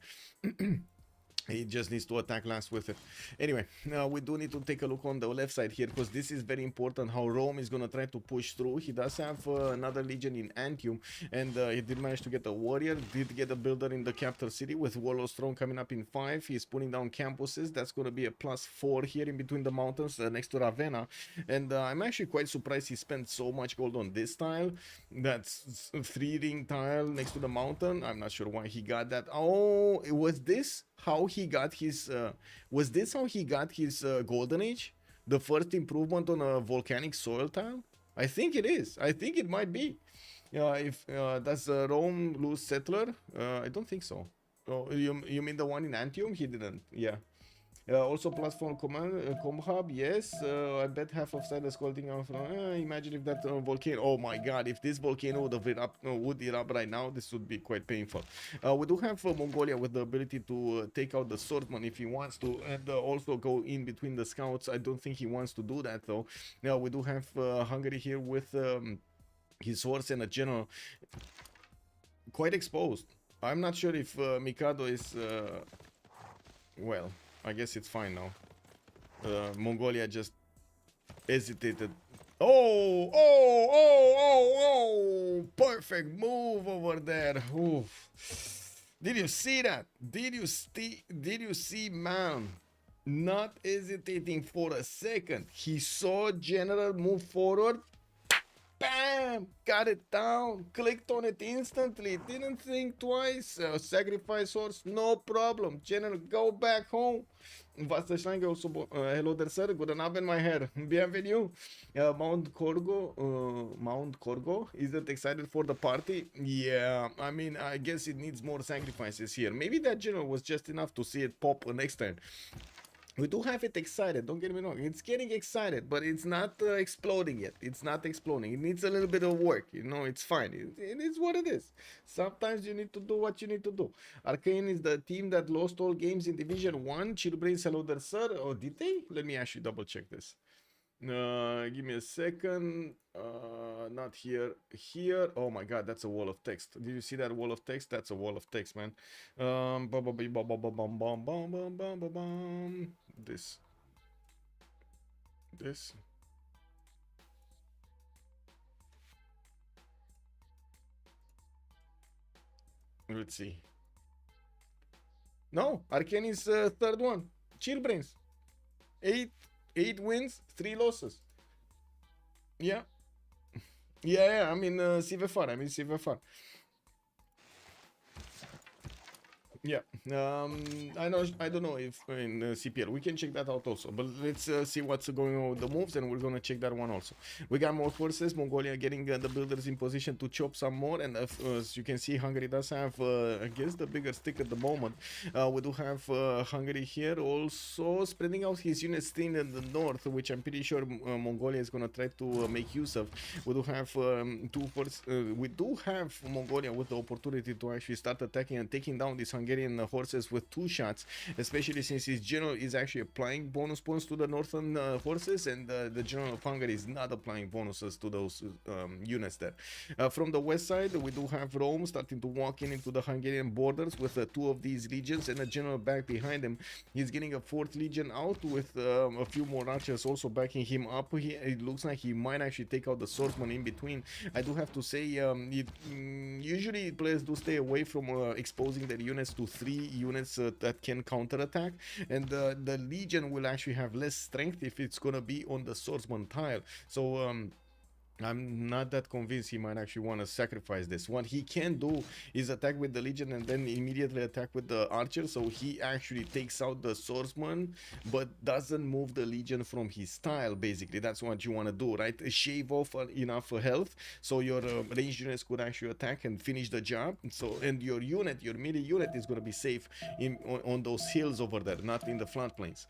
He just needs to attack last with it. Anyway, we do need to take a look on the left side here, because this is very important how Rome is going to try to push through. He does have another legion in Antium, and he did manage to get a warrior, did get a builder in the capital city with Warlord's Throne coming up in 5. He's putting down campuses. That's going to be a +4 here in between the mountains next to Ravenna. And I'm actually quite surprised he spent so much gold on this tile. That's 3-ring tile next to the mountain. I'm not sure why he got that. Oh, was this how he got his golden age, the first improvement on a volcanic soil tile? I think it is. I think it might be. If does Rome lose settler? I don't think so. Oh, you mean the one in Antium? He didn't. Yeah. Also platform command com hub, yes. I bet half of side is scalding out. Imagine if that volcano, oh my god, if this volcano would erupt right now, this would be quite painful. We do have Mongolia with the ability to take out the swordsman if he wants to, and also go in between the scouts. I don't think he wants to do that though. Now we do have Hungary here with his horse and a general quite exposed. I'm not sure if Mikado is well, I guess it's fine now. Mongolia just hesitated. Oh! Perfect move over there. Oof. Did you see that? Did you see Malm not hesitating for a second? He saw General move forward. Bam! Got it down. Clicked on it instantly. Didn't think twice. Sacrifice horse, no problem. General, go back home. Vastă șlange also, hello there sir, guten Abend my hair. Bienvenue. Mount Korgo, isn't excited for the party? Yeah, I mean, I guess it needs more sacrifices here. Maybe that general was just enough to see it pop next turn. We do have it excited, don't get me wrong. It's getting excited, but it's not exploding yet. It's not exploding. It needs a little bit of work, you know, it's fine. It is what it is. Sometimes you need to do what you need to do. Arcane is the team that lost all games in Division 1. Chillbrains, hello there, sir. Oh, did they? Let me actually double check this. Give me a second. Not here. Here. Oh my god, that's a wall of text. Did you see that wall of text? That's a wall of text, man. This. Let's see. No, Arcane is third one. Chillbrains. 8 wins, 3 losses. Yeah. Yeah, I mean CivFR. Yeah, I don't know if in CPL we can check that out also, but let's see what's going on with the moves, and we're gonna check that one also. We got more forces. Mongolia getting the builders in position to chop some more, and as you can see, Hungary does have I guess the bigger stick at the moment. We do have Hungary here also spreading out his units still in the north, which I'm pretty sure Mongolia is gonna try to make use of. We do have we do have Mongolia with the opportunity to actually start attacking and taking down these Hungarian horses with 2 shots, especially since his general is actually applying bonus points to the northern horses, and the general of Hungary is not applying bonuses to those units there. From the west side, we do have Rome starting to walk into the Hungarian borders with 2 of these legions and a general back behind him. He's getting a 4th legion out with a few more archers also backing him up. It looks like he might actually take out the swordsman in between. I do have to say, usually players do stay away from exposing their units to 3 units that can counterattack, and the legion will actually have less strength if it's gonna be on the swordsman tile. So I'm not that convinced he might actually want to sacrifice this. What he can do is attack with the legion and then immediately attack with the archer, so he actually takes out the swordsman but doesn't move the legion from his tile. Basically, that's what you want to do, right? Shave off enough health so your ranged units could actually attack and finish the job. So, and your melee unit is going to be safe on those hills over there, not in the floodplains.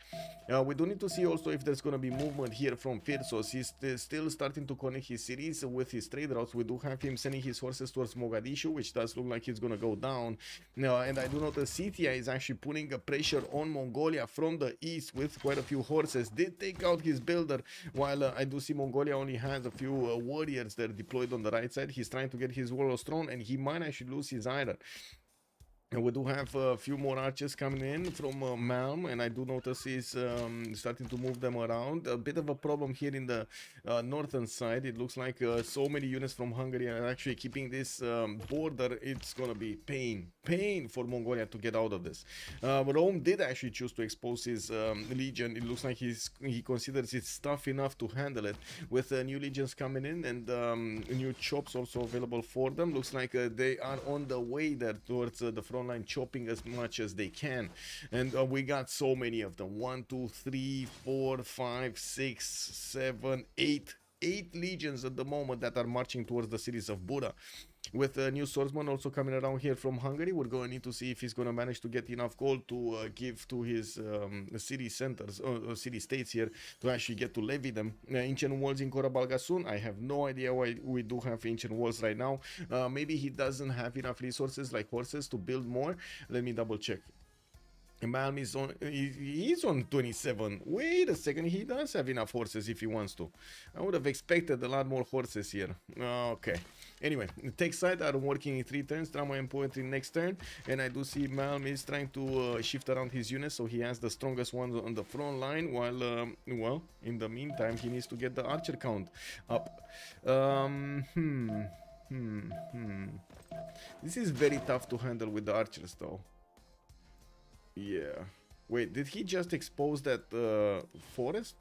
We do need to see also if there's going to be movement here from Phyrsos. He's still starting to connect his cities with his trade routes. We do have him sending his horses towards Mogadishu, which does look like he's gonna go down. And I do know that Scythia is actually putting a pressure on Mongolia from the east with quite a few horses. Did take out his builder, while I do see Mongolia only has a few warriors there deployed on the right side. He's trying to get his Warlord's Throne, and he might actually lose his iron. And we do have a few more archers coming in from Malm, and I do notice he's starting to move them around. A bit of a problem here in the northern side. It looks like so many units from Hungary are actually keeping this border. It's gonna be pain for Mongolia to get out of this. Rome did actually choose to expose his legion. It looks like he considers it tough enough to handle it with new legions coming in and new chops also available for them. Looks like they are on the way there towards the front line, chopping as much as they can. And we got so many of them: 1, 2, 3, 4, 5, 6, 7, 8 legions at the moment that are marching towards the cities of Buda. With a new swordsman also coming around here from Hungary, we're going to need to see if he's going to manage to get enough gold to give to his city centers or city states here to actually get to levy them. Ancient walls in Korabalgasun, I have no idea why we do have ancient walls right now. Maybe he doesn't have enough resources like horses to build more. Let me double check. Malm is on, he's on 27. Wait a second, he does have enough horses if he wants to. I would have expected a lot more horses here. Okay. Anyway, tech side are working in 3 turns, drama and poetry next turn, and I do see Malm is trying to shift around his units, so he has the strongest ones on the front line, while, well, in the meantime, he needs to get the archer count up. This is very tough to handle with the archers, though. Yeah. Wait, did he just expose that forest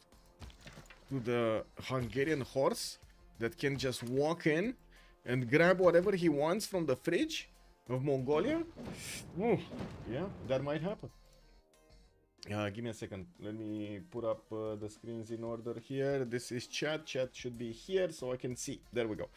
to the Hungarian horse that can just walk in and grab whatever he wants from the fridge of Mongolia? Ooh, yeah, that might happen. Give me a second. Let me put up the screens in order here. This is chat. Chat should be here so I can see. There we go.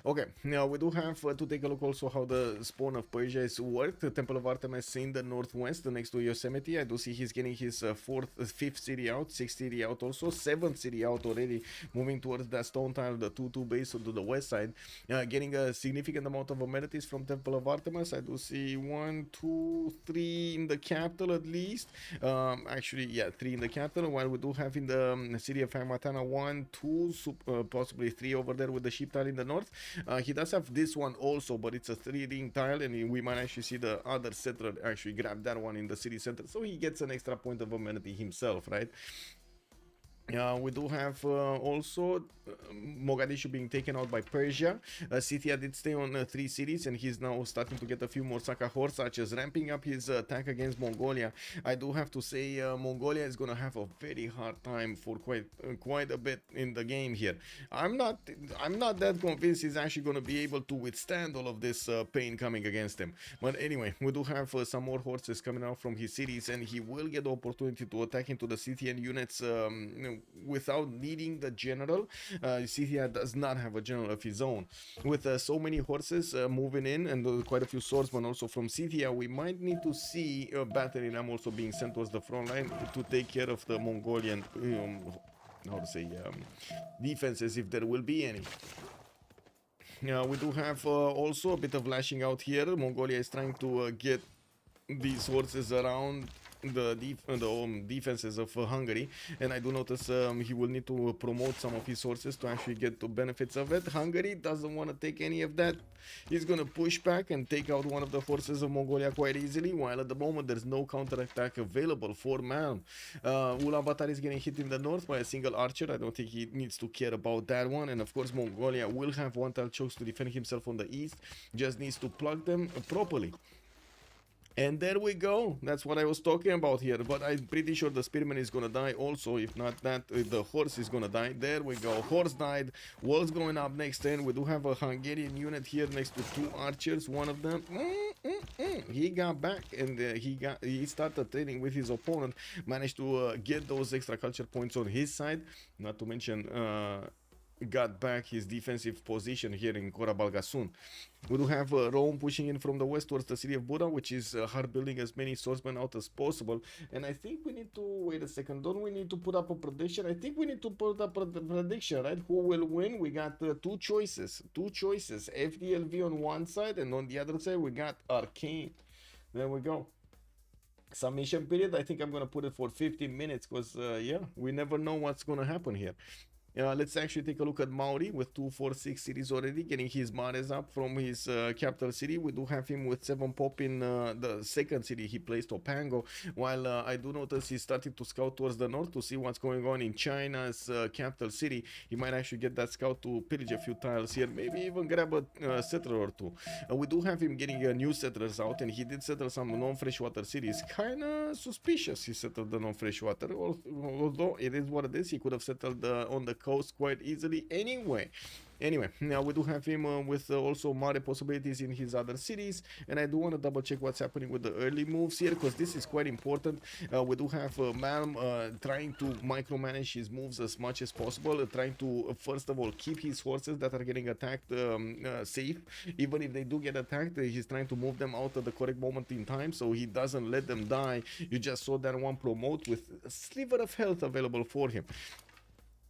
Okay, now we do have to take a look also how the spawn of Persia is worked. The Temple of Artemis in the northwest next to Yosemite. I do see he's getting his 5th city out, 6th city out also, 7th city out already, moving towards that stone tile, the 2-2 base to the west side. Getting a significant amount of amenities from Temple of Artemis. I do see 1, 2, 3 in the capital at least. Actually, yeah, 3 in the capital, while we do have in the city of Hamatana 1, 2, possibly 3 over there with the sheep tile in the north. He does have this one also, but it's a 3-ring tile, and we might actually see the other settler actually grab that one in the city center, so he gets an extra point of amenity himself, right? We do have also Mogadishu being taken out by Persia. Scythia did stay on 3 cities, and he's now starting to get a few more Sakahor, such as ramping up his attack against Mongolia. I do have to say Mongolia is going to have a very hard time for quite a bit in the game here. I'm not that convinced he's actually going to be able to withstand all of this pain coming against him. But anyway, we do have some more horses coming out from his cities, and he will get the opportunity to attack into the Scythian units without needing the general. Scythia does not have a general of his own. With so many horses moving in, and quite a few swordsmen also from Scythia, we might need to see battery ram also being sent towards the front line to take care of the Mongolian how to say defenses, if there will be any. We do have also a bit of lashing out here. Mongolia is trying to get these horses around the defenses of Hungary, and I do notice he will need to promote some of his horses to actually get the benefits of it. Hungary doesn't want to take any of that. He's gonna push back and take out one of the horses of Mongolia quite easily, while at the moment there's no counterattack available for Malm. Ulaanbaatar is getting hit in the north by a single archer. I don't think he needs to care about that one, and of course Mongolia will have one tile chokes to defend himself on the east, just needs to plug them properly. And there we go. That's what I was talking about here. But I'm pretty sure the spearman is gonna die also. If not that, the horse is gonna die. There we go. Horse died. Walls going up next turn. We do have a Hungarian unit here next to 2 archers. One of them, he got back, and he started trading with his opponent. Managed to get those extra culture points on his side. Not to mention got back his defensive position here in Korabalgasun. We do have Rome pushing in from the west towards the city of Buda, which is hard building as many swordsmen out as possible. And I think we need to, wait a second, don't we need to put up a prediction? I think we need to put up a prediction, right? Who will win? We got 2 choices. FDLV on one side, and on the other side we got Arcane. There we go. Submission period, I think I'm gonna put it for 15 minutes, because yeah, we never know what's gonna happen here. Let's actually take a look at Maori with 246 cities already, getting his mares up from his capital city. We do have him with 7 pop in the second city he placed, Topango, while I do notice he's starting to scout towards the north to see what's going on in China's capital city. He might actually get that scout to pillage a few tiles here, maybe even grab a settler or two. We do have him getting new settlers out, and he did settle some non-freshwater cities. Kinda suspicious he settled the non-freshwater, although it is what it is. He could have settled on the coast quite easily anyway. Now we do have him with also Mare possibilities in his other cities, and I do want to double check what's happening with the early moves here, because this is quite important. We do have Malm trying to micromanage his moves as much as possible, trying to first of all keep his horses that are getting attacked safe. Even if they do get attacked, he's trying to move them out at the correct moment in time, so he doesn't let them die. You just saw that one promote with a sliver of health available for him.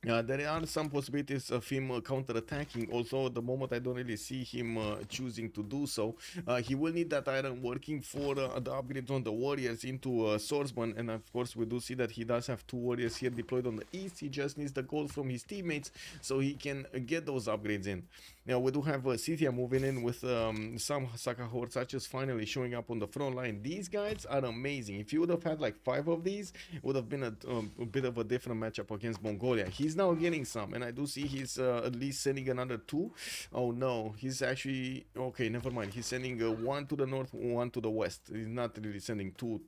There are some possibilities of him counter-attacking, although at the moment I don't really see him choosing to do so. He will need that iron working for the upgrades on the warriors into swordsman, and of course we do see that he does have 2 warriors here deployed on the east. He just needs the gold from his teammates so he can get those upgrades in. Now we do have Scythia moving in with some Sakahor such as finally showing up on the front line. These guys are amazing. If you would have had like 5 of these, it would have been a bit of a different matchup against Mongolia. He's now getting some, and I do see he's at least sending another 2. Oh no, he's actually okay, never mind. He's sending 1 to the north, 1 to the west. He's not really sending 2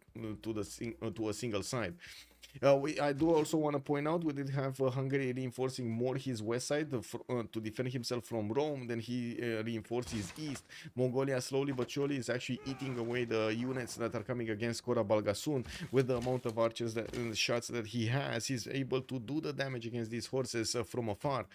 to a single side. I do also want to point out we did have Hungary reinforcing more his west side to defend himself from Rome. Then he reinforced his east. Mongolia slowly but surely is actually eating away the units that are coming against Kora Balgasun. With the amount of archers that shots that he has, he's able to do the damage against these horses from afar.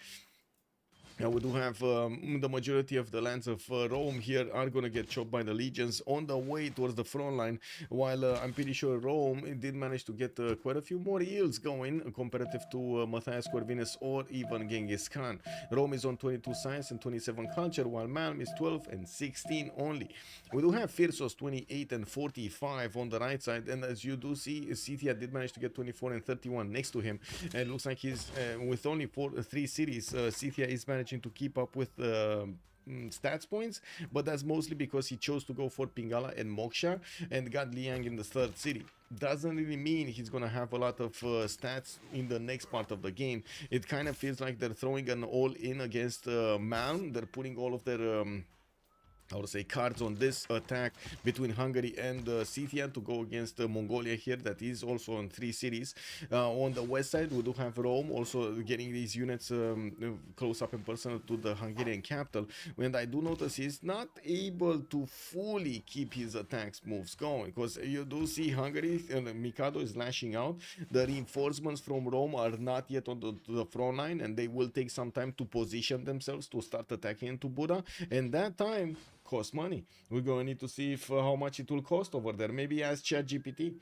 Now we do have the majority of the lands of Rome here are going to get chopped by the legions on the way towards the front line, while I'm pretty sure Rome did manage to get quite a few more yields going comparative to Matthias Corvinus or even Genghis Khan. Rome is on 22 science and 27 culture, while Malm is 12 and 16 only. We do have Phyrsos 28 and 45 on the right side, and as you do see, Scythia did manage to get 24 and 31 next to him, and it looks like he's with only 3 cities, Scythia is managing to keep up with stats points, but that's mostly because he chose to go for Pingala and Moksha and got Liang in the 3rd city. Doesn't really mean he's gonna have a lot of stats in the next part of the game. It kind of feels like they're throwing an all-in against Malm. They're putting all of their I would say cards on this attack between Hungary and Scythia to go against Mongolia here, that is also on 3 cities. On the west side we do have Rome also getting these units close up and personal to the Hungarian capital, and I do notice he's not able to fully keep his attacks moves going, because you do see Hungary and Mikado is lashing out. The reinforcements from Rome are not yet on the front line, and they will take some time to position themselves to start attacking into Buda, and that time cost money. We're going to need to see if how much it will cost over there. Maybe ask ChatGPT.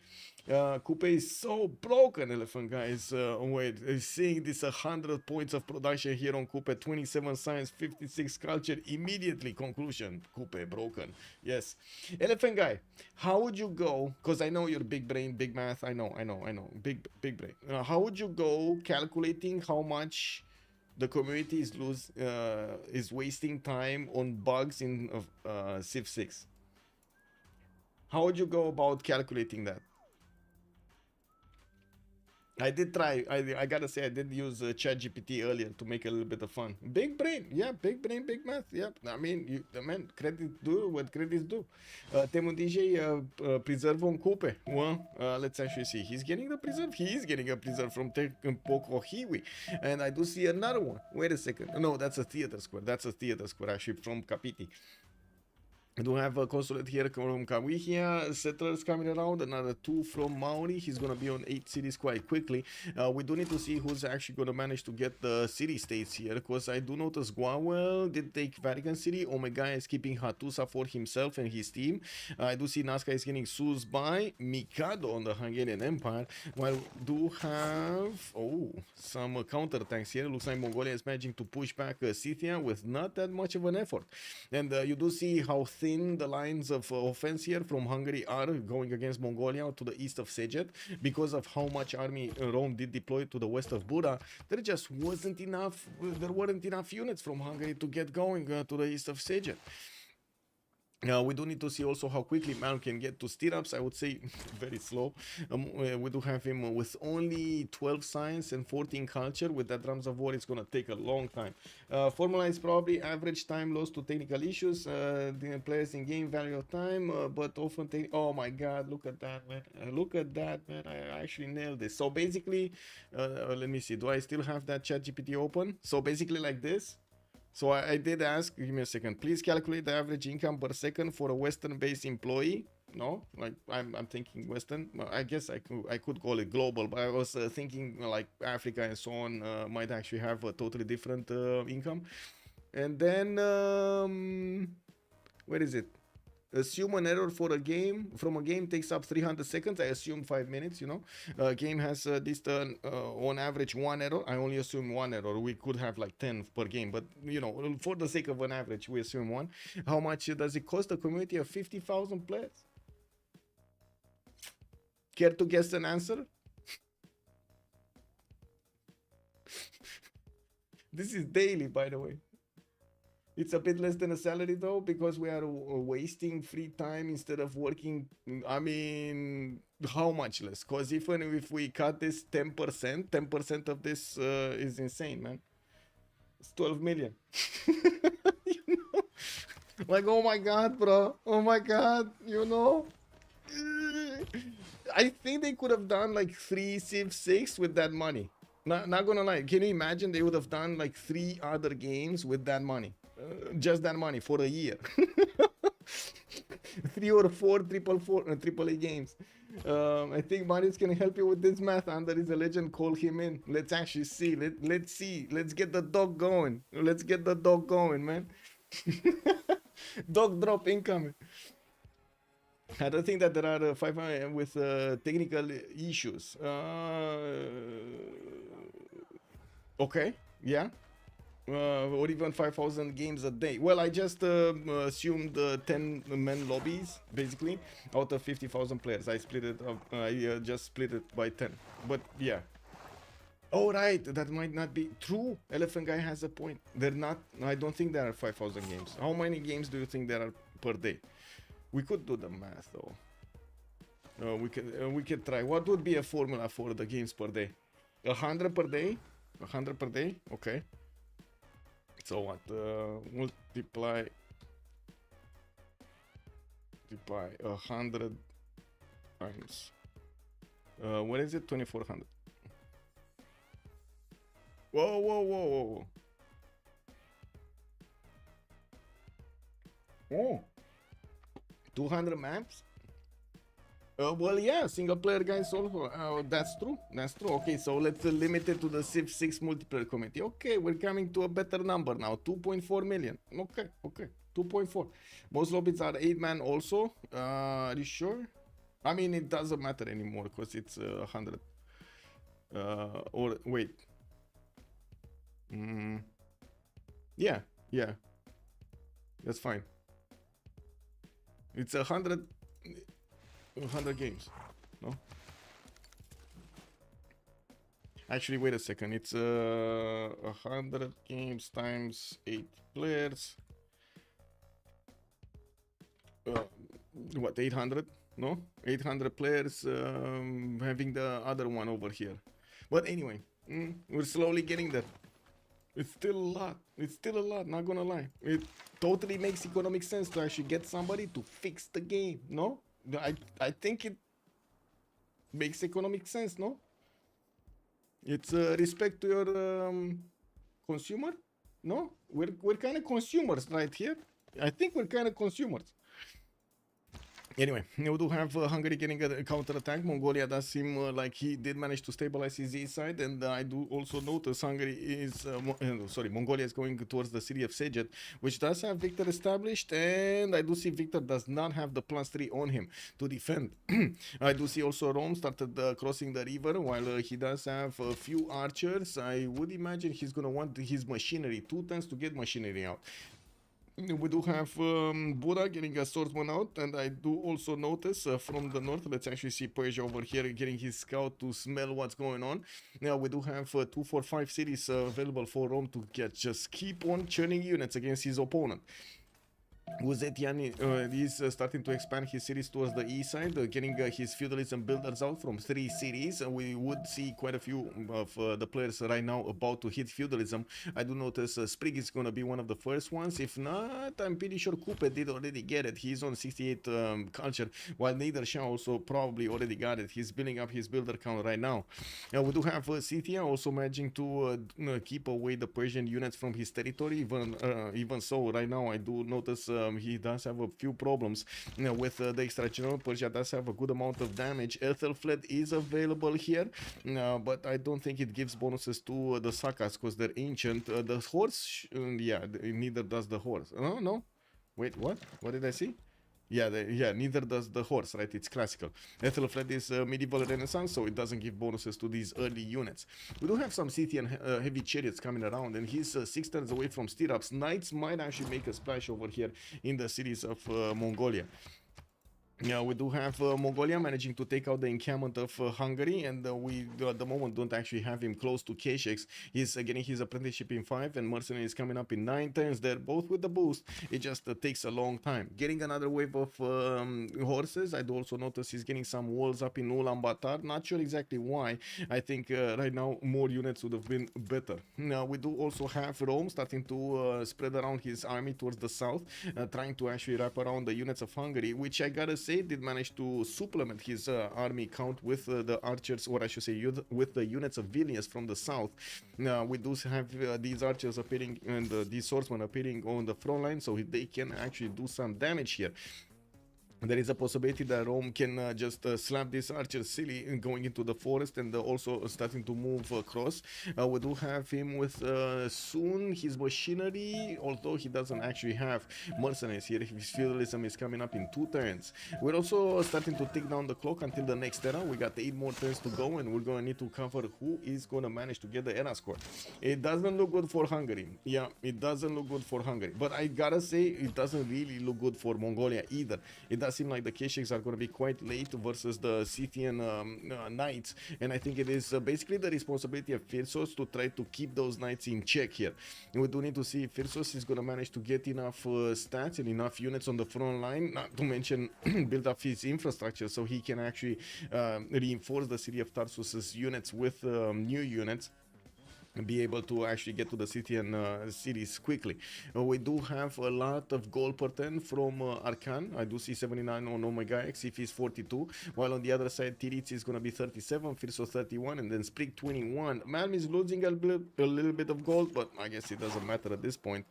Kupe is so broken, Elephant guys. Wait, seeing this 100 points of production here on Kupe, 27 science, 56 culture. Immediately conclusion: Kupe broken. Yes, Elephant guy. How would you go? Because I know you're big brain, big math. I know. Big brain. How would you go calculating how much the community is wasting time on bugs in Civ6? How would you go about calculating that? I did try. I gotta say I did use ChatGPT earlier to make a little bit of fun. Big brain, yeah, big brain, big math. Yeah, I mean, man, credit due what credit's due. Temu DJ preserve on Kupe. Well, let's actually see. He's getting the preserve. He is getting a preserve from Poko Hiwi, and I do see another one. Wait a second. No, that's a theater square. That's a theater square actually from Kapiti. I do have a consulate here from Kawihia, settlers coming around, another 2 from Maori. He's going to be on 8 cities quite quickly. We do need to see who's actually going to manage to get the city-states here, because I do notice Gwawel did take Vatican City. Omegaia is keeping Hattusa for himself and his team. I do see Nazca is getting Suz by Mikado on the Hungarian Empire, while we do have some counterattacks here. Looks like Mongolia is managing to push back Scythia with not that much of an effort. And you do see how thick thin the lines of offense here from Hungary are going against Mongolia to the east of Szeged because of how much army Rome did deploy to the west of Buda. There just wasn't enough, there weren't enough units from Hungary to get going to the east of Szeged. We do need to see also how quickly Malm can get to stirrups. I would say very slow. We do have him with only 12 science and 14 culture. With that drums of war, it's gonna take a long time. Formula is probably average time lost to technical issues. The players in game value of time, but often take. Oh my God! Look at that, man! Look at that, man! I actually nailed this. So basically, let me see. Do I still have that ChatGPT open? So basically, like this. So I did ask, give me a second, please calculate the average income per second for a Western-based employee. No, like I'm thinking Western. Well, I guess I could call it global, but I was thinking like Africa and so on might actually have a totally different income. And then, where is it? Assume an error for a game from a game takes up 300 seconds. I assume 5 minutes, you know. Game has this on average 1 error. I only assume 1 error. We could have like 10 per game, but you know, for the sake of an average, we assume 1. How much does it cost a community of 50,000 players? Care to guess an answer? This is daily, by the way. It's a bit less than a salary though, because we are wasting free time instead of working. I mean, how much less? Because even if we cut this 10% of this is insane, man. It's 12 million. You know? Like, oh my God, bro. Oh my God, you know? I think they could have done like 3 Civ6 with that money. Not gonna lie. Can you imagine they would have done like 3 other games with that money? Just that money for a year. 3 or 4 AAA games. I think Marius can help you with this math. Under is a legend. Call him in. Let's actually see. Let's see. Let's get the dog going. Let's get the dog going, man. Dog drop incoming. I don't think that there are 5 with technical issues. Okay, yeah. Or even 5,000 games a day. Well, I just assumed 10 men lobbies, basically, out of 50,000 players. I split it up. I just split it by 10. But yeah. Oh, right. That might not be true. Elephant Guy has a point. They're not. I don't think there are 5,000 games. How many games do you think there are per day? We could do the math, though. We could try. What would be a formula for the games per day? 100 per day? 100 per day? Okay. So what? Multiply 100 times. What is it? 2,400. Whoa. Oh. 200 maps? Well, yeah, single player guys also. That's true. Okay, so let's limit it to the Civ6 multiplayer community. Okay, we're coming to a better number now. 2.4 million. Okay. 2.4. Most lobbies are 8-man also. Are you sure? I mean, it doesn't matter anymore because it's 100. Or wait. Yeah. That's fine. It's 100 games, no? Actually, wait a second. It's 100 games times 8 players. What, 800? No? 800 players having the other one over here. But anyway, we're slowly getting there. It's still a lot, not gonna lie. It totally makes economic sense to actually get somebody to fix the game, no? I think it makes economic sense, no? It's respect to your consumer, no? We're kind of consumers right here. I think we're kind of consumers. Anyway, we do have Hungary getting a counter-attack. Mongolia does seem like he did manage to stabilize his east side, and I do also notice Hungary is, Mongolia is going towards the city of Szeged, which does have Victor established, and I do see Victor does not have the +3 on him to defend. I do see also Rome started crossing the river, while he does have a few archers. I would imagine he's going to want his machinery, 2 turns to get machinery out. We do have Buddha getting a swordsman out, and I do also notice from the north, let's actually see Persia over here getting his scout to smell what's going on. Now we do have 245 cities available for Rome to just keep on churning units against his opponent. Zetian is starting to expand his cities towards the east side, getting his feudalism builders out from 3 cities. We would see quite a few of the players right now about to hit feudalism. I do notice Sprig is going to be one of the first ones. If not, I'm pretty sure Kupe did already get it. He's on 68 culture, while Nader Shah also probably already got it. He's building up his builder count right now. We do have Scythia also managing to keep away the Persian units from his territory. Even so, right now I do notice he does have a few problems with the extra general. Persia does have a good amount of damage. Ethelfled is available here, but I don't think it gives bonuses to the Sakas because they're ancient. The horse, yeah, neither does the horse. No, wait, what? What did I see? Yeah, neither does the horse, right? It's classical. Ethelfled is medieval renaissance, so it doesn't give bonuses to these early units. We do have some Scythian heavy chariots coming around, and he's 6 turns away from stirrups. Knights might actually make a splash over here in the cities of Mongolia. Yeah, we do have Mongolia managing to take out the encampment of Hungary, and we at the moment don't actually have him close to K6. He's getting his apprenticeship in 5, and Mercenary is coming up in 9 turns. They're both with the boost. It just takes a long time. Getting another wave of horses. I do also notice he's getting some walls up in Ulaanbaatar. Not sure exactly why. I think right now more units would have been better. Now we do also have Rome starting to spread around his army towards the south, trying to actually wrap around the units of Hungary, which I gotta say did manage to supplement his army count with the archers, or I should say with the units of Vilnius from the south. We do have these archers appearing and these swordsmen appearing on the front line, so they can actually do some damage here. There is a possibility that Rome can just slap this archer silly going into the forest and also starting to move across. We do have him with soon his machinery, although he doesn't actually have mercenaries here. His feudalism is coming up in 2 turns. We're also starting to tick down the clock until the next era. We got 8 more turns to go, and we're going to need to cover who is going to manage to get the era score. It doesn't look good for Hungary. Yeah, it doesn't look good for Hungary. But I gotta say, it doesn't really look good for Mongolia either. It does seem like the K6s are going to be quite late versus the Scythian knights, and I think it is basically the responsibility of Phyrsos to try to keep those knights in check here. And we do need to see if Phyrsos is going to manage to get enough stats and enough units on the front line, not to mention build up his infrastructure so he can actually reinforce the city of Tarsus's units with new units and be able to actually get to the Scythian cities quickly. We do have a lot of gold per turn from Arcane. I do see 79 on Omegaia, Xiffy is 42, while on the other side Titiits is going to be 37, Phyrsos 31, and then Sprig 21. Malm is losing a little bit of gold, but I guess it doesn't matter at this point.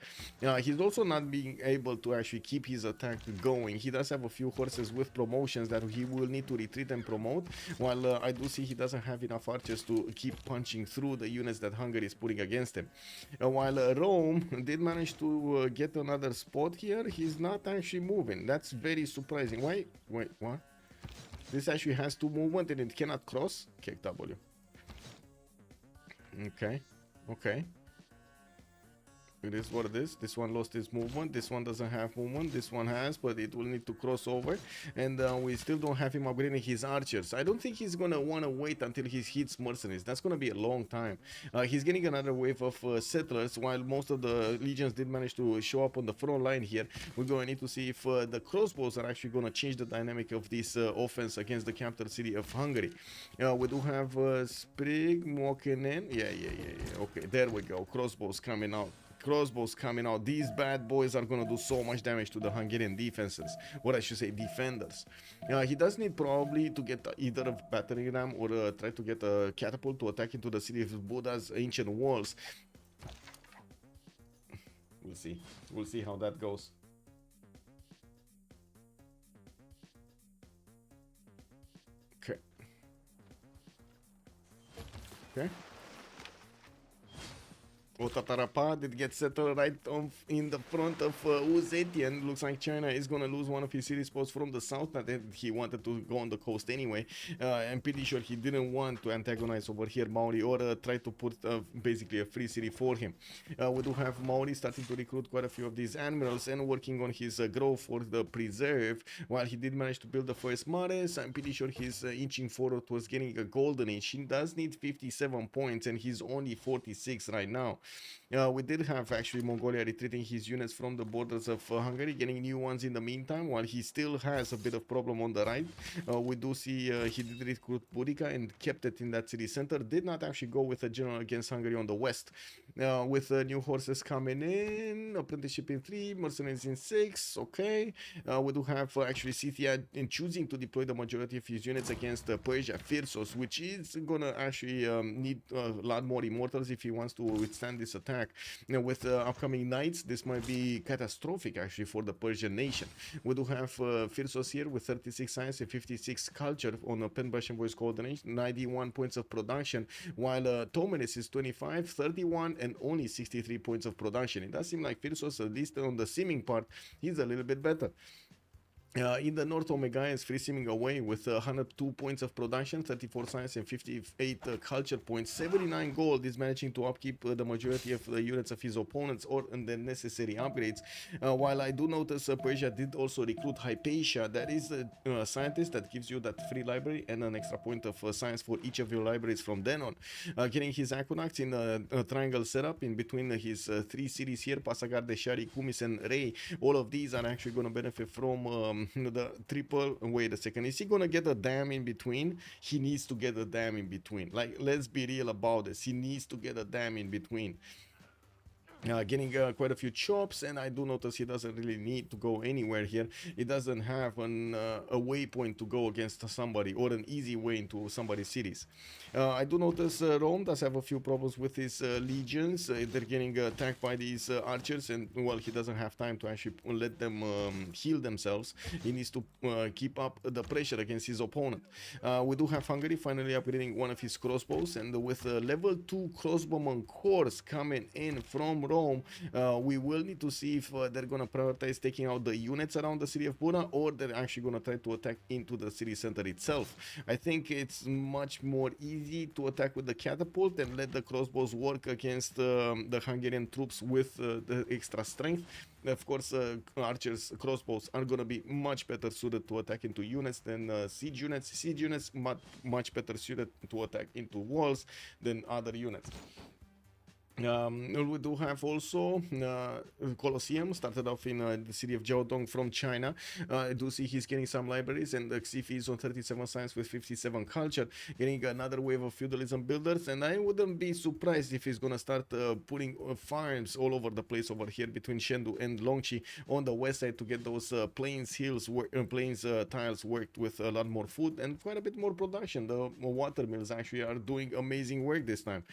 He's also not being able to actually keep his attack going. He does have a few horses with promotions that he will need to retreat and promote, while I do see he doesn't have enough archers to keep punching through the units that Hungary is putting against him. While Rome did manage to get another spot here, he's not actually moving. That's very surprising. Wait, what? This actually has 2 movement and it cannot cross? Okay, W. Okay. It is what it is. This one lost its movement. This one doesn't have movement. This one has, but it will need to cross over. And we still don't have him upgrading his archers. I don't think he's going to want to wait until he hits mercenaries. That's going to be a long time. He's getting another wave of settlers, while most of the legions did manage to show up on the front line here. We're going to need to see if the crossbows are actually going to change the dynamic of this offense against the capital city of Hungary. We do have Sprig walking in. Yeah. Okay, there we go. Crossbows coming out. These bad boys are gonna do so much damage to the Hungarian defenses, or I should say defenders. He does need probably to get either a battering ram or try to get a catapult to attack into the city of Buddha's ancient walls. We'll see how that goes. Okay. Otatarapa did get settled right in the front of Zetian. Looks like China is gonna lose one of his city spots from the south. Not that he wanted to go on the coast anyway. I'm pretty sure he didn't want to antagonize over here Maori or try to put basically a free city for him. We do have Maori starting to recruit quite a few of these admirals and working on his growth for the preserve. While he did manage to build the first Mares, I'm pretty sure he's inching forward towards getting a golden age. He does need 57 points and he's only 46 right now. We did have actually Mongolia retreating his units from the borders of Hungary, getting new ones in the meantime, while he still has a bit of problem on the right. We do see he did recruit Burica and kept it in that city center, did not actually go with a general against Hungary on the west. With new horses coming in, apprenticeship in 3, mercenaries in 6, okay. We do have actually Scythia in choosing to deploy the majority of his units against Persia, Phyrsos, which is gonna actually need a lot more immortals if he wants to withstand this attack. With upcoming knights, this might be catastrophic actually for the Persian nation. We do have Phyrsos here with 36 science and 56 culture on a Pen-Bashan Voice Golden Age, 91 points of production, while Tomenes is 25, 31, and only 63 points of production. It does seem like Phyrsos, at least on the seeming part, he's a little bit better. In the north, Omegaia is free seeming away with 102 points of production, 34 science and 58 culture points. 79 gold is managing to upkeep the majority of the units of his opponents or the necessary upgrades. While I do notice Persia did also recruit Hypatia, that is a scientist that gives you that free library and an extra point of science for each of your libraries from then on. Getting his aqueducts in a triangle setup in between his 3 cities here, Pasagard, Shari, Kumis and Rey. All of these are actually going to benefit from the triple. Wait a second, is he gonna get a dam in between? He needs to get a dam in between. Like, let's be real about this, he needs to get a dam in between. Getting quite a few chops, and I do notice he doesn't really need to go anywhere here. He doesn't have a waypoint to go against somebody or an easy way into somebody's cities. I do notice Rome does have a few problems with his legions. They're getting attacked by these archers, and well, he doesn't have time to actually let them heal themselves. He needs to keep up the pressure against his opponent. We do have Hungary finally upgrading one of his crossbows, and with level 2 crossbowman cores coming in from Rome, we will need to see if they're gonna prioritize taking out the units around the city of Buna, or they're actually gonna try to attack into the city center itself. I think it's much more easy to attack with the catapult and let the crossbows work against the Hungarian troops with the extra strength. Of course, archers, crossbows are gonna be much better suited to attack into units than siege units. Siege units much better suited to attack into walls than other units. We do have also Colosseum started off in the city of Jiaodong from China. I do see he's getting some libraries, and the Xiffy is on 37 science with 57 culture, getting another wave of feudalism builders, and I wouldn't be surprised if he's gonna start putting farms all over the place over here between Chengdu and Longqi on the west side to get those plains tiles worked with a lot more food and quite a bit more production. The water mills actually are doing amazing work this time.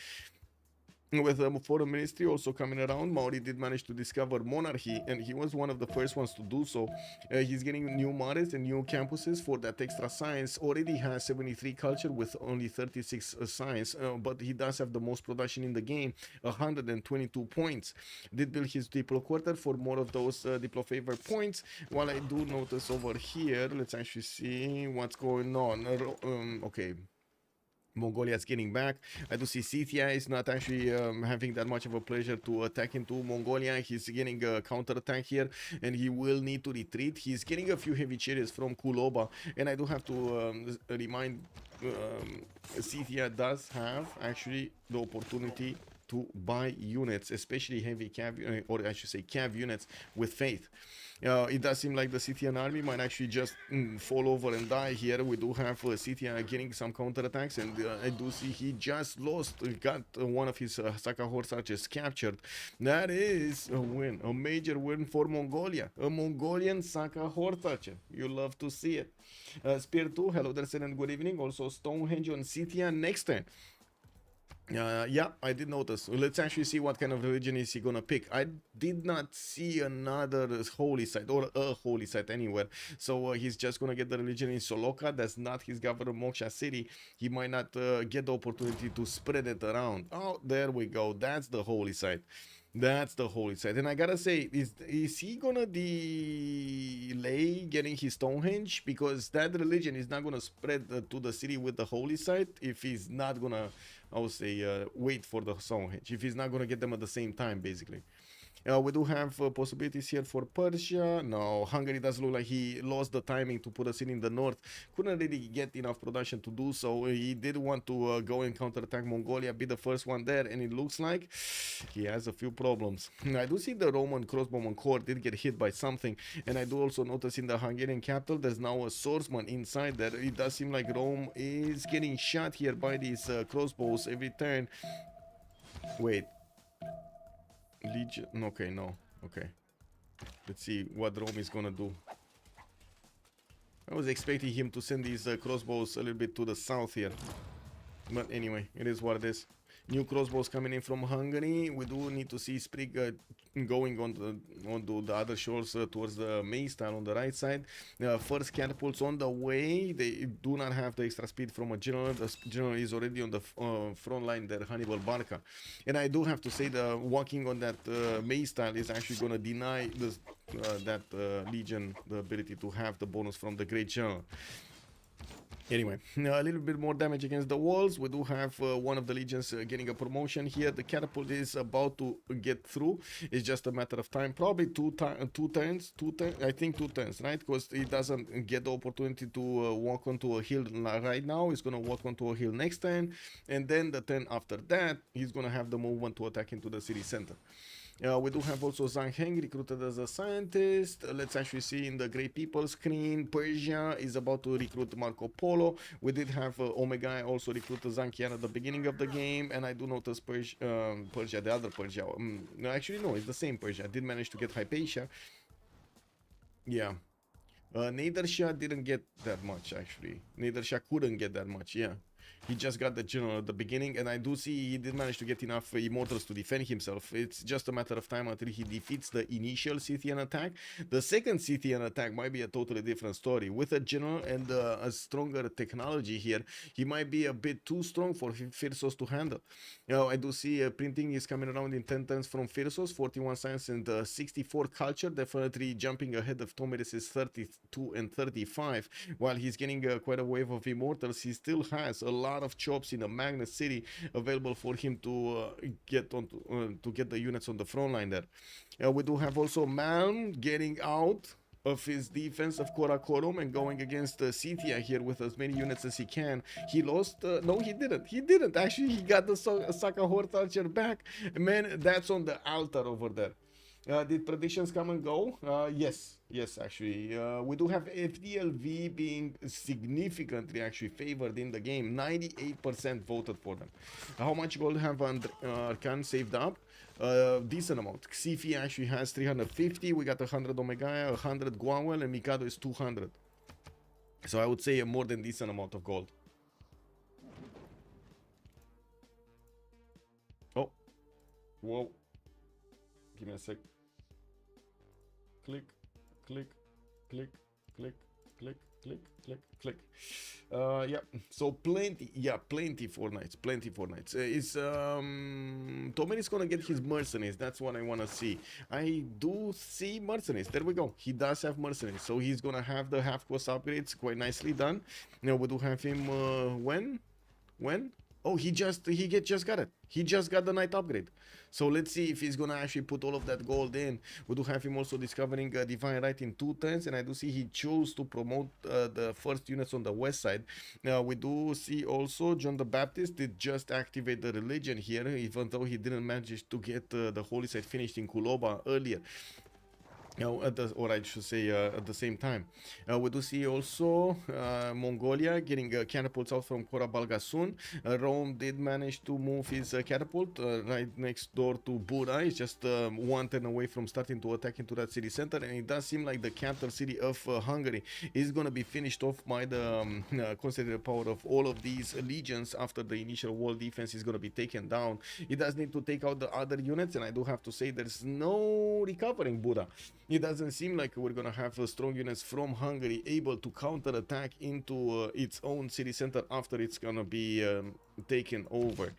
With the foreign ministry also coming around, Maori did manage to discover monarchy, and he was one of the first ones to do so. He's getting new mares and new campuses for that extra science. Already has 73 culture with only 36 science, but he does have the most production in the game, 122 points. Did build his Diplo quarter for more of those Diplo favor points. While I do notice over here, let's actually see what's going on. Okay. Mongolia is getting back. I do see Scythia is not actually having that much of a pleasure to attack into Mongolia. He's getting a counter attack here, and he will need to retreat. He's getting a few heavy chariots from Kuloba, and I do have to remind Scythia does have actually the opportunity to buy units, especially heavy cav, or I should say cav units with faith. It does seem like the Scythian army might actually just fall over and die here. We do have Scythia getting some counterattacks, and I do see he just got one of his Saka horse archers captured. That is a win, a major win for Mongolia. A Mongolian Saka horse archer. You love to see it. Spear 2, hello there, and good evening. Also Stonehenge on Scythia next turn. Yeah, I did notice. Let's actually see what kind of religion is he gonna pick. I did not see another holy site or a holy site anywhere. So he's just gonna get the religion in Soloka. That's not his governor Moksha city. He might not get the opportunity to spread it around. Oh, there we go. That's the holy site. That's the holy site. And I gotta say, is he gonna delay getting his Stonehenge? Because that religion is not gonna spread to the city with the holy site if he's not gonna, I would say, wait for the Stonehenge. If he's not gonna get them at the same time, basically. We do have possibilities here for Persia. No, Hungary does look like he lost the timing to put a city in the north. Couldn't really get enough production to do so. He did want to go and counterattack Mongolia, be the first one there, and it looks like he has a few problems. I do see the Roman crossbowman corps did get hit by something, and I do also notice in the Hungarian capital there's now a swordsman inside there. It does seem like Rome is getting shot here by these crossbows every turn. Wait. Legion. Okay, no. Okay. Let's see what Rome is gonna do. I was expecting him to send these crossbows a little bit to the south here. But anyway, it is what it is. New crossbows coming in from Hungary. We do need to see Sprig going onto the other shores towards the maze tile on the right side. First catapults on the way. They do not have the extra speed from a general. The general is already on the front line there, Hannibal Barca. And I do have to say the walking on that maze tile is actually going to deny this, that legion the ability to have the bonus from the Great General. Anyway, a little bit more damage against the walls. We do have one of the legions getting a promotion here. The catapult is about to get through. It's just a matter of time. Probably two turns. I think 2 turns, right? Because he doesn't get the opportunity to walk onto a hill right now. He's going to walk onto a hill next turn. And then the turn after that, he's going to have the movement to attack into the city center. We do have also Zhang Heng recruited as a scientist. Let's actually see in the Great People screen. Persia is about to recruit Marco Polo. We did have Omegaia also recruit Zhang Qian at the beginning of the game. And I do notice Persia, the other Persia. No, actually, no, it's the same Persia. I did manage to get Hypatia. Yeah. Nader Shah didn't get that much, actually. Nader Shah couldn't get that much, yeah. He just got the general at the beginning, and I do see he did manage to get enough immortals to defend himself. It's just a matter of time until he defeats the initial Scythian attack. The second Scythian attack might be a totally different story. With a general and a stronger technology here, he might be a bit too strong for Phyrsos to handle. I do see printing is coming around in 10 turns from Phyrsos, 41 science and 64 culture, definitely jumping ahead of Tomeris' 32 and 35. While he's getting quite a wave of immortals, he still has a lot of chops in the Magnet City available for him to get the units on the front line there. We do have also Malm getting out of his defense of Karakorum and going against Scythia here with as many units as he can. He lost, no he didn't, actually he got the Saka Horse Archer back. Man, that's on the altar over there. Did predictions come and go? Yes, actually. We do have FDLV being significantly actually favored in the game. 98% voted for them. How much gold have Arcanes saved up? Decent amount. Xiffy actually has 350. We got 100 Omegaia, 100 Gwawel, and Mikado is 200. So I would say a more than decent amount of gold. Oh. Whoa. Give me a sec. Click, click, click, click, click, click, click, click. Yeah, so plenty for knights, Tomen is gonna get his mercenaries. That's what I want to see. I do see mercenaries. There we go. He does have mercenaries, so he's gonna have the half cost upgrades quite nicely done. Now we do have him when oh, he just got it. He just got the knight upgrade. So let's see if he's gonna actually put all of that gold in. We do have him also discovering Divine Right in 2 turns, and I do see he chose to promote the first units on the west side. Now we do see also John the Baptist did just activate the religion here, even though he didn't manage to get the holy site finished in Kuloba earlier. Or I should say at the same time. We do see also Mongolia getting catapults out from Korabalga soon. Rome did manage to move his catapult right next door to Buda. It's just 1 turn away from starting to attack into that city center, and it does seem like the capital city of Hungary is going to be finished off by the concentrated power of all of these legions after the initial wall defense is going to be taken down. It does need to take out the other units, and I do have to say there's no recovering Buda. It doesn't seem like we're gonna have strong units from Hungary able to counter-attack into its own city center after it's gonna be taken over.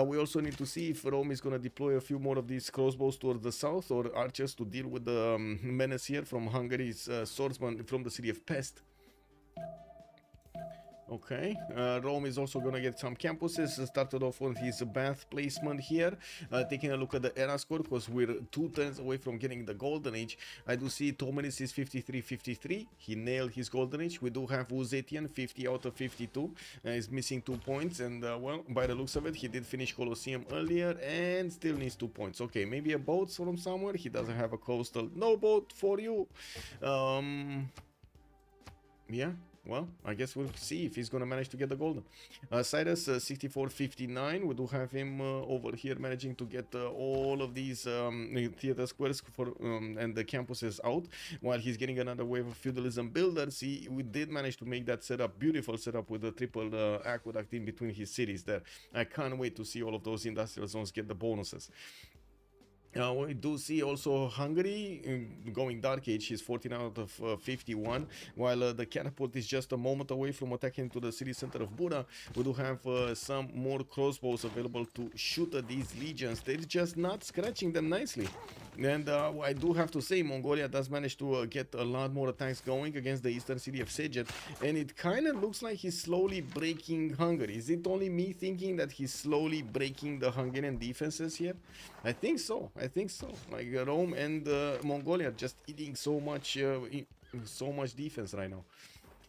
We also need to see if Rome is gonna deploy a few more of these crossbows towards the south, or archers to deal with the menace here from Hungary's swordsman from the city of Pest. Okay, Rome is also gonna get some campuses. Started off on his bath placement here, taking a look at the era score, because we're 2 turns away from getting the golden age. I do see Tomenis is 53-53. He nailed his golden age. We do have Zetian 50 out of 52. He's missing 2 points, and well, by the looks of it, he did finish Colosseum earlier and still needs 2 points. Okay, maybe a boat from somewhere. He doesn't have a coastal. No boat for you. Yeah. Well, I guess we'll see if he's gonna manage to get the golden. Cyrus 64-59. We do have him over here managing to get all of these theater squares for and the campuses out, while he's getting another wave of feudalism builders. We did manage to make that setup, beautiful setup, with the triple aqueduct in between his cities there. I can't wait to see all of those industrial zones get the bonuses. We do see also Hungary going Dark Age. He's 14 out of 51, while the catapult is just a moment away from attacking to the city center of Buda. We do have some more crossbows available to shoot at these legions. They're just not scratching them nicely. And I do have to say, Mongolia does manage to get a lot more attacks going against the eastern city of Szeged, and it kind of looks like he's slowly breaking Hungary. Is it only me thinking that he's slowly breaking the Hungarian defenses here? I think so. I think so. Like Rome and Mongolia are just eating so much defense right now.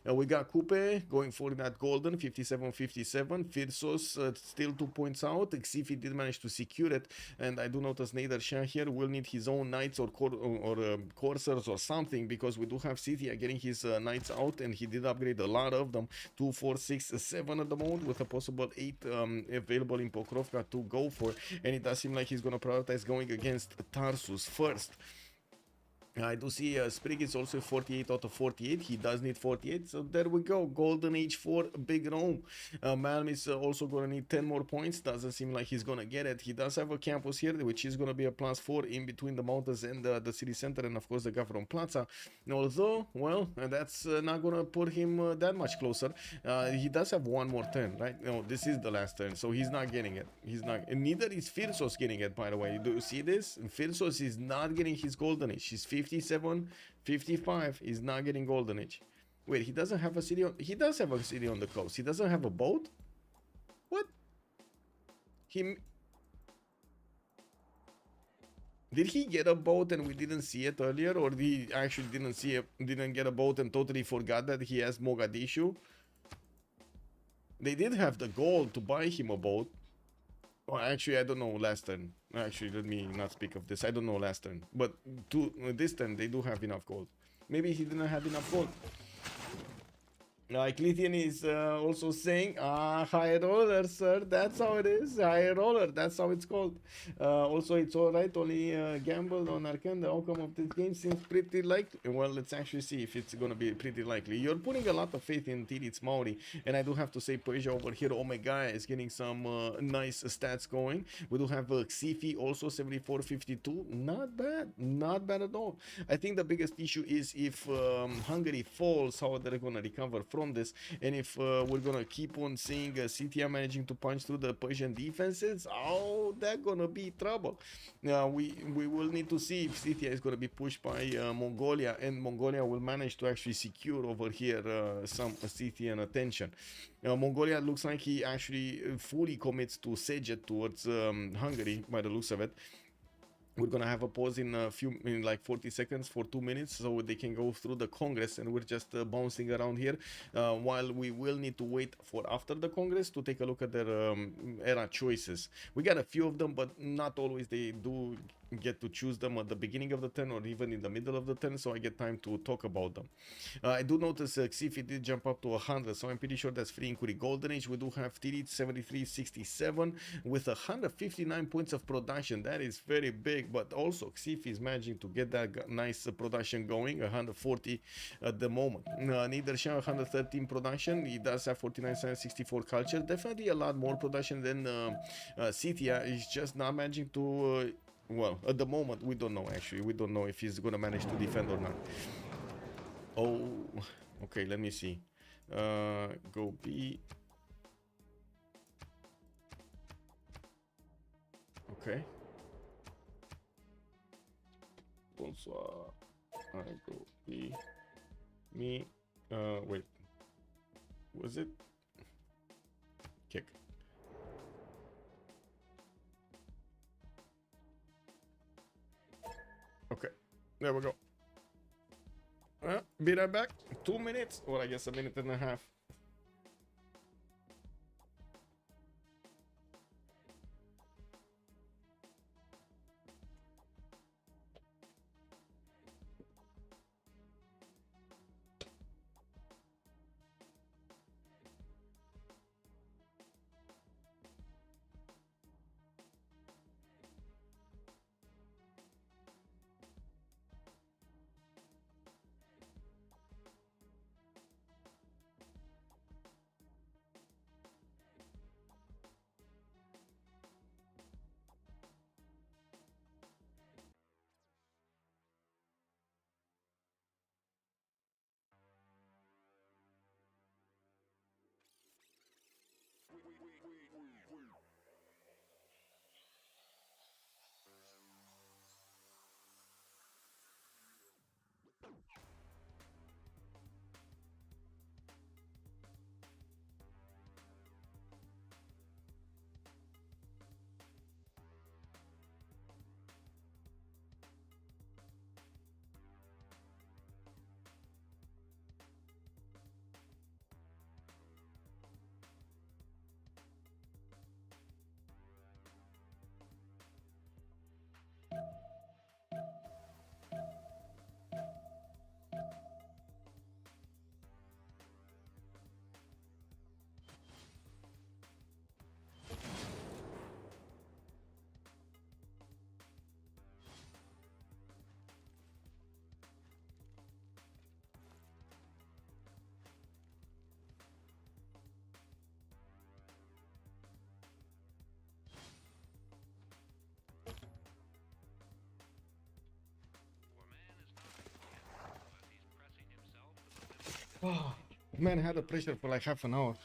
We got Kupe going for that golden 57-57. Phyrsos still 2 points out. Xiffy did manage to secure it, and I do notice Nader Shah here will need his own knights or coursers or something, because we do have Scythia getting his knights out, and he did upgrade a lot of them. 2, 4, 6, 7 at the moment, with a possible 8 available in Pokrovka to go for, and it does seem like he's gonna prioritize going against Tarsus first. I do see Sprig is also 48 out of 48. He does need 48, so there we go. Golden Age for Big Rome. Malm is also going to need 10 more points. Doesn't seem like he's going to get it. He does have a campus here, which is going to be a +4 in between the mountains and the city center, and of course the Gavron Plaza. Although, well, that's not going to put him that much closer. He does have one more turn, right? No, this is the last turn, so he's not getting it. He's not, and neither is Phyrsos getting it, by the way. Do you see this? Phyrsos is not getting his Golden Age. He's 57, 55. He's not getting Golden Age. Wait, he doesn't have a city on... He does have a city on the coast. He doesn't have a boat? What? Did he get a boat and we didn't see it earlier? Or he actually didn't get a boat and totally forgot that he has Mogadishu? They did have the gold to buy him a boat. Oh, actually, I don't know last turn. Actually, let me not speak of this. I don't know last turn. But this turn, they do have enough gold. Maybe he didn't have enough gold. Lithian is also saying, high roller, sir. That's how it is. High roller. That's how it's called. Also, it's alright. Only gambled on Arcane. The outcome of this game seems pretty likely. Well, let's actually see if it's going to be pretty likely. You're putting a lot of faith in Titiits Maori. And I do have to say, Persia over here, Omegaia is getting some nice stats going. We do have Xiffy also 74-52. Not bad. Not bad at all. I think the biggest issue is if Hungary falls, how they're going to recover from this, and if we're gonna keep on seeing Scythia managing to punch through the Persian defenses, oh, that's gonna be trouble. We will need to see if Scythia is gonna be pushed by Mongolia, and Mongolia will manage to actually secure over here some Scythian attention. Mongolia looks like he actually fully commits to Szeged towards Hungary by the looks of it. We're gonna have a pause in like 40 seconds for 2 minutes, so they can go through the Congress, and we're just bouncing around here while we will need to wait for after the Congress to take a look at their era choices. We got a few of them, but not always they do get to choose them at the beginning of the turn or even in the middle of the turn, so I get time to talk about them. I do notice Xiffy did jump up to 100, so I'm pretty sure that's free Inquiry Golden Age. We do have Titiits 7367 with 159 points of production. That is very big, but also Xiffy is managing to get that nice production going, 140 at the moment. Nader Shah 113 production. He does have 49 science, 64 culture. Definitely a lot more production than Scythia. Is just not managing to well, at the moment, we don't know actually. We don't know if he's gonna manage to defend or not. Oh, okay, let me see. Go B. Okay. Bonsoir. I go B. Me. Wait. Was it? Kick. Okay, there we go. Be right back. 2 minutes, or I guess a minute and a half. Oh, man, I had the pressure for like half an hour.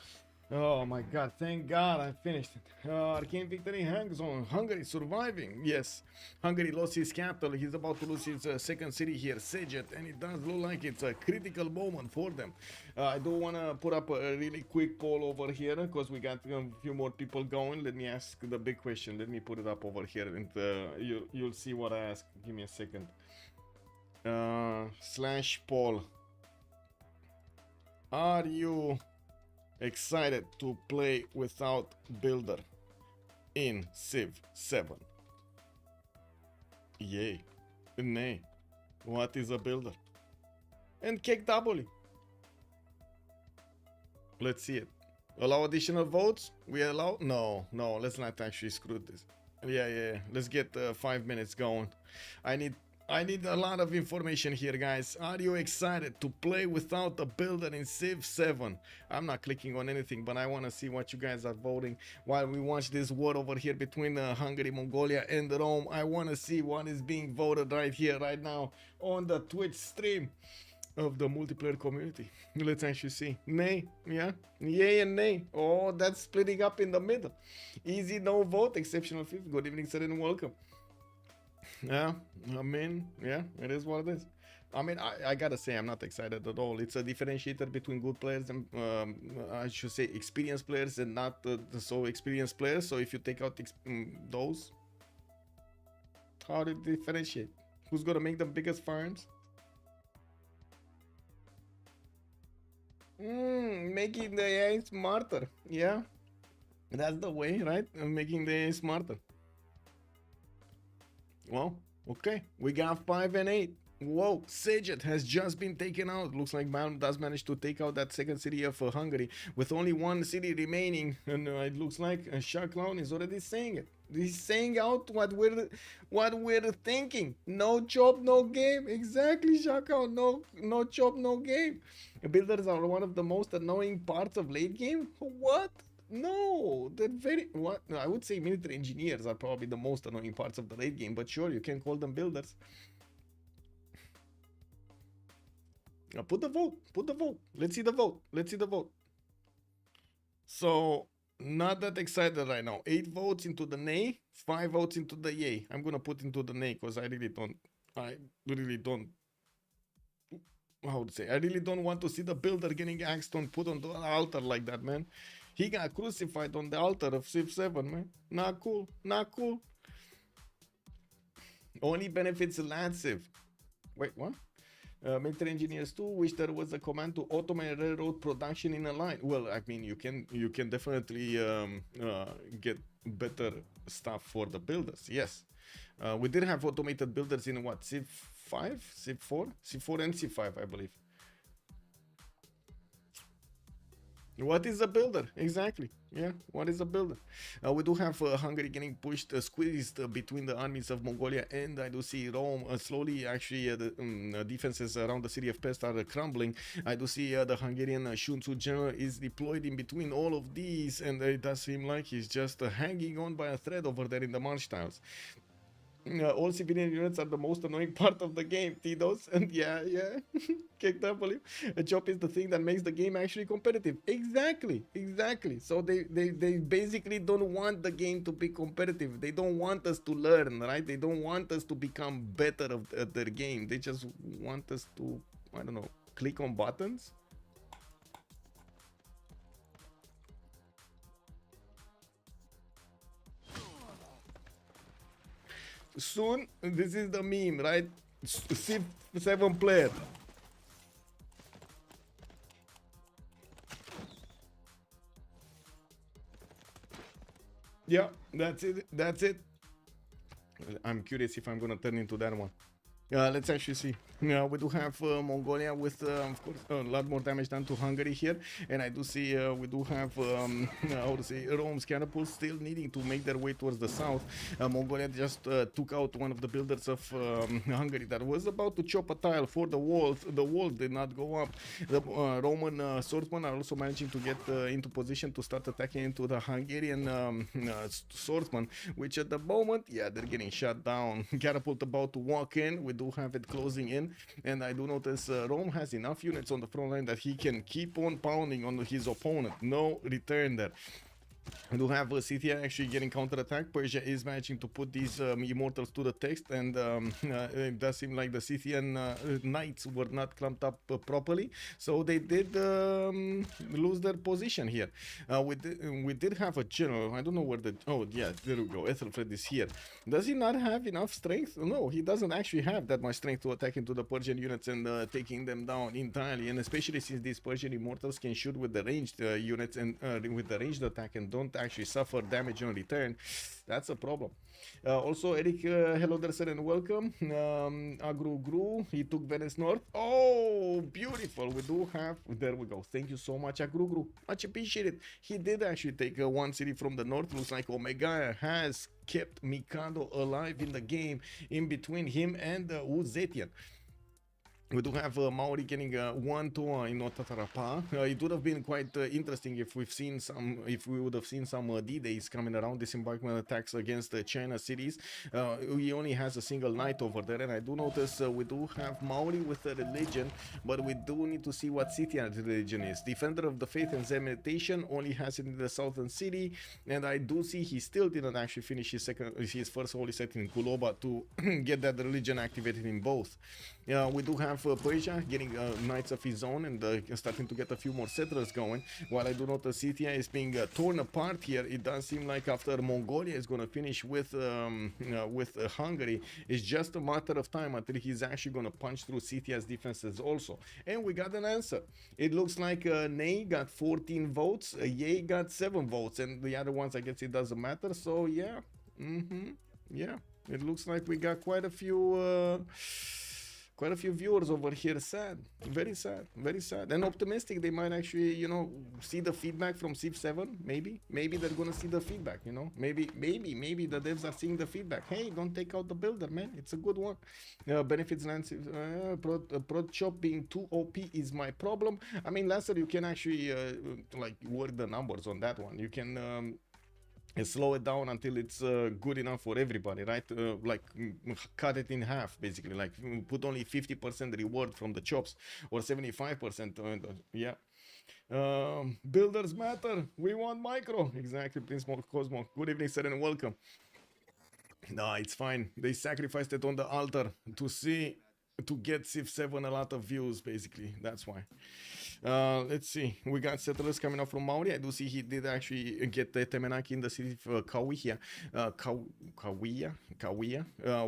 Oh my god, thank god I finished it. Arcane victory hangs on. Hungary surviving. Yes, Hungary lost his capital. He's about to lose his second city here, Sejet, and it does look like it's a critical moment for them. I do want to put up a really quick poll over here because we got a few more people going. Let me ask the big question. Let me put it up over here and you'll see what I ask. Give me a second. Slash poll. Are you excited to play without builder in Civ 7? Yay. Nay. What is a builder? And kick W. Let's see it. Allow additional votes? We allow? No, let's not actually screw this. Yeah. Let's get 5 minutes going. I need a lot of information here, guys. Are you excited to play without a builder in Civ 7? I'm not clicking on anything, but I want to see what you guys are voting while we watch this war over here between Hungary, Mongolia, and Rome. I want to see what is being voted right here, right now, on the Twitch stream of the multiplayer community. Let's actually see. Nay, yeah, yay and nay. Oh, that's splitting up in the middle. Easy, no vote, exceptional fifth. Good evening, sir, and welcome. Yeah, I mean, yeah, it is what it is. I mean, I gotta say, I'm not excited at all. It's a differentiator between good players and, I should say, experienced players and not the so experienced players. So if you take out those, how do you differentiate? Who's gonna make the biggest farms? Making the AI smarter. Yeah, that's the way, right? Making the AI smarter. Well, okay, we got 5 and 8. Whoa, Sejet has just been taken out. Looks like Malm does manage to take out that second city of Hungary with only one city remaining. And it looks like Shah Clown is already saying it. He's saying out what we're thinking. No job, no game. Exactly, Shah Clown. No job, no game. Builders are one of the most annoying parts of late game. What? No, they're very what? No, I would say military engineers are probably the most annoying parts of the late game, but sure, you can call them builders. Put the vote. Put the vote. Let's see the vote. Let's see the vote. So, not that excited right now. 8 votes into the nay, 5 votes into the yay. I'm gonna put into the nay because I really don't. How to say? I really don't want to see the builder getting axed on, put on the altar like that, man. He got crucified on the altar of Civ7, man. Not cool. Not cool. Only benefits land Civ. Wait, what? Military engineers too wish there was a command to automate railroad production in a line. Well, I mean, you can definitely get better stuff for the builders. Yes, we did have automated builders in what, Civ5, Civ4 and Civ5, I believe. What is a builder? Exactly. Yeah, what is a builder? We do have Hungary getting pushed, squeezed between the armies of Mongolia, and I do see Rome slowly. Actually, the defenses around the city of Pest are crumbling. I do see the Hungarian Shunsu general is deployed in between all of these, and it does seem like he's just hanging on by a thread over there in the marsh tiles. All civilian units are the most annoying part of the game, Tito's. And yeah, KW. A job is the thing that makes the game actually competitive. Exactly. So they basically don't want the game to be competitive. They don't want us to learn, right? They don't want us to become better at their game. They just want us to, I don't know, click on buttons. Soon, this is the meme, right? Civ7 player. Yeah, that's it. I'm curious if I'm gonna turn into that one. Let's actually see. We do have Mongolia with, of course, a lot more damage done to Hungary here. And I do see we do have, how to say, Rome's catapults still needing to make their way towards the south. Mongolia just took out one of the builders of Hungary that was about to chop a tile for the walls. The walls did not go up. The Roman swordsmen are also managing to get into position to start attacking into the Hungarian swordsmen, which at the moment, yeah, they're getting shot down. Catapult about to walk in. We do have it closing in. And I do notice Rome has enough units on the front line that he can keep on pounding on his opponent. No return there. We do have Scythia actually getting counter-attack. Persia is managing to put these immortals to the text, and it does seem like the Scythian knights were not clumped up properly, so they did lose their position here. We did have a general. I don't know where the... Oh, yeah, there we go. Ethelfred is here. Does he not have enough strength? No, he doesn't actually have that much strength to attack into the Persian units and taking them down entirely, and especially since these Persian immortals can shoot with the ranged units and with the ranged attack and don't actually suffer damage on return. That's a problem. Also, Eric, hello there, sir, and welcome. Agru Gru, he took Venice North. Oh, beautiful. We do have, there we go. Thank you so much, Agru Gru. Much appreciated. He did actually take one city from the north. Looks like Omegaia has kept Mikado alive in the game in between him and Zetian. We do have Maori getting 1-2 in Otatarapa. It would have been quite interesting if we would have seen some D-days coming around, disembarkment attacks against China cities. He only has a single knight over there, and I do notice we do have Maori with a religion, but we do need to see what Scythian religion is. Defender of the Faith and Zen meditation only has it in the southern city, and I do see he still didn't actually finish his first holy site in Kuloba to get that religion activated in both. We do have Persia getting knights of his own and starting to get a few more settlers going. While I do notice Scythia is being torn apart here, it does seem like after Mongolia is going to finish with Hungary, it's just a matter of time until he's actually going to punch through Scythia's defenses also. And we got an answer. It looks like Nay got 14 votes, Yay got 7 votes, and the other ones, I guess it doesn't matter. So yeah, yeah. It looks like we got quite a few viewers over here. Sad, very sad, very sad. And optimistic they might actually, you know, see the feedback from Civ7. Maybe they're gonna see the feedback, you know. Maybe the devs are seeing the feedback. Hey, don't take out the builder, man. It's a good one. Benefits Lance, prod shop being too OP is my problem. I mean, Lancer, you can actually like work the numbers on that one. You can slow it down until it's good enough for everybody, right? Like cut it in half, basically, like put only 50% reward from the chops or 75%. Yeah. Builders matter. We want micro. Exactly, Prince Cosmo. Good evening, sir, and welcome. No, it's fine. They sacrificed it on the altar to get Civ7 a lot of views, basically. That's why. Let's see. We got settlers coming up from Mauri. I do see he did actually get the Temenaki in the city of Kawia.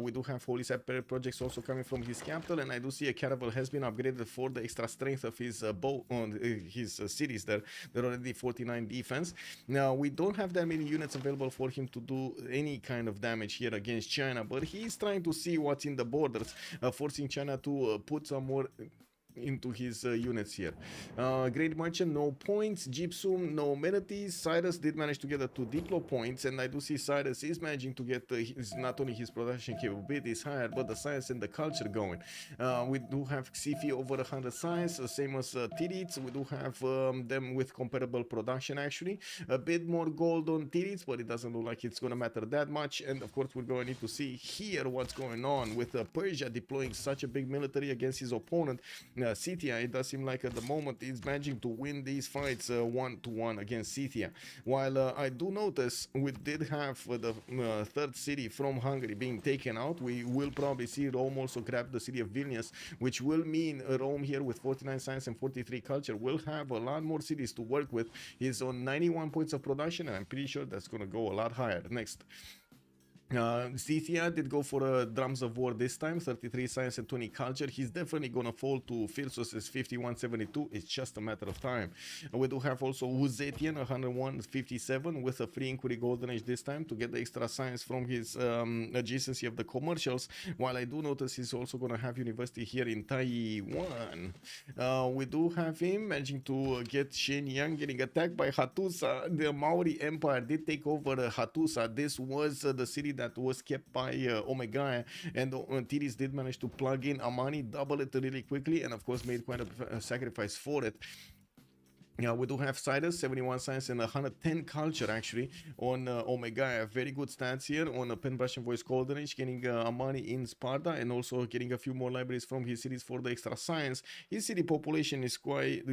We do have Holy Separate projects also coming from his capital, and I do see a caravel has been upgraded for the extra strength of his bow on his cities there. They're already 49 defense. Now, we don't have that many units available for him to do any kind of damage here against China, but he's trying to see what's in the borders, forcing China to put some more into his units here. Great Merchant, no points. Gypsum, no amenities. Cyrus did manage to get a 2 diplo points, and I do see Cyrus is managing to get not only his production capabilities higher, but the science and the culture going. We do have Xiffy over 100 science, same as Titiits. We do have them with comparable production, actually. A bit more gold on Titiits, but it doesn't look like it's going to matter that much. And of course, we're going to need to see here what's going on with Persia deploying such a big military against his opponent. Scythia, it does seem like at the moment he's managing to win these fights 1-1 against Scythia. While I do notice we did have the third city from Hungary being taken out, we will probably see Rome also grab the city of Vilnius, which will mean Rome here with 49 science and 43 culture will have a lot more cities to work with. He's on 91 points of production, and I'm pretty sure that's going to go a lot higher next. Scythia did go for drums of war this time, 33 science and 20 culture. He's definitely gonna fall to Phyrsos' 5172. It's just a matter of time. We do have also Zetian 101.57 with a free inquiry golden age this time to get the extra science from his adjacency of the commercials. While I do notice he's also gonna have university here in Taiwan. We do have him managing to get Shenyang getting attacked by Hattusa. The Maori Empire did take over Hattusa. This was the city that was kept by Omegaia, and Titiits did manage to plug in Amani, double it really quickly, and of course made quite a sacrifice for it. We do have Cyrus, 71 science and 110 culture actually on Omegaia. Very good stats here on a Pen Brush and Voice Golden Age, getting money in Sparta and also getting a few more libraries from his cities for the extra science. His city population is quite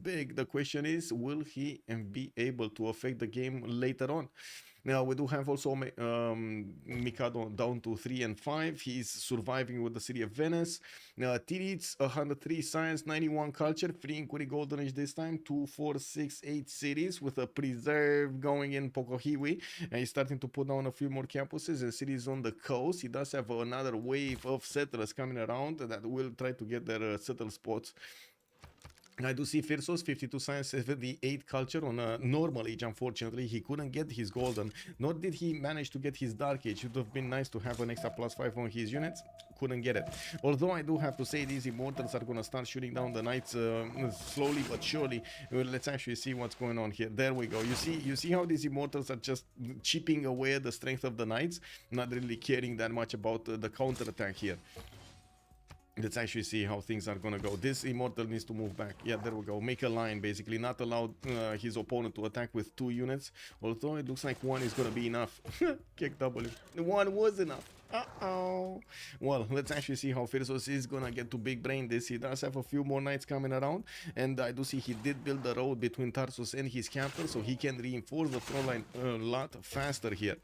big. The question is, will he be able to affect the game later on? Now, we do have also Mikado down to 3 and 5. He's surviving with the city of Venice. Titiits, 103 science, 91 culture, free inquiry golden age this time, 2, 4, 6, 8 cities with a preserve going in Pokohiwi. And he's starting to put down a few more campuses and cities on the coast. He does have another wave of settlers coming around that will try to get their settled spots. I do see Phyrsos, 52 science, 78 culture on a normal age. Unfortunately, he couldn't get his golden, nor did he manage to get his dark age. It would have been nice to have an extra +5 on his units. Couldn't get it. Although I do have to say these immortals are gonna start shooting down the knights slowly but surely. Let's actually see what's going on here. There we go. You see how these immortals are just chipping away at the strength of the knights, not really caring that much about the counter attack here. Let's actually see how things are gonna go. This immortal needs to move back. Yeah, there we go. Make a line, basically. Not allow his opponent to attack with 2 units. Although it looks like 1 is gonna be enough. Kick W. 1 was enough. Uh-oh. Well, let's actually see how Phyrsos is gonna get to big brain this. He does have a few more knights coming around. And I do see he did build the road between Tarsus and his capital, so he can reinforce the front line a lot faster here.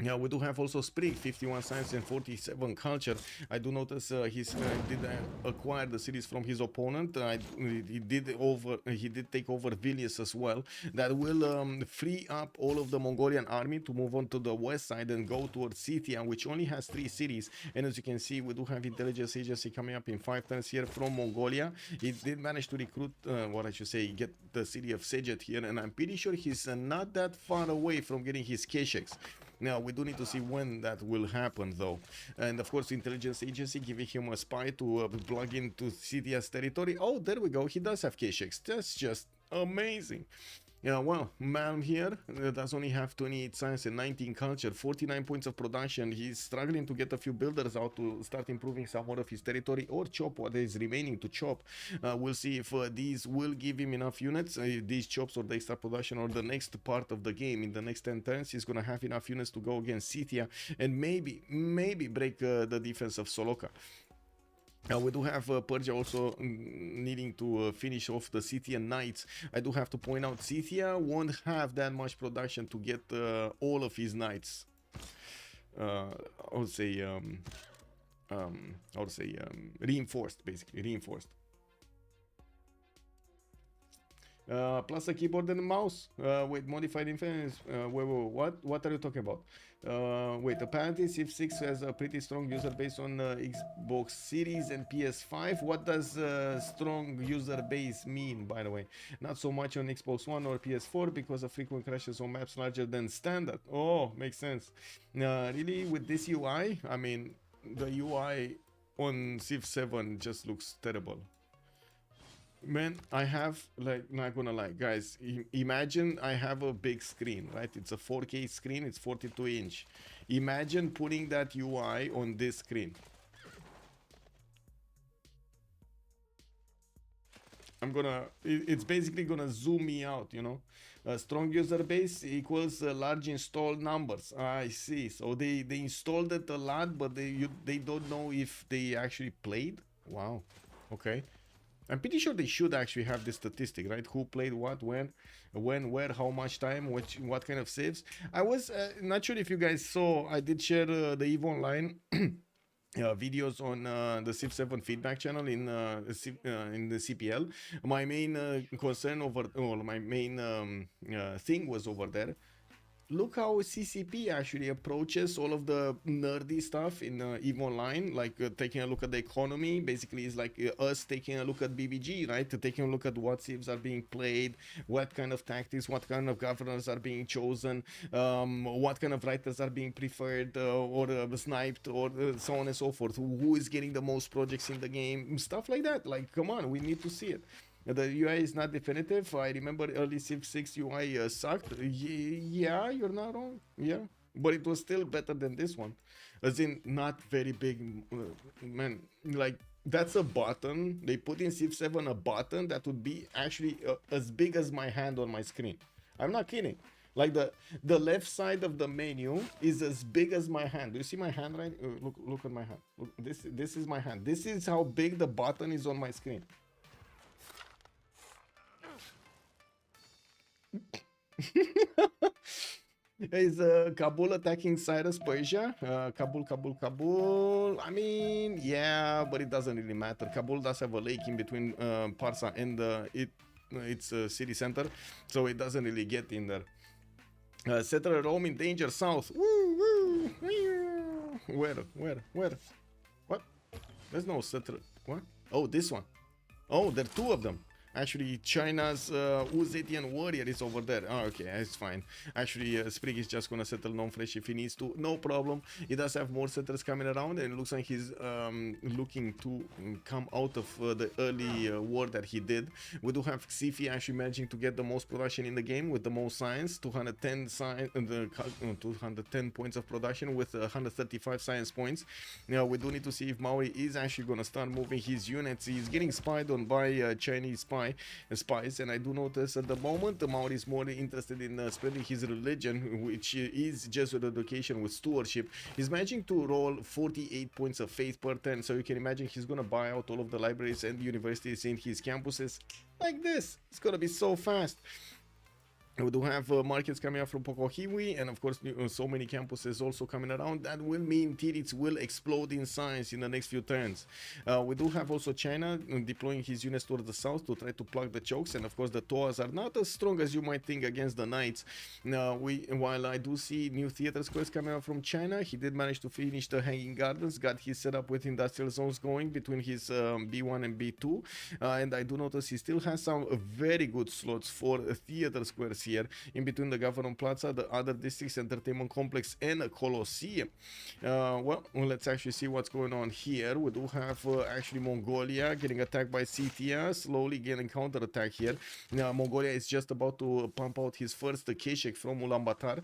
Yeah, we do have also Sprig, 51 science and 47 culture. I do notice he did acquire the cities from his opponent. He did take over Vilnius as well. That will free up all of the Mongolian army to move on to the west side and go towards Scythia, which only has 3 cities. And as you can see, we do have intelligence agency coming up in 5 turns here from Mongolia. He did manage to recruit, get the city of Sejet here, and I'm pretty sure he's not that far away from getting his Keshex. Now, we do need to see when that will happen, though. And of course, intelligence agency giving him a spy to plug into Scythia's territory. Oh, there we go. He does have K-Shakes. That's just amazing. Yeah, well, Malm here does only have 28 science and 19 culture, 49 points of production. He's struggling to get a few builders out to start improving some more of his territory or chop what is remaining to chop. We'll see if these will give him enough units, these chops or the extra production or the next part of the game. In the next 10 turns, he's going to have enough units to go against Scythia and maybe break the defense of Soloka. We do have Persia also needing to finish off the Scythian knights. I do have to point out Scythia won't have that much production to get all of his knights. I would say reinforced, basically reinforced. Plus a keyboard and a mouse with modified interface. What are you talking about? Wait, apparently Civ6 has a pretty strong user base on Xbox Series and PS5. What does strong user base mean, by the way? Not so much on Xbox One or PS4 because of frequent crashes on maps larger than standard. Oh, makes sense. Really, with this UI, I mean, the UI on Civ7 just looks terrible. Man, I have, like, not gonna lie, guys, imagine I have a big screen, right? It's a 4K screen, it's 42-inch. Imagine putting that UI on this screen. It's basically gonna zoom me out, you know? A strong user base equals large installed numbers. I see. So they installed it a lot, but they don't know if they actually played. Wow. Okay. I'm pretty sure they should actually have this statistic, right? Who played what, when, where, how much time, what kind of saves. I was not sure if you guys saw, I did share the EVE Online videos on the Civ7 feedback channel in the CPL. My main concern my main thing was over there. Look how CCP actually approaches all of the nerdy stuff in EVE Online, like taking a look at the economy. Basically, it's like us taking a look at BBG, right? Taking a look at what civs are being played, what kind of tactics, what kind of governors are being chosen, what kind of writers are being preferred or sniped, or so on and so forth. Who is getting the most projects in the game, stuff like that. Like, come on, we need to see it. The UI is not definitive. I remember early Civ6 UI sucked. Yeah, you're not wrong. Yeah, but it was still better than this one. As in, not very big. Man, like, that's a button. They put in Civ7 a button that would be actually as big as my hand on my screen. I'm not kidding. Like, the left side of the menu is as big as my hand. Do you see my hand, right? Look at my hand. Look, this is my hand. This is how big the button is on my screen. Is Kabul attacking Cyrus, Persia? Kabul. I mean, yeah, but it doesn't really matter. Kabul does have a lake in between Persia and its city center, so it doesn't really get in there. Settler Rome in danger south. Woo, woo. Where? What? There's no settler. What? Oh, this one. Oh, there are two of them. Actually, China's Zetian warrior is over there. Oh, okay, it's fine. Actually, Sprig is just gonna settle non-fresh if he needs to. No problem. He does have more settlers coming around, and it looks like he's looking to come out of the early war that he did. We do have Xiffy actually managing to get the most production in the game with the most science, 210 210 points of production with 135 science points. Now, we do need to see if Maori is actually gonna start moving his units. He's getting spied on by Chinese spies, and I do notice at the moment the Maori is more interested in spreading his religion, which is Jesuit education with stewardship. He's managing to roll 48 points of faith per turn, so you can imagine he's gonna buy out all of the libraries and universities in his campuses like this. It's gonna be so fast. We do have markets coming up from Pokohiwi, and of course so many campuses also coming around. That will mean Titiits will explode in size in the next few turns. We do have also China deploying his units towards the south to try to plug the chokes, and of course the Toas are not as strong as you might think against the Knights. While I do see new theater squares coming up from China, he did manage to finish the Hanging Gardens, got his setup with industrial zones going between his B1 and B2, and I do notice he still has some very good slots for theater squares here. here in between the government plaza, the other districts, entertainment complex, and a Colosseum. Well, let's actually see what's going on here. We do have actually Mongolia getting attacked by Scythia, slowly getting counter attack here. Mongolia is just about to pump out his first Keshek from Ulaanbaatar.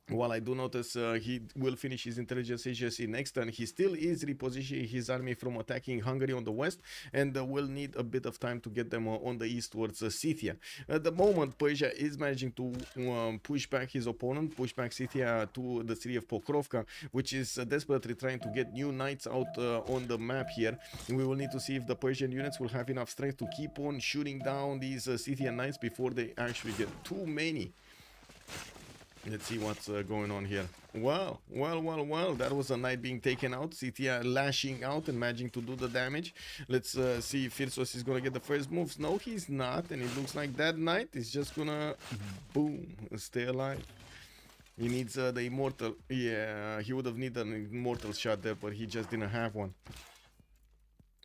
While I do notice he will finish his intelligence agency next turn, he still is repositioning his army from attacking Hungary on the west, and will need a bit of time to get them on the east towards Scythia. At the moment, Persia is managing to push back his opponent, push back Scythia to the city of Pokrovka, which is desperately trying to get new knights out on the map here. And we will need to see if the Persian units will have enough strength to keep on shooting down these Scythian knights before they actually get too many. Let's see what's going on here. Well, that was a knight being taken out. Scythia lashing out and managing to do the damage. Let's see if Phyrsos is gonna get the first moves. No, he's not, and it looks like that knight is just gonna boom, stay alive. He needs the immortal. Yeah, he would have needed an immortal shot there, but he just didn't have one.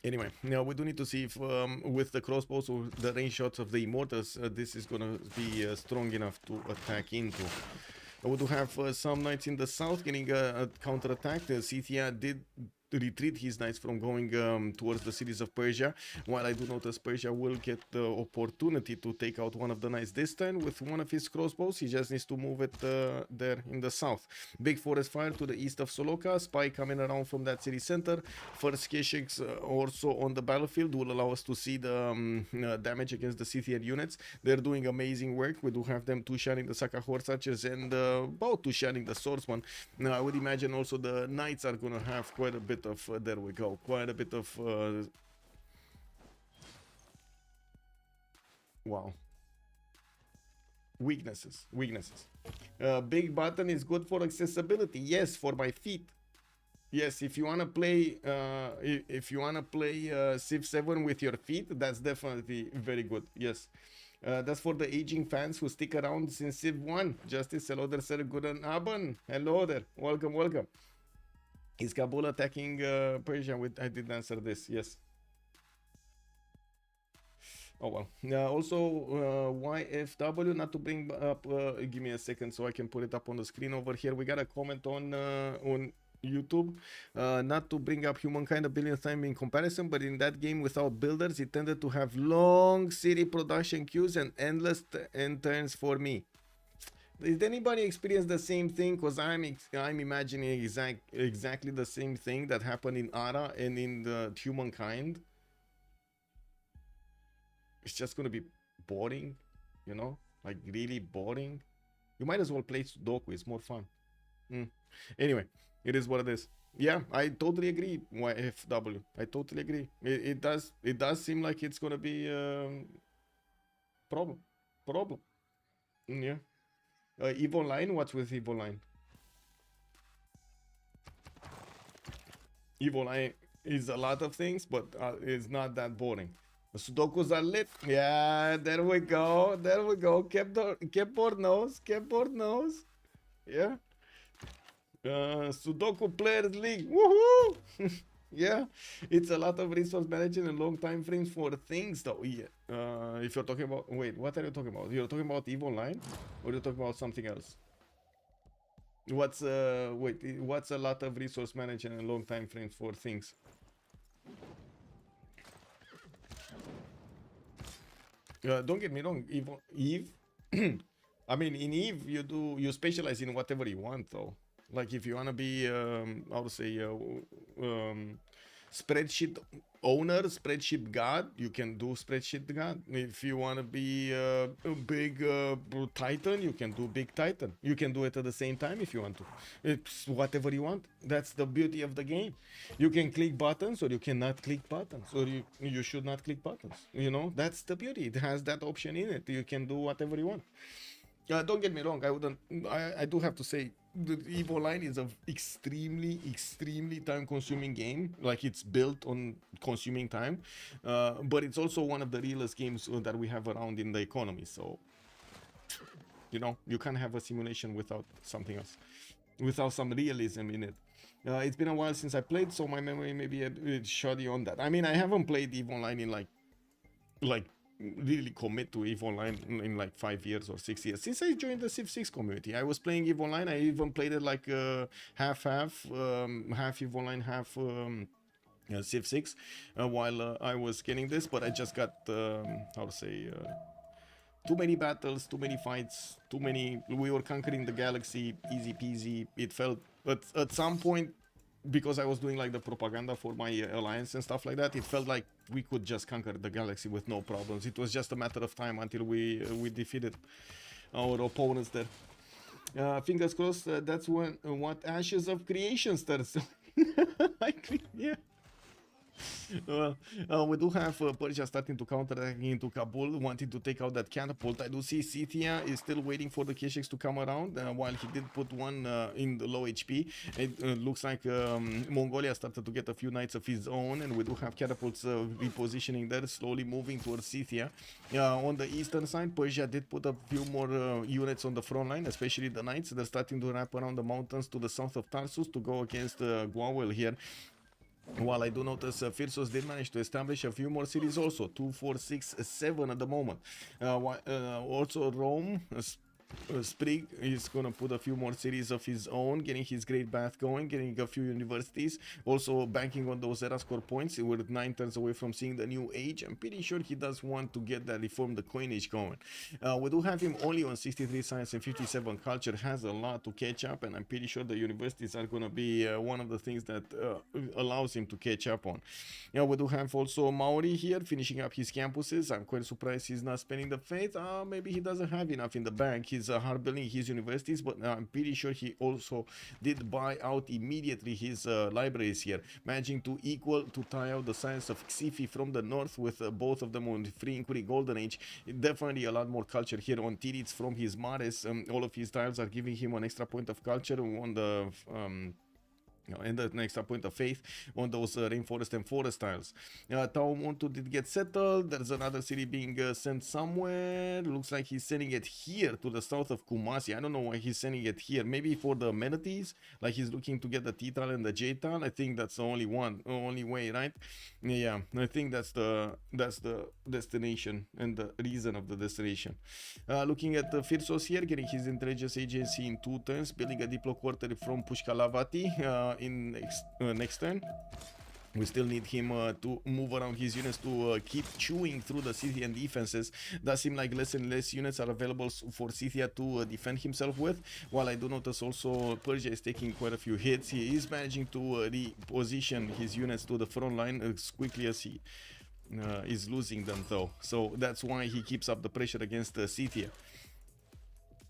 Anyway, now we do need to see if with the crossbows or the range shots of the immortals, this is gonna be strong enough to attack into. We do have some knights in the south getting a counter attack. Scythia did retreat his knights from going towards the cities of Persia, while I do notice Persia will get the opportunity to take out one of the knights this turn with one of his crossbows. He just needs to move it there in the south. Big forest fire to the east of Soloka, spy coming around from that city center. First Kesheks also on the battlefield will allow us to see the damage against the Scythian units. They're doing amazing work. We do have them two-shotting the Saka horse archers and about two-shotting the swordsman. Now I would imagine also the knights are gonna have quite a bit of there we go, quite a bit of wow, weaknesses. Big button is good for accessibility. Yes, for my feet. Yes, if you wanna play Civ7 with your feet, that's definitely very good. Yes. That's for the aging fans who stick around since Civ1. Justice, hello there, Sir Guten Abend. Hello there, welcome. Is Kabul attacking Persia? I did answer this, yes. Oh well. Also, YFW, not to bring up, give me a second so I can put it up on the screen over here. We got a comment on YouTube, not to bring up Humankind a billionth time in comparison, but in that game without builders, it tended to have long city production queues and endless end turns for me. Did anybody experience the same thing? Because I'm imagining exactly the same thing that happened in Ara and in the Humankind. It's just gonna be boring, you know, like really boring. You might as well play Sudoku, it's more fun. Anyway, it is what it is. Yeah, I totally agree, YFW. I totally agree. It does seem like it's gonna be problem. Yeah. EVE Online, what's with EVE Online? EVE Online is a lot of things, but it's not that boring. The Sudokus are lit. Yeah, there we go. Keyboard knows. Yeah. Sudoku Players League. Woohoo! Yeah, it's a lot of resource management and long time frames for things though. Yeah. If you're talking about, wait, what are you talking about? You're talking about EVE Online, or you're talking about something else? What's a lot of resource management and long time frames for things? Don't get me wrong, Eve. I mean, in Eve you specialize in whatever you want though. Like if you wanna be, I would say, spreadsheet owner, spreadsheet god, you can do spreadsheet god. If you wanna be a big Titan, you can do big Titan. You can do it at the same time if you want to. It's whatever you want. That's the beauty of the game. You can click buttons or you cannot click buttons, or you should not click buttons. You know, that's the beauty. It has that option in it. You can do whatever you want. Don't get me wrong, I do have to say the EVE Online is an extremely time-consuming game. Like, it's built on consuming time, but it's also one of the realest games that we have around in the economy. So, you know, you can't have a simulation without something else, without some realism in it. It's been a while since I played, so my memory may be a bit shoddy on that. I mean, I haven't played EVE Online in like really commit to EVE Online in like 5 years or 6 years. Since I joined the Civ6 community, I was playing EVE Online. I even played it like half EVE Online, half Civ6 while I was getting this, but I just got how to say too many battles, too many fights, too many. We were conquering the galaxy, easy peasy. It felt at some point, because I was doing like the propaganda for my alliance and stuff like that, it felt like we could just conquer the galaxy with no problems. It was just a matter of time until we defeated our opponents there. Fingers crossed. That's what Ashes of Creation starts. Yeah. We do have Persia starting to counterattack into Kabul, wanting to take out that catapult. I do see Scythia is still waiting for the Keshiks to come around, while he did put one in the low HP. It looks like Mongolia started to get a few knights of his own, and we do have catapults repositioning there, slowly moving towards Scythia. On the eastern side, Persia did put a few more units on the front line, especially the knights. They're starting to wrap around the mountains to the south of Tarsus to go against Gwawel here. While I do notice Phyrsos did manage to establish a few more cities also, 2, 4, 6, 7 at the moment. Also Rome, Sprig is gonna put a few more cities of his own, getting his Great Bath going, getting a few universities, also banking on those era score points. We're 9 turns away from seeing the new age. I'm pretty sure he does want to get that reform the coinage going. We do have him only on 63 science and 57 culture, has a lot to catch up, and I'm pretty sure the universities are gonna be one of the things that allows him to catch up on. We do have also Maori here finishing up his campuses. I'm quite surprised he's not spending the faith. Maybe he doesn't have enough in the bank. He's hard building his universities, but I'm pretty sure he also did buy out immediately his libraries here, managing to tie out the science of Xiffy from the north with both of them on Free Inquiry Golden Age. Definitely a lot more culture here on Titiits from his Mares. All of his tiles are giving him an extra point of culture on the and the next point of faith on those rainforest and forest tiles. Taumontu did get settled. There's another city being sent somewhere. Looks like he's sending it here to the south of Kumasi. I don't know why he's sending it here. Maybe for the amenities, like he's looking to get the T-tile and the J-tile. I think that's the only way, right? Yeah, I think that's the destination and the reason of the destination. Looking at the Phyrsos here, getting his intelligence agency in 2 turns, building a diplo quarter from Pushkalavati in next turn. We still need him to move around his units to keep chewing through the Scythian defenses. Does seem like less and less units are available for Scythia to defend himself with. While I do notice also Persia is taking quite a few hits. He is managing to reposition his units to the front line as quickly as he is losing them though. So that's why he keeps up the pressure against Scythia.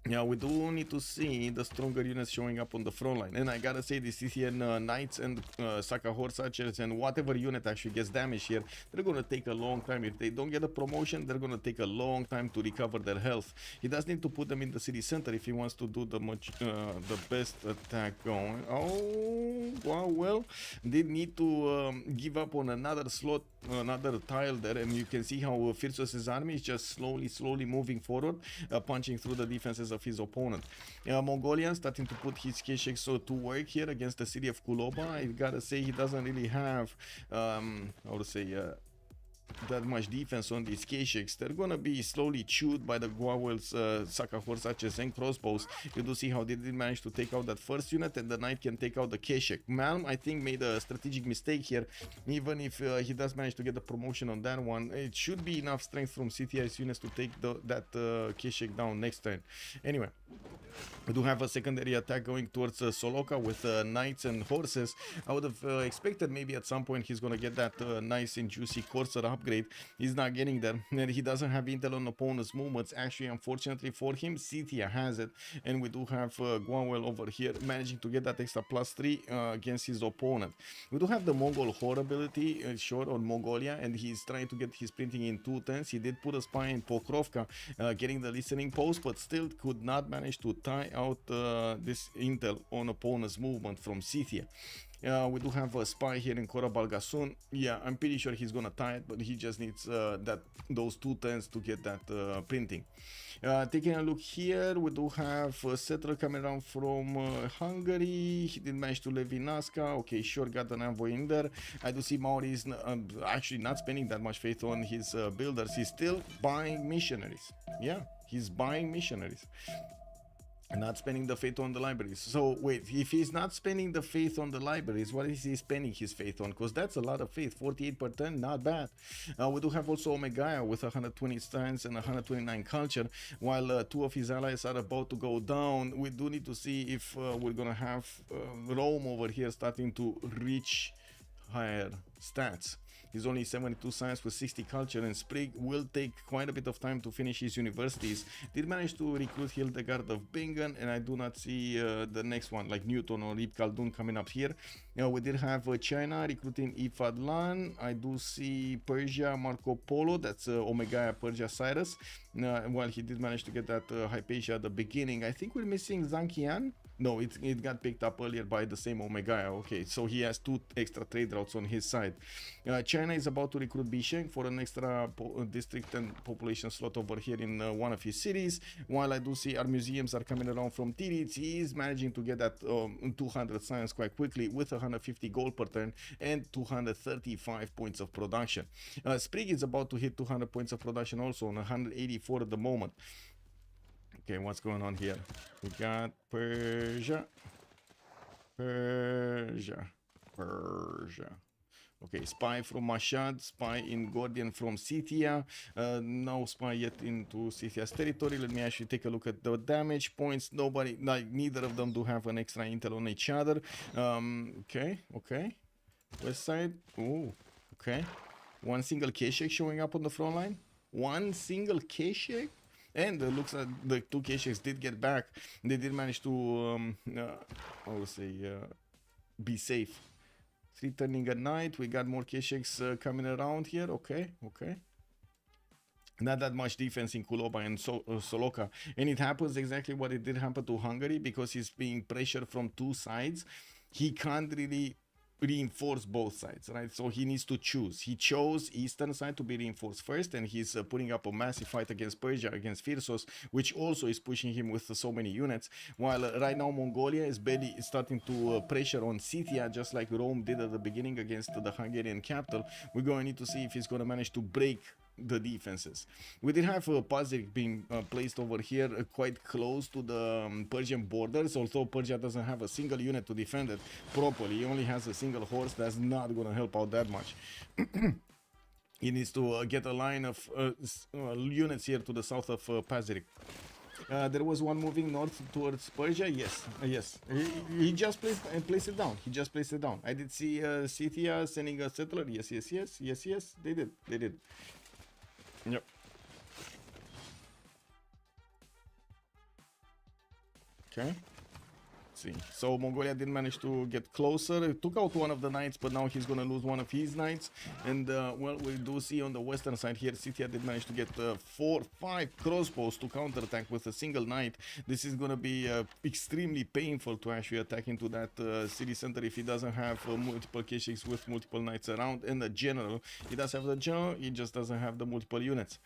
Yeah, we do need to see the stronger units showing up on the front line. And I gotta say, the Scythian Knights and Saka Horse Archers and whatever unit actually gets damaged here, they're gonna take a long time. If they don't get a promotion, they're gonna take a long time to recover their health. He does need to put them in the city center if he wants to do the best attack going. Oh, well, they need to give up on another slot, another tile there. And you can see how Phyrsos' army is just slowly moving forward, punching through the defenses of his opponent. Mongolian starting to put his Keshiks to work here against the city of Kuloba. I gotta say he doesn't really have how to say that much defense on these Keshiks. They're gonna be slowly chewed by the Gwawel's Saka Horse Archers and crossbows. You do see how they did manage to take out that first unit, and the knight can take out the Keshik. Malm, I think, made a strategic mistake here. Even if he does manage to get the promotion on that one, it should be enough strength from Scythia's units to take that Keshik down next turn. Anyway, we do have a secondary attack going towards Soloka with knights and horses. I would have expected maybe at some point he's gonna get that nice and juicy Corsair upgrade. He's not getting there, and he doesn't have intel on opponent's movements. Actually, unfortunately for him, Scythia has it, and we do have Gwawel over here managing to get that extra +3 against his opponent. We do have the Mongol Horde ability short on Mongolia, and he's trying to get his printing in 2 turns. He did put a spy in Pokrovka, getting the listening post, but still could not manage to tie out this intel on opponent's movement from Scythia. We do have a spy here in Kora soon. Yeah, I'm pretty sure he's gonna tie it, but he just needs those 2 turns to get that printing. Taking a look here, we do have a settler coming around from Hungary. He did manage to live in Nazca. Okay, sure, got an envoy in there. I do see Maori is actually not spending that much faith on his builders. He's still buying missionaries. Yeah, he's buying missionaries. Not spending the faith on the libraries. So wait, if he's not spending the faith on the libraries, what is he spending his faith on? Because that's a lot of faith. 48%, not bad. We do have also Omegaia with 120 science and 129 culture. While 2 of his allies are about to go down, we do need to see if we're gonna have Rome over here starting to reach higher stats. He's only 72 science with 60 culture, and Sprig will take quite a bit of time to finish his universities. Did manage to recruit Hildegard of Bingen, and I do not see the next one like Newton or Ibn Khaldun coming up here. We did have China recruiting Ifadlan. I do see Persia Marco Polo, that's Omegaia Persia Cyrus. While he did manage to get that Hypatia at the beginning. I think we're missing Zankian. No, it got picked up earlier by the same Omegaia. Okay, so he has 2 extra trade routes on his side. China is about to recruit Bisheng for an extra district and population slot over here in one of his cities. While I do see our museums are coming around from Titiits, he is managing to get that 200 science quite quickly with 150 gold per turn and 235 points of production. Sprig is about to hit 200 points of production also on 184 at the moment. Okay, what's going on here? We got Persia. Okay, spy from Mashhad, spy in Gordian from Scythia. No spy yet into Scythia's territory. Let me actually take a look at the damage points. Nobody, like neither of them do have an extra intel on each other. Okay. West side. Oh, okay. One single K-Shake showing up on the front line. One single K-Shake. And it looks like the 2 K-Shakes did get back. They did manage to, I would say, be safe. 3 turning at night. We got more K-Shakes coming around here. Okay. Not that much defense in Kuloba and Soloka. And it happens exactly what it did happen to Hungary, because he's being pressured from 2 sides. He can't really reinforce both sides, right? So he needs to choose. He chose eastern side to be reinforced first, and he's putting up a massive fight against Persia, against Phyrsos, which also is pushing him with so many units. While right now Mongolia is barely starting to pressure on Scythia, just like Rome did at the beginning against the Hungarian capital. We're going to need to see if he's going to manage to break the defenses. We did have Pazik being placed over here quite close to the Persian borders, although Persia doesn't have a single unit to defend it properly. He only has a single horse. That's not going to help out that much. He needs to get a line of units here to the south of Pazik. There was one moving north towards Persia. Yes. He just placed it down. I did see Scythia sending a settler. Yes. They did. Yep. Okay. See. So Mongolia did manage to get closer. It took out one of the knights, but now he's gonna lose one of his knights. And well, we do see on the western side here, Scythia did manage to get 4-5 crossbows to counterattack with a single knight. This is gonna be extremely painful to actually attack into that city center if he doesn't have multiple K-Shakes with multiple knights around. And the general, he does have the general, he just doesn't have the multiple units.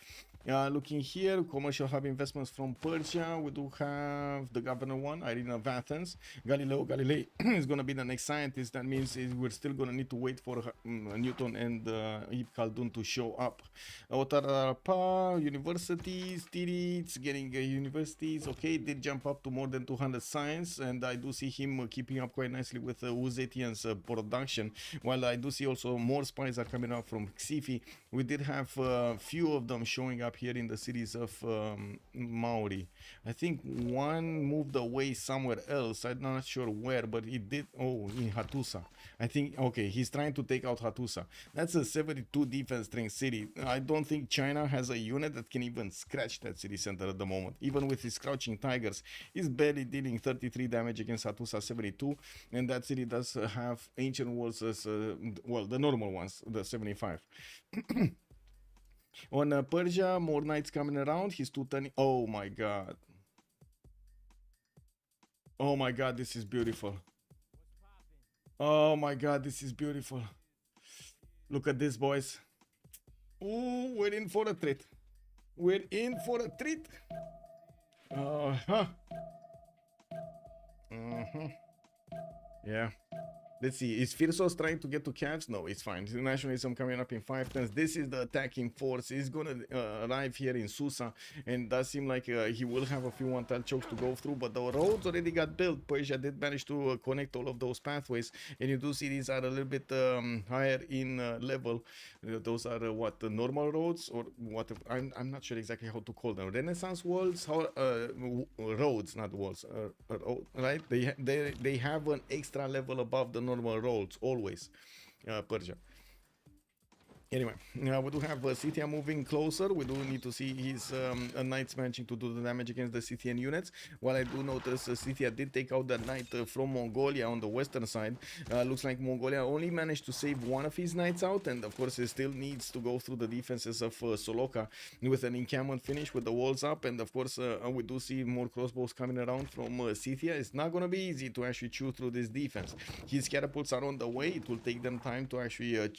Looking here, commercial hub investments from Persia. We do have the governor one, Irina of Athens. Galilei is going to be the next scientist. That means we're still going to need to wait for Newton and Ibn Khaldun to show up. Otarapa, universities, Titiits, getting universities. Okay, did jump up to more than 200 science, and I do see him keeping up quite nicely with Zetian's production. While I do see also more spies are coming out from Xiffy. We did have a few of them showing up here in the cities of Maori. I think one moved away somewhere else. I'm not sure where, but he did. Oh, in Hattusa. I think, okay, he's trying to take out Hattusa. That's a 72 defense strength city. I don't think China has a unit that can even scratch that city center at the moment. Even with his crouching tigers, he's barely dealing 33 damage against Hattusa 72. And that city does have ancient walls as, well, the normal ones, the 75. On Persia, more knights coming around. He's 220. Oh my god. Oh my god, this is beautiful. Oh my god, this is beautiful. Look at this, boys. Ooh, we're in for a treat. We're in for a treat. Uh-huh. Uh-huh. Yeah. Let's see, is Phyrsos trying to get to calves? No, it's fine. Nationalism coming up in 5 turns. This is the attacking force. He's gonna arrive here in Susa, and does seem like he will have a few one-tile chokes to go through, but the roads already got built. Persia did manage to connect all of those pathways, and you do see these are a little bit higher in level. Those are what, the normal roads, or what? I'm not sure exactly how to call them. Renaissance walls, how roads, not walls, right? They have an extra level above the normal roads always. Persia. Anyway, we do have Scythia moving closer. We do need to see his knights managing to do the damage against the Scythian units. While I do notice Scythia did take out that knight from Mongolia on the western side. Looks like Mongolia only managed to save one of his knights out, and of course he still needs to go through the defenses of Soloka with an encampment finish with the walls up. And of course we do see more crossbows coming around from Scythia. It's not going to be easy to actually chew through this defense. His catapults are on the way. It will take them time to actually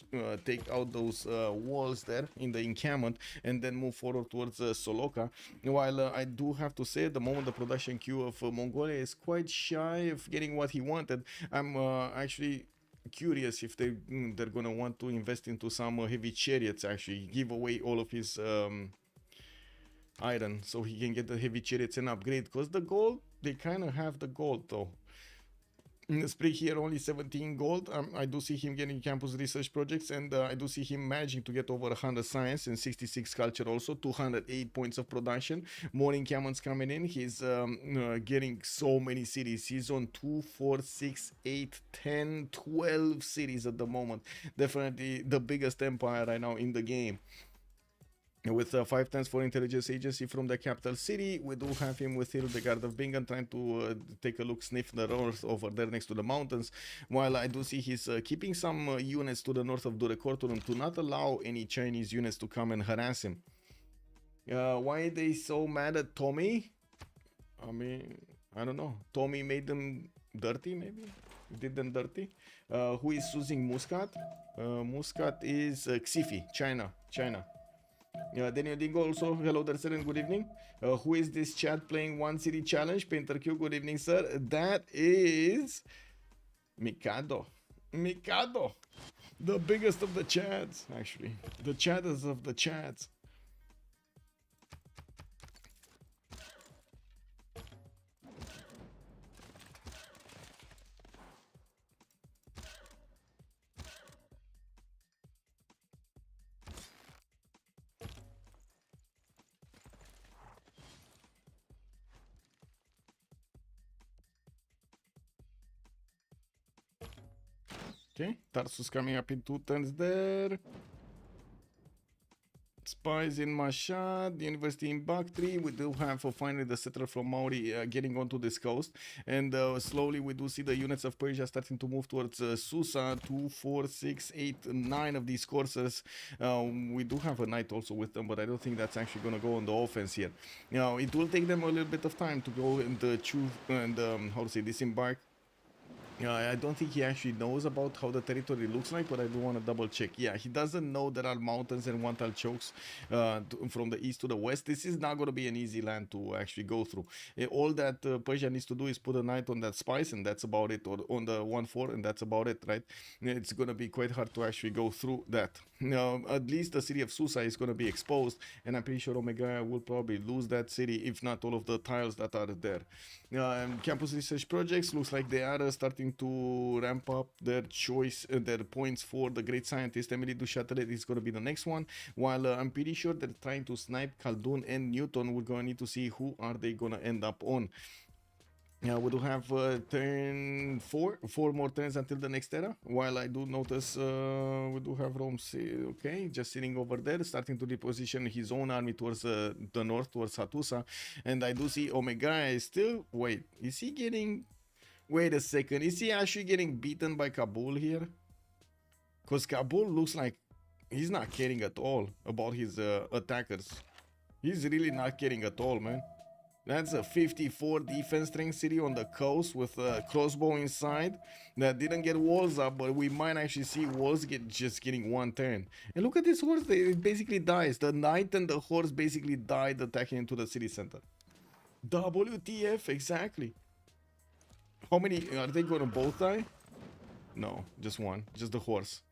take out those walls there in the encampment and then move forward towards Soloka. While I do have to say, at the moment the production queue of Mongolia is quite shy of getting what he wanted. I'm actually curious if they're gonna want to invest into some heavy chariots, actually give away all of his iron so he can get the heavy chariots and upgrade, because the gold, they kind of have the gold though. Sprig here only 17 gold. I do see him getting campus research projects, and I do see him managing to get over 100 science and 66 culture, also 208 points of production. More encampments coming in. He's getting so many cities. He's on 2, 4, 6, 8, 10, 12 cities at the moment. Definitely the biggest empire right now in the game. With 5 times for intelligence agency from the capital city. We do have him with Hildegard of Bingen trying to take a look, sniff the north over there next to the mountains. While I do see he's keeping some units to the north of Durekortorum to not allow any Chinese units to come and harass him. Why are they so mad at Tommy? I mean, I don't know. Tommy made them dirty, maybe? Did them dirty? Who is using Muscat? Muscat is Xiffy, China. Daniel Dingo also, hello there sir and good evening. Who is this chat playing one city challenge? Painter Q, good evening sir. That is Mikado. The biggest of the chats, actually. The chatters of the chats. Okay, Tarsus coming up in 2 turns there. Spies in Mashhad, University in Bactri. We do have finally the settler from Mauri getting onto this coast. And slowly we do see the units of Persia starting to move towards Susa. 2, 4, 6, 8, 9 of these coursers. We do have a knight also with them, but I don't think that's actually going to go on the offense here. Now, it will take them a little bit of time to go and choose and, disembark. I don't think he actually knows about how the territory looks like, but I do want to double check. Yeah, he doesn't know there are mountains and one-tile chokes from the east to the west. This is not going to be an easy land to actually go through. All that Persia needs to do is put a knight on that spice, and that's about it, or on the 1-4, and that's about it, right? It's going to be quite hard to actually go through that. Now, at least the city of Susa is going to be exposed, and I'm pretty sure Omegaia will probably lose that city, if not all of the tiles that are there. Campus research projects looks like they are starting to ramp up their their points for the great scientist. Emily Duchatelet is going to be the next one, while I'm pretty sure they're trying to snipe Khaldun and Newton. We're going to need to see who are they going to end up on. We do have turn 4 more turns until the next era. While I do notice we do have Rome, okay, just sitting over there, starting to reposition his own army towards the north, towards Hattusa. And I do see Omegaia is still, wait, is he getting, wait a second, is he actually getting beaten by Kabul here? Because Kabul looks like he's not caring at all about his attackers. He's really not caring at all, man. That's a 54 defense strength city on the coast with a crossbow inside that didn't get walls up, but we might actually see walls just getting one turn. And look at this horse, it basically dies. The knight and the horse basically died attacking into the city center. WTF, exactly. How many, are they gonna both die? No, just one, just the horse.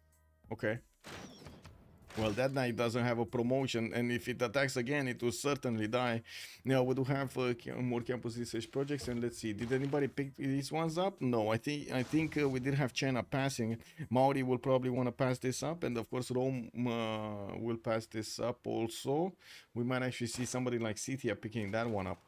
Okay. Well, that knight doesn't have a promotion, and if it attacks again, it will certainly die. Now, we do have more campus research projects, and let's see. Did anybody pick these ones up? No, I think we did have China passing. Maori will probably want to pass this up, and of course Rome will pass this up also. We might actually see somebody like Scythia picking that one up.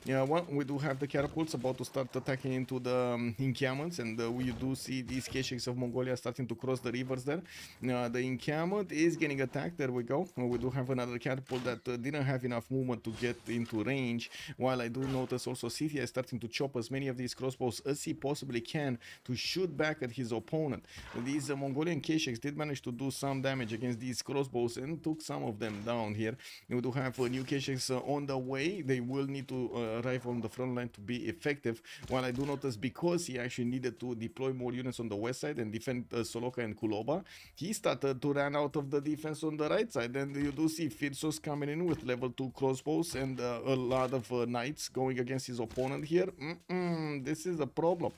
Yeah, well, we do have the catapults about to start attacking into the encampments, and we do see these Keshiks of Mongolia starting to cross the rivers there. The encampment is getting attacked. There we go. We do have another catapult that didn't have enough movement to get into range, while I do notice also Scythia is starting to chop as many of these crossbows as he possibly can to shoot back at his opponent. These Mongolian Keshiks did manage to do some damage against these crossbows and took some of them down here. We do have new Keshiks on the way. They will need to arrive on the front line to be effective, while I do notice because he actually needed to deploy more units on the west side and defend Soloka and Kuloba, he started to run out of the defense on the right side, and you do see Phyrsos coming in with level 2 crossbows and a lot of knights going against his opponent here. This is a problem.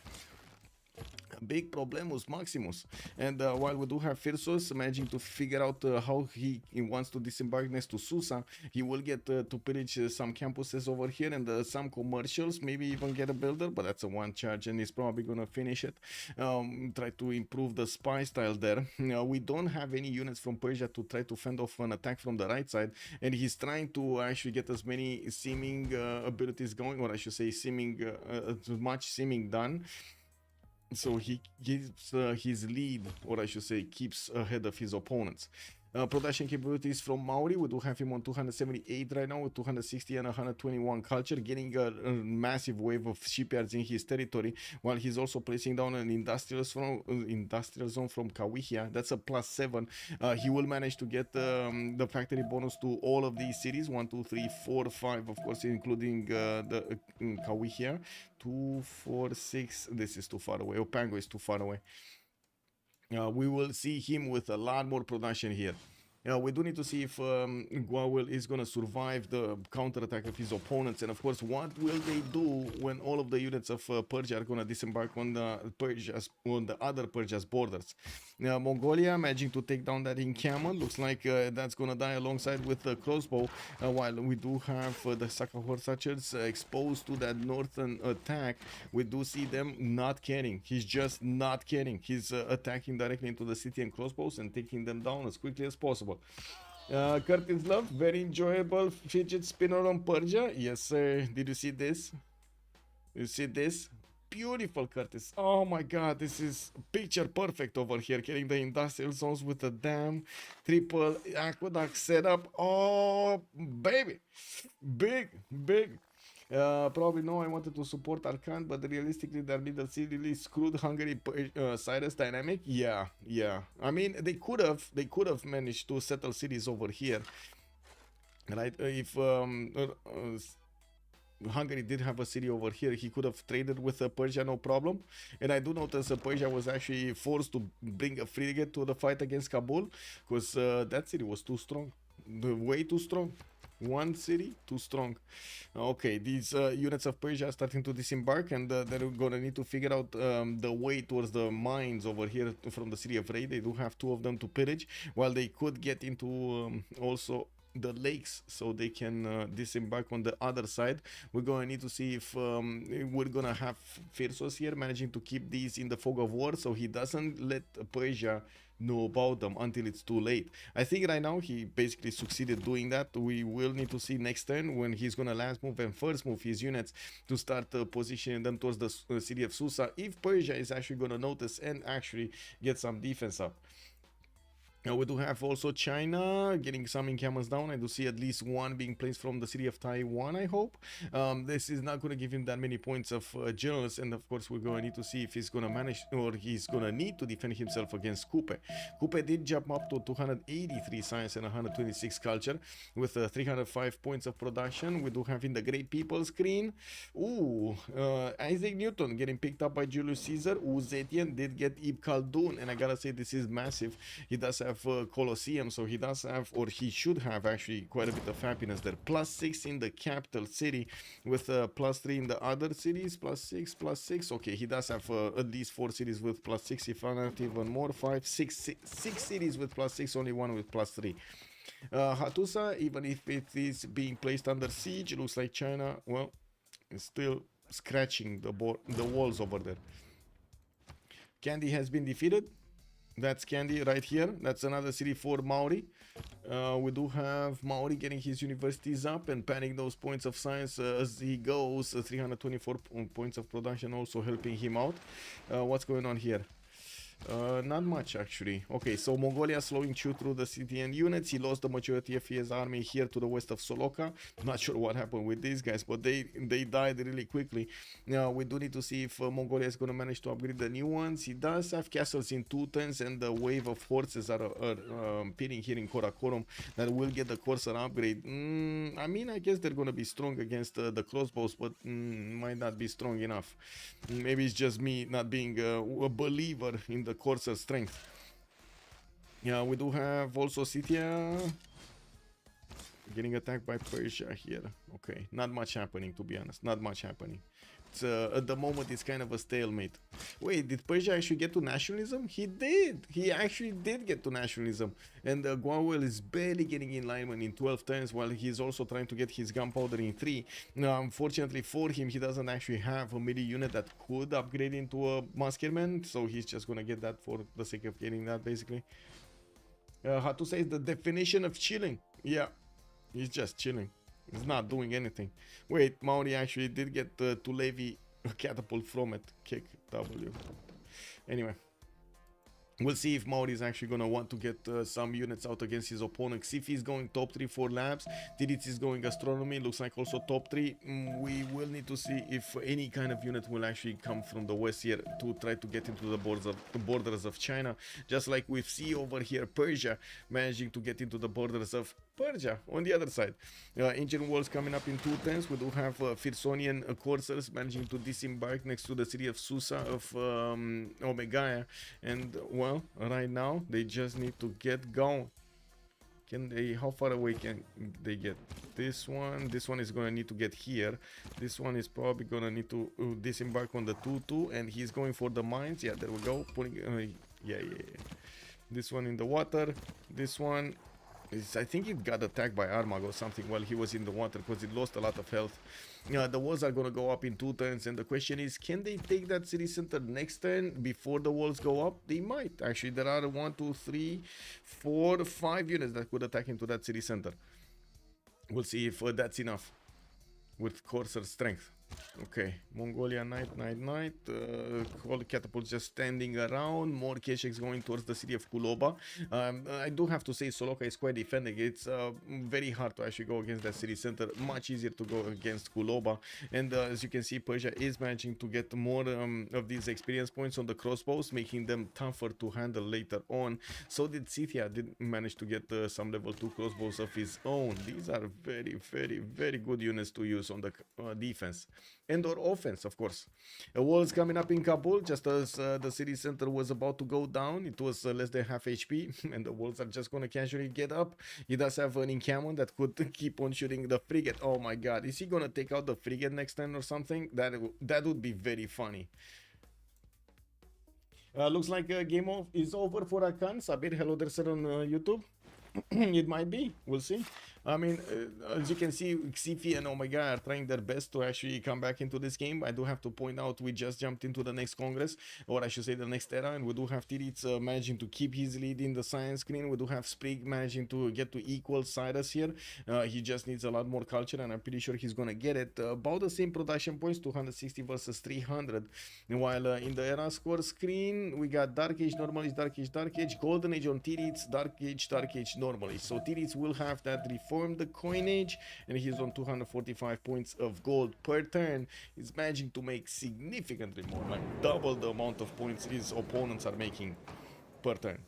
Big problemus maximus. And while we do have Phyrsos managing to figure out how he wants to disembark next to Susa, he will get to pillage some campuses over here and some commercials, maybe even get a builder, but that's a one charge and he's probably gonna finish it. Try to improve the spy style there. We don't have any units from Persia to try to fend off an attack from the right side, and he's trying to actually get as many seeming abilities going, or I should say seeming as much seeming done, so he gives his lead, or I should say keeps ahead of his opponents. Production capabilities from Maori, we do have him on 278 right now with 260 and 121 culture, getting a massive wave of shipyards in his territory, while he's also placing down an industrial zone from Kawihia. That's a +7. He will manage to get the factory bonus to all of these cities, 1, 2, 3, 4, 5, of course, including the Kawihia. 2, 4, 6, this is too far away. Opango is too far away. We will see him with a lot more production here. We do need to see if Gwawel is going to survive the counterattack of his opponents, and of course what will they do when all of the units of Persia are going to disembark on the other Persia's borders. Mongolia managing to take down that encampment, looks like that's going to die alongside with the crossbow, while we do have the Sakahor archers exposed to that northern attack. We do see them not caring. He's just not caring. He's attacking directly into the city and crossbows and taking them down as quickly as possible. Curtis Love, very enjoyable fidget spinner on Persia. Yes, sir. Did you see this? You see this? Beautiful, Curtis. Oh my god, this is picture perfect over here. Getting the industrial zones with the damn triple aqueduct setup. Oh, baby. Big, big. Probably no, I wanted to support Arcanes, but realistically their middle city really screwed Hungary Cyrus dynamic. Yeah. I mean, they could have managed to settle cities over here, right? If Hungary did have a city over here, he could have traded with Persia, no problem. And I do notice Persia was actually forced to bring a frigate to the fight against Kabul, because that city was too strong, way too strong. One city too strong. Okay, these units of Persia are starting to disembark, and they're gonna need to figure out the way towards the mines over here from the city of Ray. They do have 2 of them to pillage, while they could get into also the lakes, so they can disembark on the other side. We're gonna need to see if we're gonna have Phyrsos here managing to keep these in the fog of war, so he doesn't let Persia know about them until it's too late. I think right now he basically succeeded doing that. We will need to see next turn when he's gonna last move and first move his units to start positioning them towards the city of Susa, if Persia is actually gonna notice and actually get some defense up. We do have also China getting some encampments down. I do see at least one being placed from the city of Taiwan, I hope. This is not going to give him that many points of generals, and of course we're going to need to see if he's going to manage, or he's going to need to defend himself against Kupe. Kupe did jump up to 283 science and 126 culture with 305 points of production. We do have in the Great People screen, Isaac Newton getting picked up by Julius Caesar. Zetian did get Ibn Khaldun, and I gotta say this is massive. He does have Colosseum, so he does have, or he should have actually, quite a bit of happiness there. +6 in the capital city with +3 in the other cities. +6. Okay, he does have at least 4 cities with +6, if not even more. 5, 6 cities with +6, only one with +3. Hattusa, even if it is being placed under siege, it looks like China, well, is still scratching the walls over there. Kandy has been defeated. That's Kandy right here. That's another city for Maori. We do have Maori getting his universities up and panning those points of science as he goes. 324 points of production also helping him out. What's going on here? Not much actually. Okay, so Mongolia slowing through the Scythian units. He lost the majority of his army here to the west of Soloka. Not sure what happened with these guys, but they died really quickly. Now we do need to see if Mongolia is going to manage to upgrade the new ones. He does have castles in Titans, and the wave of horses are pitting here in Karakorum that will get the Corsair upgrade. I mean, I guess they're going to be strong against the crossbows, but might not be strong enough. Maybe it's just me not being a believer in the Corsair strength. Yeah, we do have also Scythia getting attacked by Persia here. Okay, not much happening, to be honest. Not much happening. It's, at the moment, it's kind of a stalemate. Wait, did Persia actually get to nationalism? He did. He actually did get to nationalism. And Gwawel is barely getting in alignment in 12 turns, while he's also trying to get his gunpowder in 3. Now, unfortunately for him, he doesn't actually have a melee unit that could upgrade into a musketeer, so he's just gonna get that for the sake of getting that, basically. How to say the definition of chilling. Yeah, he's just chilling. He's not doing anything. Wait, Maori actually did get to levy a catapult from it. Kick W. Anyway, we'll see if Maori is actually going to want to get some units out against his opponent. Xiffy is going top 3 for labs. Titiits is going astronomy. Looks like also top 3. We will need to see if any kind of unit will actually come from the west here to try to get into the borders of China. Just like we see over here, Persia managing to get into the borders of Persia on the other side. Ancient walls coming up in 2 turns. We do have Phyrsonian corsairs managing to disembark next to the city of Susa of Omegaia, and well, right now they just need to get going. Can they? How far away can they get? This one is gonna need to get here. This one is probably gonna need to disembark on the 2-2, and he's going for the mines. Yeah, there we go. Putting yeah. This one in the water. This one is, I think it got attacked by Armag or something while he was in the water because it lost a lot of health. The walls are gonna go up in 2 turns, and the question is, can they take that city center next turn before the walls go up? They might. Actually, there are 1, 2, 3, 4, 5 units that could attack into that city center. We'll see if that's enough with Corsair strength. Okay, Mongolia, night. All the catapults just standing around. More Kesheks going towards the city of Kuloba. I do have to say Soloka is quite defending. It's very hard to actually go against that city center. Much easier to go against Kuloba. And as you can see, Persia is managing to get more of these experience points on the crossbows, making them tougher to handle later on. So did Scythia did manage to get some level 2 crossbows of his own. These are very good units to use on the defense. And or offense, of course. A wall is coming up in Kabul just as the city center was about to go down. It was less than half HP, and the walls are just gonna casually get up. He does have an encampment that could keep on shooting the frigate. Oh my god, is he gonna take out the frigate next time or something? That would be very funny. Looks like game is over for Arcanes. Sabir, hello there, sir, on YouTube. It might be, we'll see. I mean, as you can see, Xiffy and Omegaia are trying their best to actually come back into this game. I do have to point out we just jumped into the next Congress, or I should say the next era, and we do have Titiits managing to keep his lead in the science screen. We do have Sprig managing to get to equal Cyrus here. He just needs a lot more culture, and I'm pretty sure he's gonna get it. About the same production points, 260 versus 300. While in the era score screen, we got Dark Age, Normal Age, Dark Age, Dark Age, Golden Age on Titiits, Dark Age, Normal Age. So Titiits will have that reformed coinage, and he's on 245 points of gold per turn. He's managing to make significantly more, like double the amount of points his opponents are making per turn.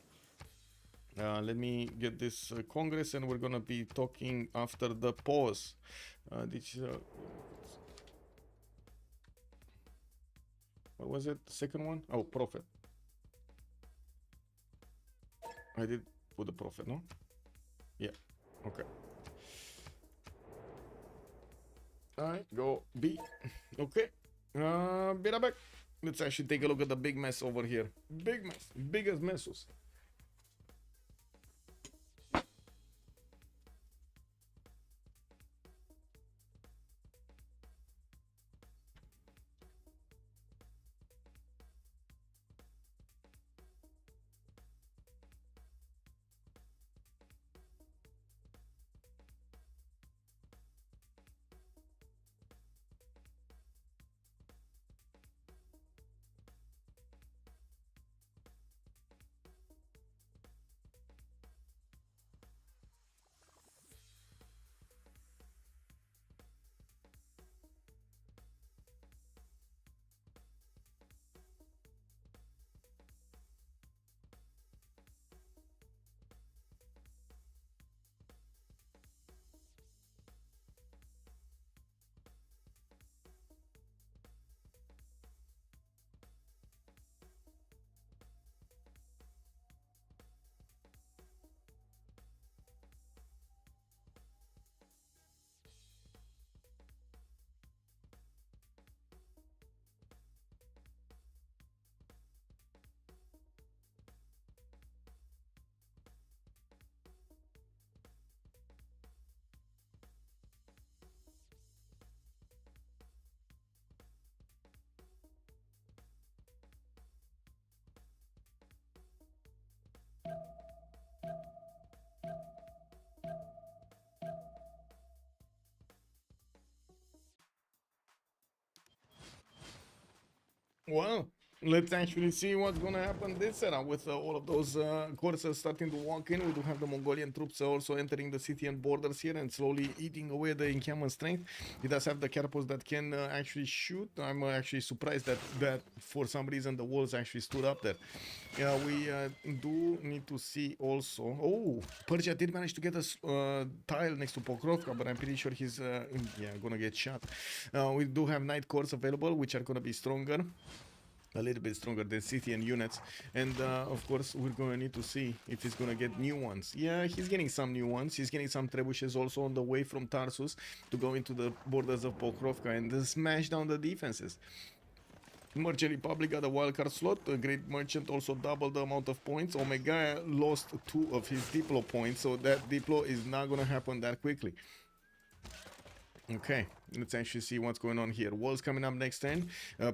Let me get this Congress, and we're gonna be talking after the pause. What was it? The second one? Oh, Prophet. I did put the Prophet, no? Yeah. Okay. Alright, go B. Okay. Be right back. Let's actually take a look at the big mess over here. Big mess. Biggest messes. Well, let's actually see what's gonna happen this era with all of those courses starting to walk in. We do have the Mongolian troops also entering the Scythian borders here and slowly eating away the encampment strength. He does have the catapults that can actually shoot. I'm actually surprised that for some reason the walls actually stood up there. Yeah, we do need to see also. Oh, Persia did manage to get a tile next to Pokrovka, but I'm pretty sure he's yeah, gonna get shot. We do have night cores available, which are gonna be stronger. A little bit stronger than Scythian units, and of course we're gonna need to see if he's gonna get new ones. Yeah, he's getting some new ones. He's getting some trebuchets also on the way from Tarsus to go into the borders of Pokrovka and smash down the defenses. Merchant Republic got a wildcard slot. A great merchant also doubled the amount of points. Omegaia lost 2 of his Diplo points, so that Diplo is not gonna happen that quickly. Okay, let's actually see what's going on here. Walls coming up next turn.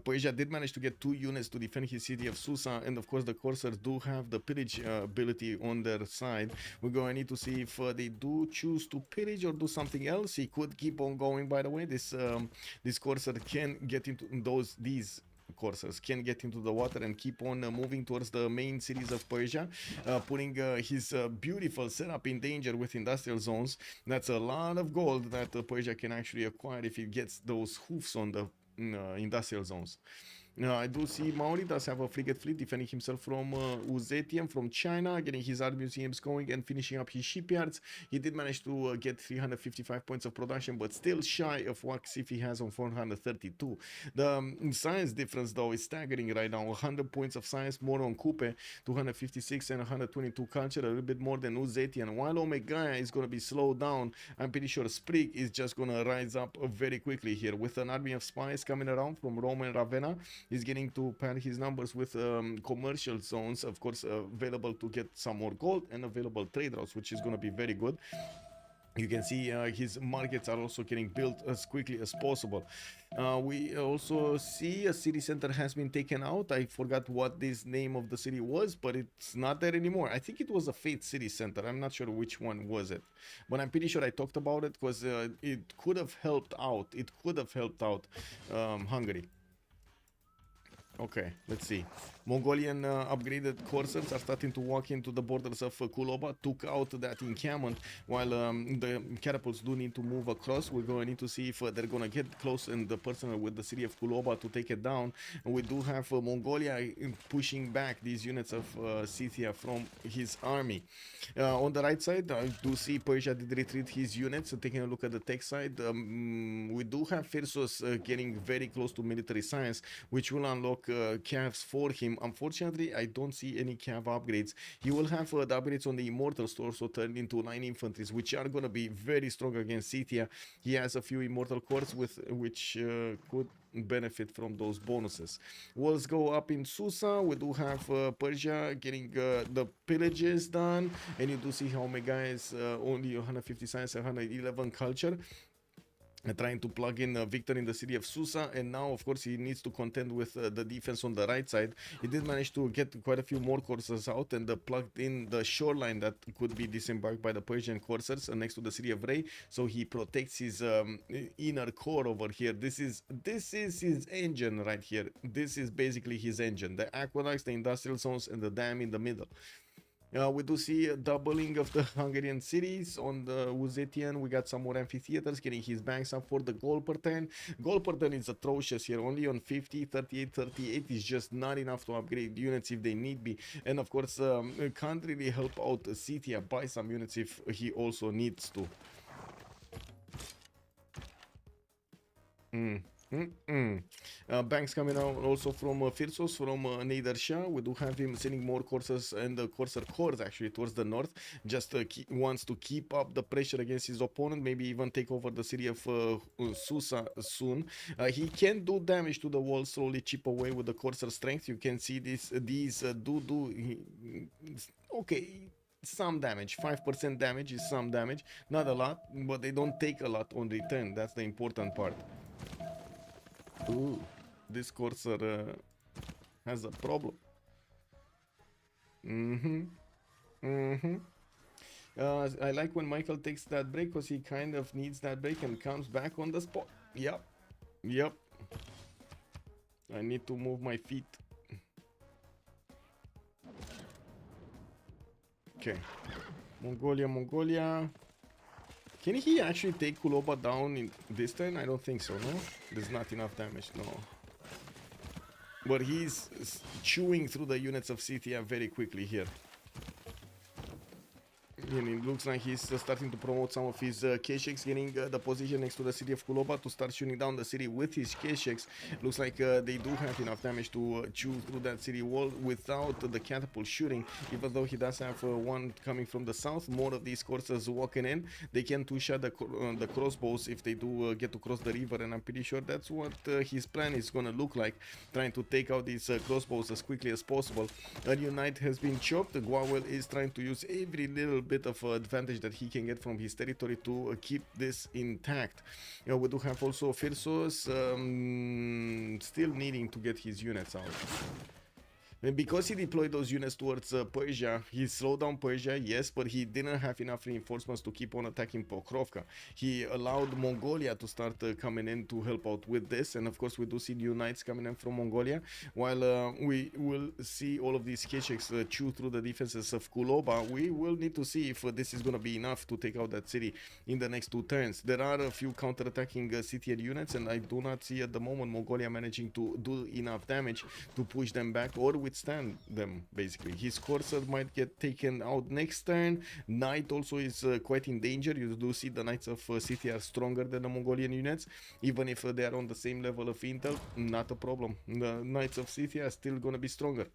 Persia did manage to get 2 units to defend his city of Susa, and of course the Corsairs do have the pillage ability on their side. We're going to need to see if they do choose to pillage or do something else. He could keep on going, by the way. This Corsair can get into these Corsairs can get into the water and keep on moving towards the main cities of Persia, putting his beautiful setup in danger with industrial zones. That's a lot of gold that Persia can actually acquire if it gets those hoofs on the industrial zones. I do see Maori does have a frigate fleet defending himself from Zetian from China, getting his art museums going and finishing up his shipyards. He did manage to get 355 points of production, but still shy of what Xiffy has on 432. The science difference though is staggering right now. 100 points of science more on Kupe, 256 and 122 culture, a little bit more than Zetian. While Omegaia is going to be slowed down, I'm pretty sure Sprig is just going to rise up very quickly here with an army of spies coming around from Rome and Ravenna. He's getting to pad his numbers with commercial zones, of course, available to get some more gold and available trade routes, which is going to be very good. You can see his markets are also getting built as quickly as possible. We also see a city center has been taken out. I forgot what this name of the city was, but it's not there anymore. I think it was a Fate city center. I'm not sure which one was it, but I'm pretty sure I talked about it because it could have helped out. It could have helped out Hungary. Okay, let's see. Mongolian upgraded coursers are starting to walk into the borders of Kuloba, took out that encampment, while the catapults do need to move across. We're going to need to see if they're going to get close in the personal with the city of Kuloba to take it down. And we do have Mongolia pushing back these units of Scythia from his army. On the right side, I do see Persia did retreat his units. So taking a look at the tech side, we do have Phyrsos getting very close to military science, which will unlock calves for him. Unfortunately, I don't see any cav upgrades. He will have the upgrades on the immortal store, so turned into 9 infantries, which are going to be very strong against Scythia. He has a few immortal cores with which could benefit from those bonuses. Walls go up in Susa. We do have Persia getting the pillages done, and you do see how Omegaia is only 150 science, 111 culture. Trying to plug in Victor in the city of Susa, and now of course he needs to contend with the defense on the right side. He did manage to get quite a few more coursers out and plugged in the shoreline that could be disembarked by the Persian coursers next to the city of Ray, so he protects his inner core over here. This is his engine right here. This is basically his engine, the aqueducts, the industrial zones, and the dam in the middle. We do see a doubling of the Hungarian cities. On the Zetian, we got some more amphitheaters getting his banks up for the goal per turn. Goal per turn is atrocious here, only on 50, 38, 38 is just not enough to upgrade units if they need be. And of course, can't really help out Scythia buy some units if he also needs to. Banks coming out also from Phyrsos, from Nader Shah. We do have him sending more coursers and the courser cores actually towards the north. Just wants to keep up the pressure against his opponent, maybe even take over the city of Susa soon. He can do damage to the wall, slowly chip away with the courser strength. You can see these okay, some damage. 5% damage is some damage, not a lot, but they don't take a lot on return. That's the important part. Ooh, this courser has a problem. I like when Michael takes that break because he kind of needs that break and comes back on the spot. Yep. I need to move my feet. Okay. Mongolia. Can he actually take Kuloba down in this turn? I don't think so, no? There's not enough damage, no. But he's chewing through the units of Scythia very quickly here. And it looks like he's starting to promote some of his K-Shakes, getting the position next to the city of Kuloba to start shooting down the city with his K-Shakes. Looks like they do have enough damage to chew through that city wall without the catapult shooting, even though he does have one coming from the south. More of these coursers walking in. They can two-shot the crossbows if they do get to cross the river, and I'm pretty sure that's what his plan is going to look like, trying to take out these crossbows as quickly as possible. A new knight has been chopped. Gwawel is trying to use every little bit of advantage that he can get from his territory to keep this intact. We do have also Phyrsos still needing to get his units out. And because he deployed those units towards Persia, he slowed down Persia, yes, but he didn't have enough reinforcements to keep on attacking Pokrovka. He allowed Mongolia to start coming in to help out with this, and of course we do see new knights coming in from Mongolia, while we will see all of these K-Shakes chew through the defenses of Kuloba. We will need to see if this is going to be enough to take out that city in the next 2 turns. There are a few counter-attacking Scythian units, and I do not see at the moment Mongolia managing to do enough damage to push them back or withstand them. Basically his courser might get taken out next turn. Knight also is quite in danger. You do see the knights of Scythia are stronger than the Mongolian units, even if they are on the same level of intel. Not a problem, the knights of Scythia are still gonna be stronger.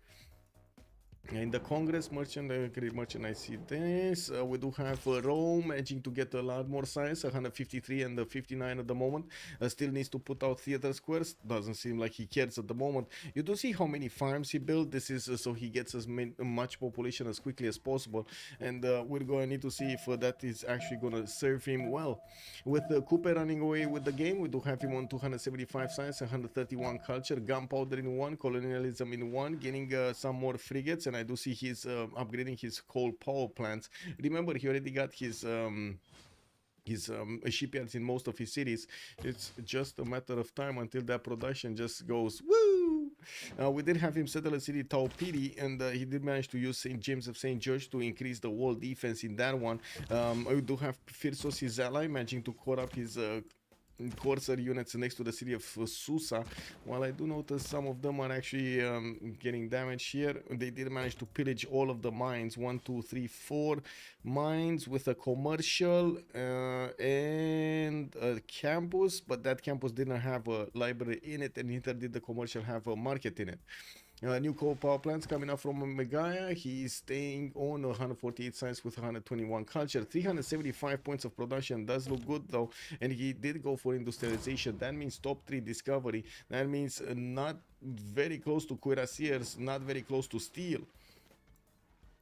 In the Congress merchant, great merchant, I see this. We do have Rome managing to get a lot more science, 153 and 59 at the moment. Still needs to put out theater squares. Doesn't seem like he cares at the moment. You do see how many farms he built. This is so he gets as much population as quickly as possible. And we're going to need to see if that is actually going to serve him well. With Kupe running away with the game, we do have him on 275 science, 131 culture, gunpowder in 1, colonialism in 1, getting some more frigates. And I do see he's upgrading his coal power plants. Remember, he already got his shipyards in most of his cities. It's just a matter of time until that production just goes woo. We did have him settle a city, Taupiri, and he did manage to use St. James of St. George to increase the wall defense in that one. We do have Phyrsos, his ally, managing to core up his Corsair units next to the city of Susa. While I do notice some of them are actually getting damaged here, they did manage to pillage all of the mines. 1, 2, 3, 4 mines with a commercial and a campus, but that campus didn't have a library in it, and neither did the commercial have a market in it. New coal power plants coming up from Omegaia. He's staying on 148 science with 121 culture. 375 points of production. Does look good though. And he did go for industrialization. That means top 3 discovery. That means not very close to cuirassiers, not very close to steel.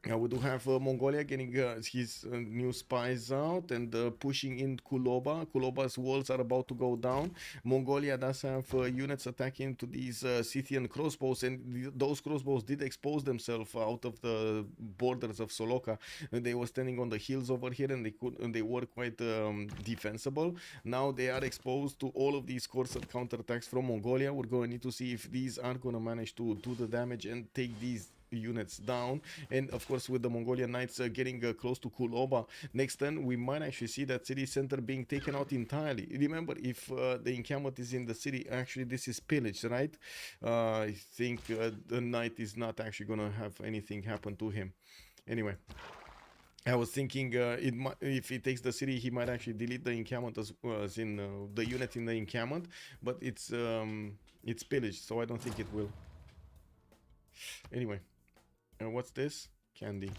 We do have Mongolia getting his new spies out and pushing in Kuloba. Kuloba's walls are about to go down. Mongolia does have units attacking to these Scythian crossbows, and those crossbows did expose themselves out of the borders of Soloka. They were standing on the hills over here, and they were quite defensible. Now they are exposed to all of these Corsair counterattacks from Mongolia. We're going to need to see if these are going to manage to do the damage and take these units down. And of course, with the Mongolian knights getting close to Kuloba, next turn we might actually see that city center being taken out entirely. Remember, if the encampment is in the city, actually this is pillaged, right? I think the knight is not actually gonna have anything happen to him. Anyway, I was thinking if he takes the city, he might actually delete the encampment as in the unit in the encampment, but it's pillaged, so I don't think it will. Anyway, what's this? Candy.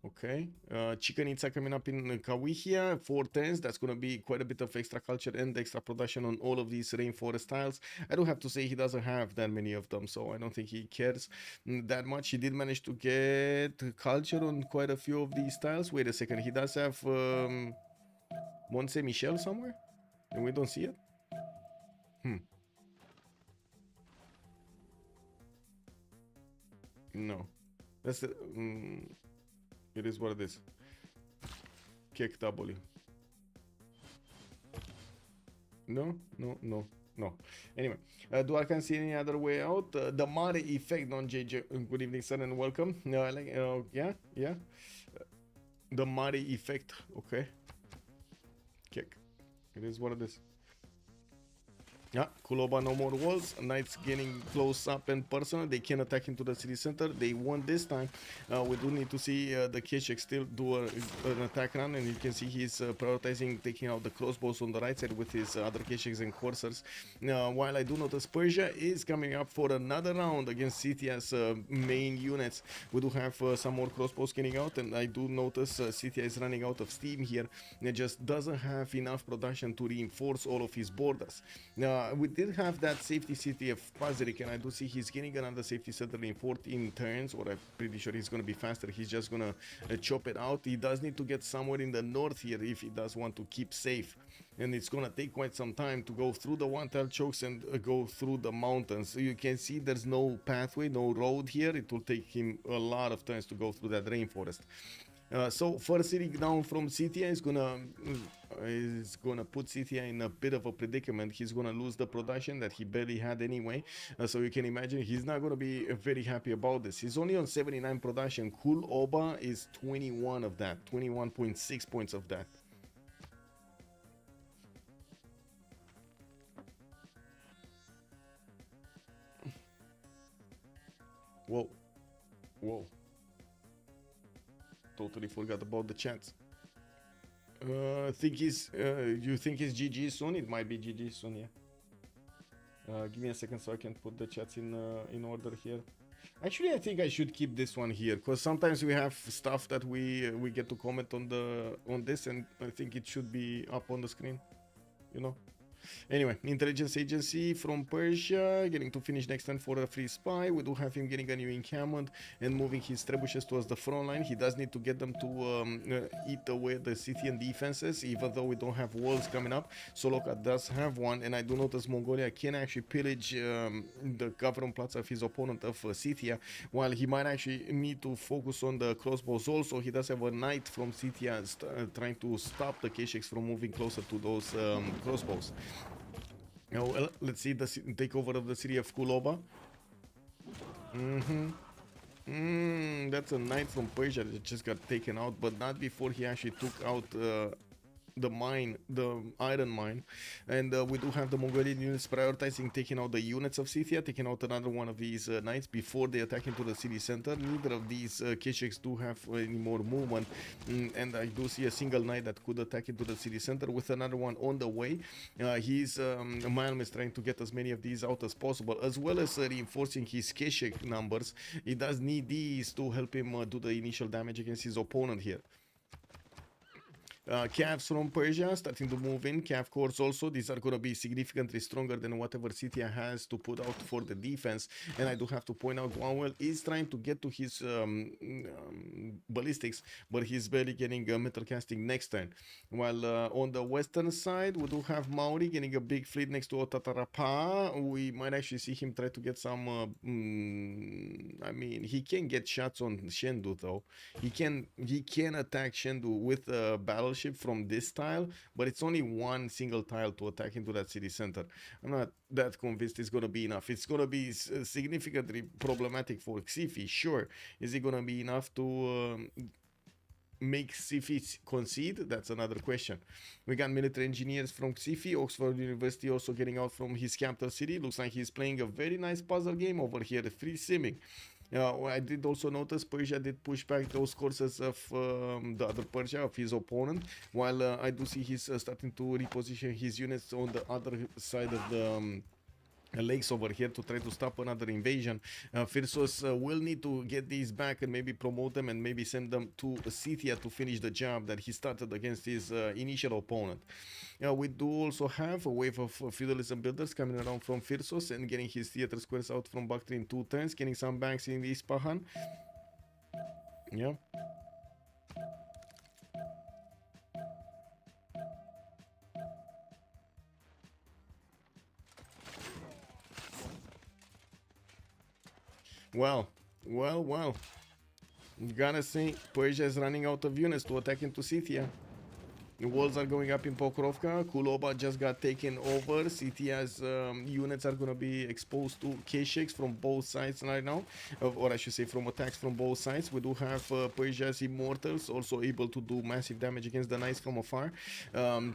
Okay. Chicanitsa coming up in Kawihia, 4 turns. That's going to be quite a bit of extra culture and extra production on all of these rainforest tiles. I do have to say he doesn't have that many of them, so I don't think he cares that much. He did manage to get culture on quite a few of these tiles. Wait a second. He does have Mont Saint Michel somewhere? And we don't see it? No. That's the... it is what it is. Kick W. No. Anyway, do I can see any other way out? The Mare effect, non-JJ. Good evening, sir, and welcome. Yeah. The Mare effect. Okay. Kick. It is what it is. Yeah, Kuloba no more walls. Knights getting close up and personal. They can attack into the city center. They won this time. We do need to see the Keshek still do an attack run, and you can see he's prioritizing taking out the crossbows on the right side with his other Kesheks and Corsairs. While I do notice Persia is coming up for another round against Scythia's main units. We do have some more crossbows getting out, and I do notice Scythia is running out of steam here. It just doesn't have enough production to reinforce all of his borders. We did have that safety city of Pazerik, and I do see he's getting another safety center in 14 turns, or I'm pretty sure he's going to be faster. He's just going to chop it out. He does need to get somewhere in the north here if he does want to keep safe. And it's going to take quite some time to go through the one-tile chokes and go through the mountains. So you can see there's no pathway, no road here. It will take him a lot of turns to go through that rainforest. So first city down from Scythia is gonna put Scythia in a bit of a predicament. He's gonna lose the production that he barely had anyway. So you can imagine he's not gonna be very happy about this. He's only on 79 production. Kul Oba is 21 of that, 21.6 points of that. Whoa. Totally forgot about the chats. You think it's GG soon? It might be GG soon, yeah. Give me a second so I can put the chats in order here. Actually, I think I should keep this one here because sometimes we have stuff that we get to comment on this, and I think it should be up on the screen, you know. Anyway, intelligence agency from Persia getting to finish next turn for a free spy. We do have him getting a new encampment and moving his trebuchets towards the front line. He does need to get them to eat away the Scythian defenses, even though we don't have walls coming up. Soloka does have one, and I do notice Mongolia can actually pillage the government plots of his opponent of Scythia, while he might actually need to focus on the crossbows also. He does have a knight from Scythia trying to stop the Keshiks from moving closer to those crossbows. Now, let's see the takeover of the city of Kuloba. That's a knight from Persia that just got taken out, but not before he actually took out the mine, the iron mine. And we do have the Mongolian units prioritizing taking out the units of Scythia, taking out another one of these knights before they attack into the city center. Neither of these Keshiks do have any more movement, and I do see a single knight that could attack into the city center with another one on the way. Malm is trying to get as many of these out as possible, as well as reinforcing his Keshik numbers. He does need these to help him do the initial damage against his opponent here. Cavs from Persia starting to move in. Cav cores also, these are going to be significantly stronger than whatever Scythia has to put out for the defense. And I do have to point out, Gwawel is trying to get to his ballistics, but he's barely getting metal casting next turn. While on the western side, we do have Maori getting a big fleet next to Otatarapa. We might actually see him try to get some I mean, he can get shots on Shendu though. He can attack Shendu with a battleship from this tile, but it's only one single tile to attack into that city center. I'm not that convinced it's going to be enough. It's going to be significantly problematic for Xiffy, sure. Is it going to be enough to make Xiffy concede? That's another question. We got military engineers from Xiffy. Oxford University also getting out from his capital city. Looks like he's playing a very nice puzzle game over here, free simming. I did also notice Persia did push back those courses of the other Persia, of his opponent, while I do see he's starting to reposition his units on the other side of the lakes over here to try to stop another invasion. Phyrsos will need to get these back and maybe promote them and maybe send them to Scythia to finish the job that he started against his initial opponent. We do also have a wave of feudalism builders coming around from Phyrsos and getting his theater squares out from Bactria in 2 turns, getting some banks in the Ispahan. Yeah. Well. You gotta say, Persia is running out of units to attack into Scythia. The walls are going up in Pokrovka. Kuloba just got taken over. Scythia's units are going to be exposed to Keshiks from both sides right now. Or I should say from attacks from both sides. We do have Persia's Immortals also able to do massive damage against the knights from afar.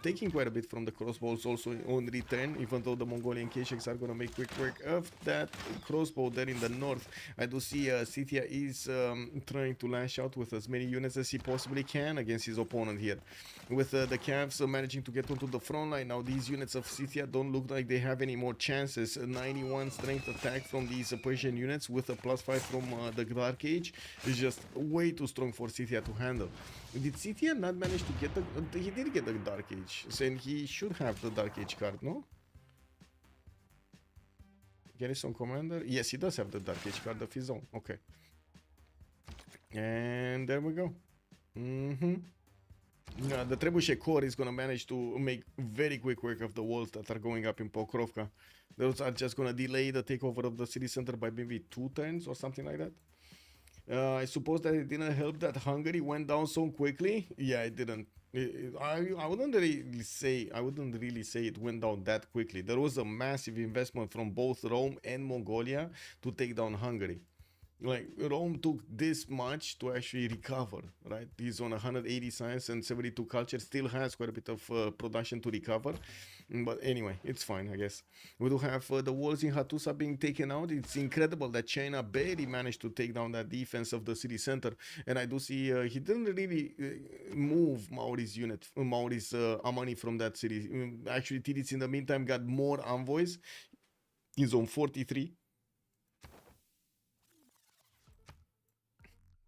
Taking quite a bit from the crossbows also on return, even though the Mongolian Keshiks are going to make quick work of that crossbow there in the north. I do see Scythia is trying to lash out with as many units as he possibly can against his opponent here. With the Cavs managing to get onto the front line. Now these units of Scythia don't look like they have any more chances. 91 strength attack from these Persian units with a +5 from the Dark Age is just way too strong for Scythia to handle. Did Scythia not manage to get the... He did get the Dark Age, saying he should have the Dark Age card, no? Garrison Commander? Yes, he does have the Dark Age card of his own. Okay. And there we go. The Trebuchet Corps is going to manage to make very quick work of the walls that are going up in Pokrovka. Those are just going to delay the takeover of the city center by maybe 2 turns or something like that. I suppose that it didn't help that Hungary went down so quickly. Yeah, it didn't. I wouldn't really say it went down that quickly. There was a massive investment from both Rome and Mongolia to take down Hungary. Like, Rome took this much to actually recover, right? He's on 180 science and 72 culture, still has quite a bit of production to recover. But anyway, it's fine, I guess. We do have the walls in Hattusa being taken out. It's incredible that China barely managed to take down that defense of the city center. And I do see he didn't really move Maori's unit, Maori's Amani from that city. Actually, Titiits in the meantime got more envoys. He's on 43.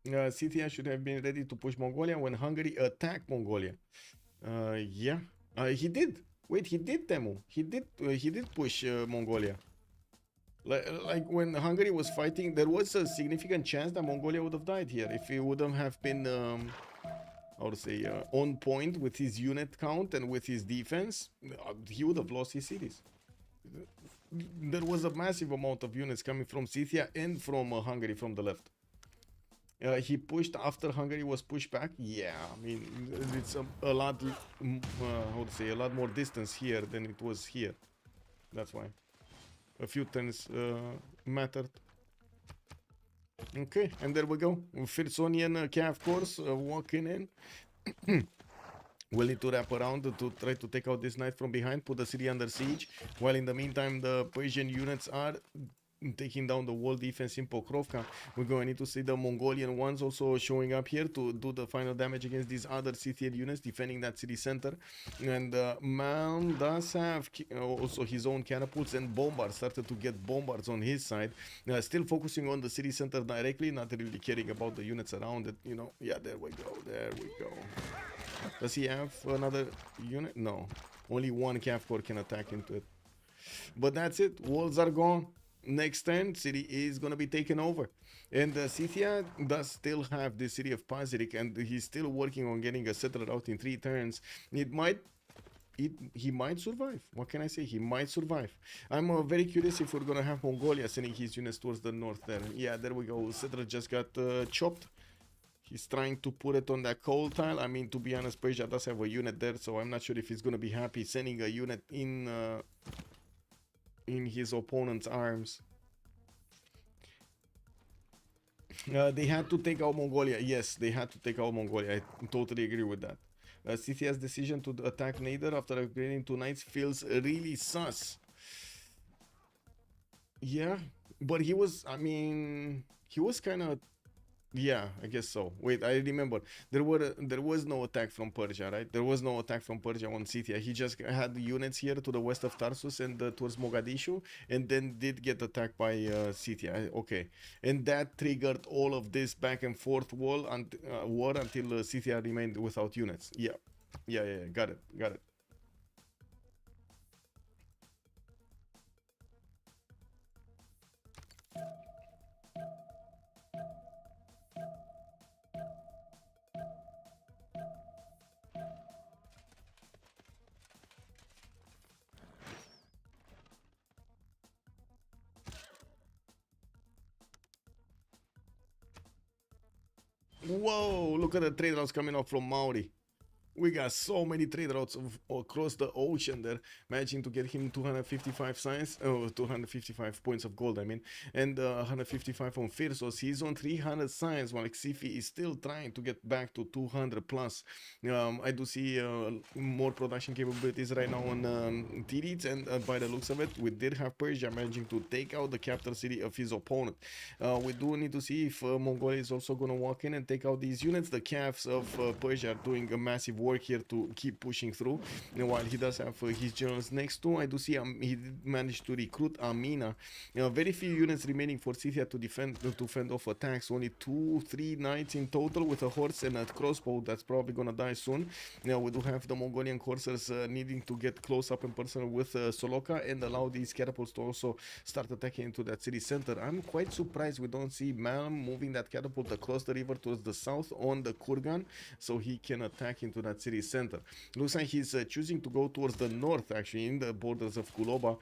Scythia should have been ready to push Mongolia when Hungary attacked Mongolia. Yeah, he did. Wait, he did, Temu. He did push Mongolia. Like when Hungary was fighting, there was a significant chance that Mongolia would have died here if he wouldn't have been, how to say, on point with his unit count and with his defense. He would have lost his cities. There was a massive amount of units coming from Scythia and from Hungary from the left. He pushed after Hungary was pushed back. Yeah, I mean it's a lot, how to say, a lot more distance here than it was here. That's why a few turns mattered. Okay, and there we go. Phyrsonian calf course walking in. We'll need to wrap around to try to take out this knight from behind, put the city under siege, while in the meantime the Persian units are taking down the wall defense in Pokrovka. We're going to need to see the Mongolian ones also showing up here to do the final damage against these other Scythian units defending that city center. And Malm does have also his own catapults, and bombards started to get bombards on his side. Still focusing on the city center directly, not really caring about the units around it, you know. Yeah, there we go, there we go. Does he have another unit? No, only one calf core can attack into it. But that's it, walls are gone. Next turn, city is going to be taken over. And Scythia does still have the city of Pazyryk, and he's still working on getting a settler out in 3 turns. He might survive. What can I say? He might survive. I'm very curious if we're going to have Mongolia sending his units towards the north there. Yeah, there we go. Settler just got chopped. He's trying to put it on that coal tile. I mean, to be honest, Persia does have a unit there, so I'm not sure if he's going to be happy sending a unit in his opponent's arms. They had to take out Mongolia. Yes, they had to take out Mongolia. I totally agree with that. Scythia's decision to attack Nader after upgrading 2 knights feels really sus. Yeah, but he was, I mean, he was kind of, yeah, I guess so. Wait, I remember. There was no attack from Persia, right? There was no attack from Persia on Scythia. He just had units here to the west of Tarsus and towards Mogadishu, and then did get attacked by Scythia. Okay, and that triggered all of this back and forth war until Scythia remained without units. Yeah, got it. Whoa, look at the trade routes coming up from Maori. We got so many trade routes across the ocean there, managing to get him 255 science, 255 points of gold, I mean, and 155 on Phyrsos. He's on 300 science, while Xiffy is still trying to get back to 200 plus. I do see more production capabilities right now on Titiits, and by the looks of it, we did have Persia managing to take out the capital city of his opponent. We do need to see if Mongolia is also going to walk in and take out these units. The calves of Persia are doing a massive work here to keep pushing through. And while he does have his generals next to, I do see he did manage to recruit Amina. Very few units remaining for Scythia to fend off attacks. Only 2-3 knights in total with a horse and a crossbow that's probably gonna die soon. We do have the Mongolian coursers needing to get close up and personal with Soloka and allow these catapults to also start attacking into that city center. I'm quite surprised we don't see Malm moving that catapult across the river towards the south on the Kurgan, so he can attack into that city center. Looks like he's choosing to go towards the north, actually, in the borders of Kuloba.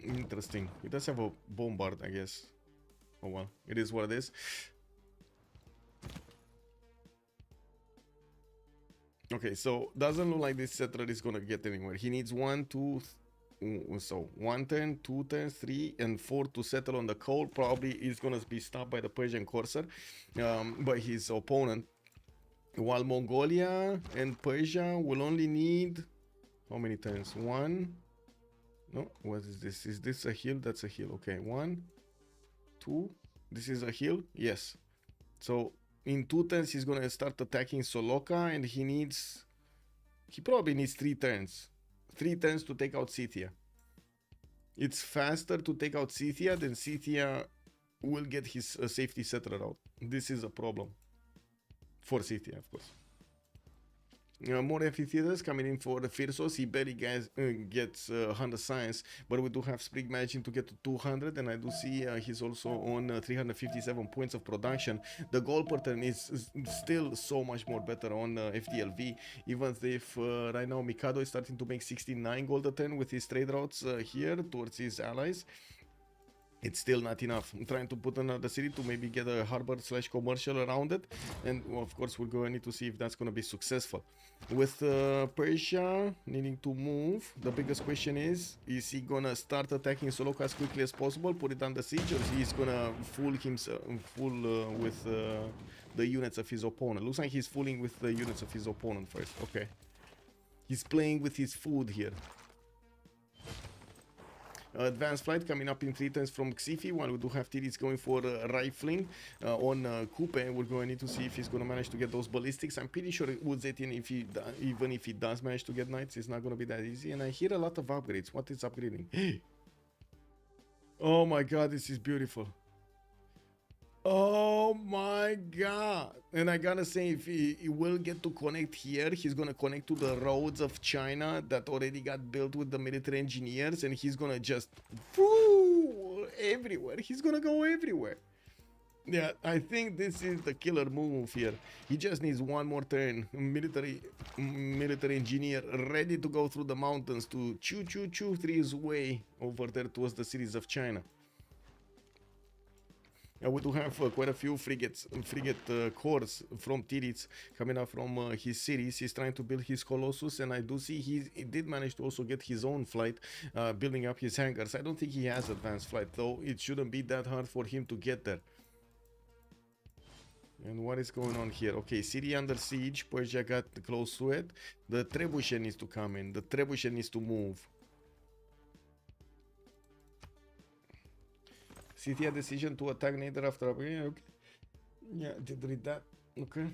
Interesting. He does have a bombard, I guess. Oh well, it is what it is. Okay, so doesn't look like this settler is gonna get anywhere. He needs 1 turn, 2 turns, 3 and 4 to settle on the coal. Probably is gonna be stopped by the Persian courser, by his opponent. While Mongolia and Persia will only need how many turns? 1. No, what is this? Is this a hill? That's a hill. Okay, 1, 2. This is a hill. Yes. So in 2 turns he's gonna start attacking Soloka, and he probably needs 3 turns. 3 turns to take out Scythia. It's faster to take out Scythia than Scythia will get his safety settler out. This is a problem for Scythia, of course. More amphitheaters coming in for the Phyrsos. He barely gets 100 science, but we do have Sprig managing to get to 200, and I do see he's also on 357 points of production. The goal pattern is still so much more better on FDLV, even if right now Mikado is starting to make 69 gold a turn with his trade routes here towards his allies. It's still not enough. I'm trying to put another city to maybe get a harbor / commercial around it, and well, of course we're going to need to see if that's going to be successful. With Persia needing to move, the biggest question is he gonna start attacking Soloka as quickly as possible, put it under siege, or he's gonna fool himself with the units of his opponent? Looks like he's fooling with the units of his opponent first. Okay, he's playing with his food here. Advanced flight coming up in 3 turns from Xiffy, while we do have Titiits going for rifling on Kupe. We're going to need to see if he's going to manage to get those ballistics. I'm pretty sure with Zetian, even if he does manage to get knights, it's not going to be that easy. And I hear a lot of upgrades. What is upgrading? Oh my god, this is beautiful. Oh my god. And I gotta say, if he will get to connect here, he's gonna connect to the roads of China that already got built with the military engineers, and he's gonna just everywhere. He's gonna go everywhere. Yeah, I think this is the killer move here. He just needs one more turn. Military engineer ready to go through the mountains to choo through his way over there towards the cities of China. We do have quite a few frigate cores from Titiits coming up from his cities. He's trying to build his Colossus, and I do see he did manage to also get his own flight, building up his hangars. I don't think he has advanced flight, though. It shouldn't be that hard for him to get there. And what is going on here? Okay, city under siege. Persia got close to it. The trebuchet needs to come in. The trebuchet needs to move. Scythia decision to attack Nader after upgrade. Okay. Yeah, did read that. Okay.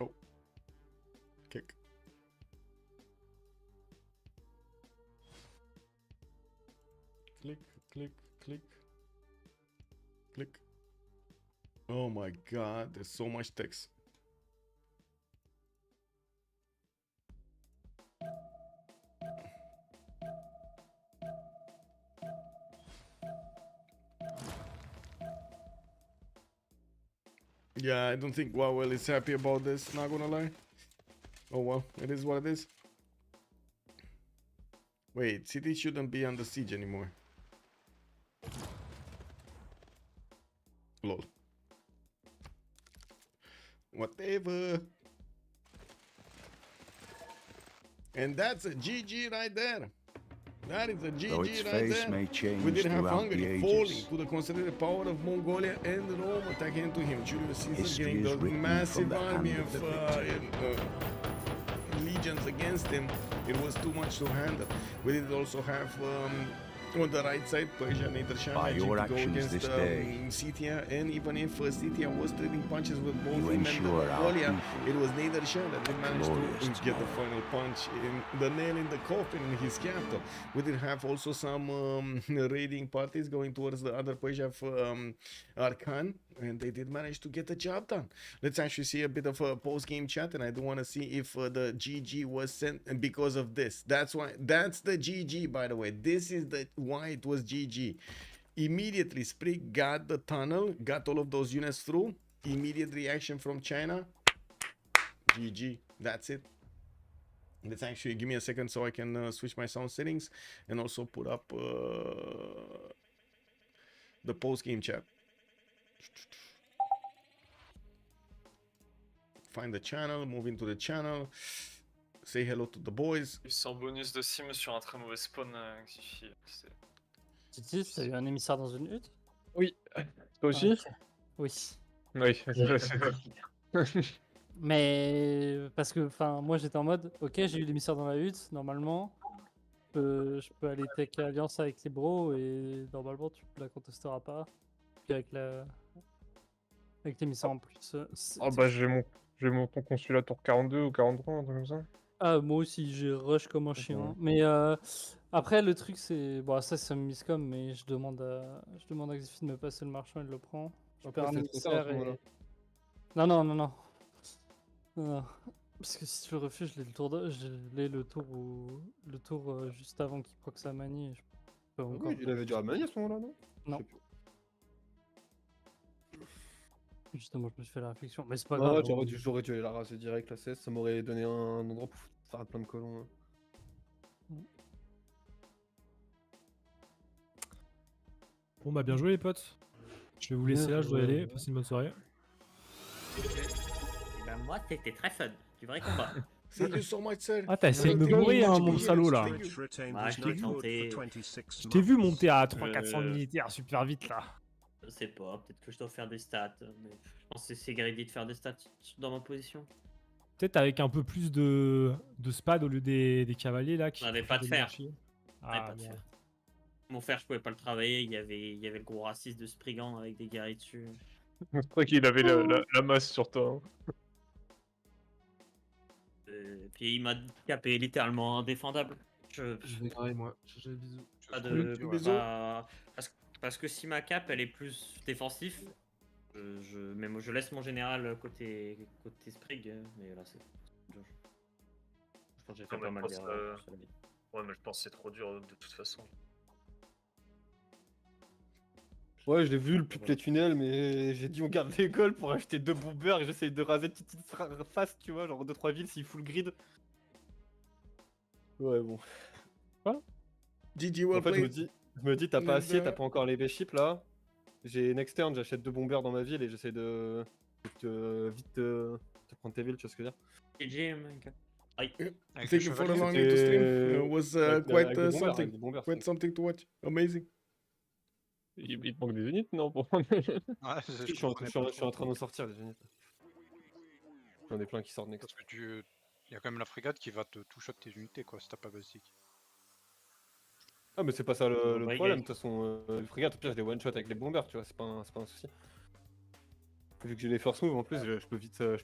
Oh. Kick. Click, click, click. Click. Oh my god, there's so much text. Yeah, I don't think Gwawel is happy about this, not gonna lie. Oh well, it is what it is. Wait, city shouldn't be under siege anymore. Lol. Whatever. And that's a GG right there. That is a GG right there. May change we did have Hungary falling ages. to the concentrated power of Mongolia and Rome attacking into him. Julius Caesar History getting is the written massive from the army hand of of the victor. legions against him. It was too much to handle. We did also have on the right side, Persia, Nader, Shah By managing your to go actions against this day, Scythia, and even if Scythia was trading punches with both you him and ensure our Mongolia, people it was Nader Shah that did manage glorious to get the final punch in the nail in the coffin in his capital. We did have also some raiding parties going towards the other Persia Arcanes, and they did manage to get the job done. Let's actually see a bit of a post-game chat, and I do want to see if the GG was sent because of this. That's why. That's the GG, by the way. This is the why it was GG. Immediately, Sprig got the tunnel, got all of those units through. Immediate reaction from China. GG. That's it. Let's actually give me a second so I can switch my sound settings and also put up the post-game chat. Find the channel, move into the channel, say hello to the boys. Sans bonus de sim sur un très mauvais spawn Xiffy. Titiits, t'as eu un émissaire dans une hutte? Oui, toi aussi? Ok. Oui. Oui. Mais parce que, enfin, moi j'étais en mode, ok, j'ai eu l'émissaire dans la hutte, normalement, je peux aller tech alliance avec les bros et normalement tu la contesteras pas. Puis avec l'émissaire en plus. Ah bah j'ai mon ton consulat tour 42 ou 43, un truc comme ça. Ah, moi aussi, j'ai rush comme un chien. Mais après, le truc, c'est. Bon, ça me miscom, mais je demande à Xiffy de me passer le marchand, il le prend. Je perds Après, un c'est trop tard à ce émissaire moment-là. et. Non, non, non, non. Non, non. Parce que si tu le refuses, je l'ai le tour le tour juste avant qu'il proc sa manie. Et je peux Ah encore. oui, il avait déjà manié à ce moment-là, non? Non. Je sais plus. Justement, je me suis fait la réflexion. Mais c'est pas Non, grave. j'aurais dû aller la raser direct, la CS, ça m'aurait donné un endroit pour faire plein de colons. Hein. Bon bah bien joué les potes. Je vais vous laisser là, je dois y aller. Passez une bonne soirée. Ben moi, c'était très fun. Du vrai combat. Thank you so much, sir. Ah t'as essayé de me Thank you bourrer much, hein, mon Julius. salaud là. Thank you. Retained Bah, his je t'ai knighthood tenté. for 26 Je t'ai vu months. monter à 300-400 militaires super vite là. Je sais pas, peut-être que je dois faire des stats. Mais je pense que c'est greedy de faire des stats dans ma position. Peut-être avec un peu plus de spad au lieu des cavaliers là. Qui On avait font pas de des fer. chier. On avait Ah pas de merde. fer. Mon fer, je pouvais pas le travailler. Il y avait le gros raciste de Spriggan avec des guerriers dessus. Je crois qu'il avait la masse sur toi. Hein. Puis il m'a capé littéralement indéfendable. Je vais grailler moi. J'ai bisous. Pas de. Bisous. Parce que si ma cape elle est plus défensif, mais moi je laisse mon général côté Sprig, mais là c'est. Je pense que j'ai fait Non, pas mais mal je pense, d'erreurs. sur la vie. Ouais, mais je pense que c'est trop dur de toute façon. Ouais, je l'ai vu, le pute les tunnels, mais j'ai dit on garde l'école pour acheter 2 bombers et j'essaye de raser Titiits face, tu vois, genre 2-3 villes s'il fout le grid. Ouais, bon. GG, well En fait, played. je me dis, t'as pas acier, Nader. t'as pas encore les V-ships là. J'ai next turn, j'achète 2 bombers dans ma ville et j'essaie de vite te prendre tes villes, tu vois ce que je veux dire. GG, mec. Aïe. Thank you for allowing me to stream. It was quite avec des bombers, something. avec des bombers, Quite something to watch. Amazing. Il te manque des unités, non? Ouais, Je suis en train de sortir les unités. J'en ai plein qui sortent next. Parce que il y a quand même la frégate qui va te two-shot tes unités quoi, si t'as pas basique. Ah mais c'est pas ça le Ouais, problème, de toute façon, le frégate au pire j'ai des one-shot avec les bombers, tu vois, c'est pas un souci. Vu que j'ai les force moves en plus, je peux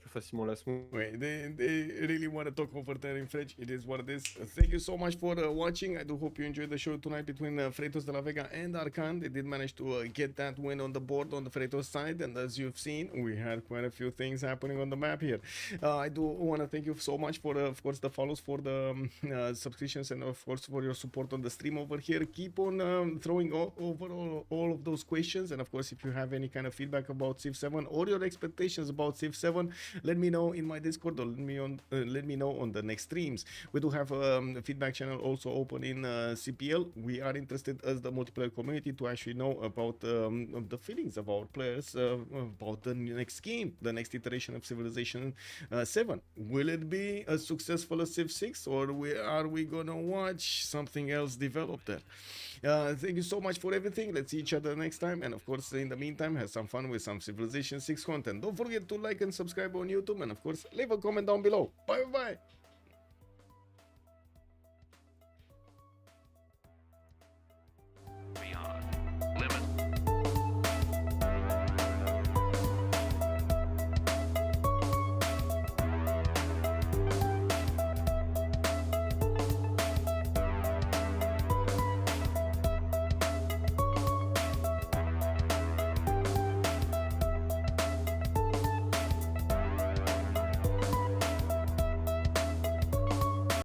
facilement la smooth. Wait, they really want to talk over there in French. It is what it is. Thank you so much for watching. I do hope you enjoyed the show tonight between Freritos de la Vega and Arcanes. They did manage to get that win on the board on the Freritos side, and as you've seen, we had quite a few things happening on the map here. I do want to thank you so much for, of course, the follows, for the subscriptions, and of course for your support on the stream over here. Keep on throwing over all of those questions, and of course, if you have any kind of feedback about Civ7 or your expectations about Civ7, let me know in my Discord or let me know on the next streams. We do have a feedback channel also open in CPL. We are interested as the multiplayer community to actually know about the feelings of our players about the next game, the next iteration of Civilization 7. Will it be as successful as Civ6, or are we gonna watch something else develop there? Thank you so much for everything. Let's see each other next time, and of course in the meantime, have some fun with some Civilization 6 content. Don't forget to like and subscribe on YouTube, and of course leave a comment down below. Bye bye.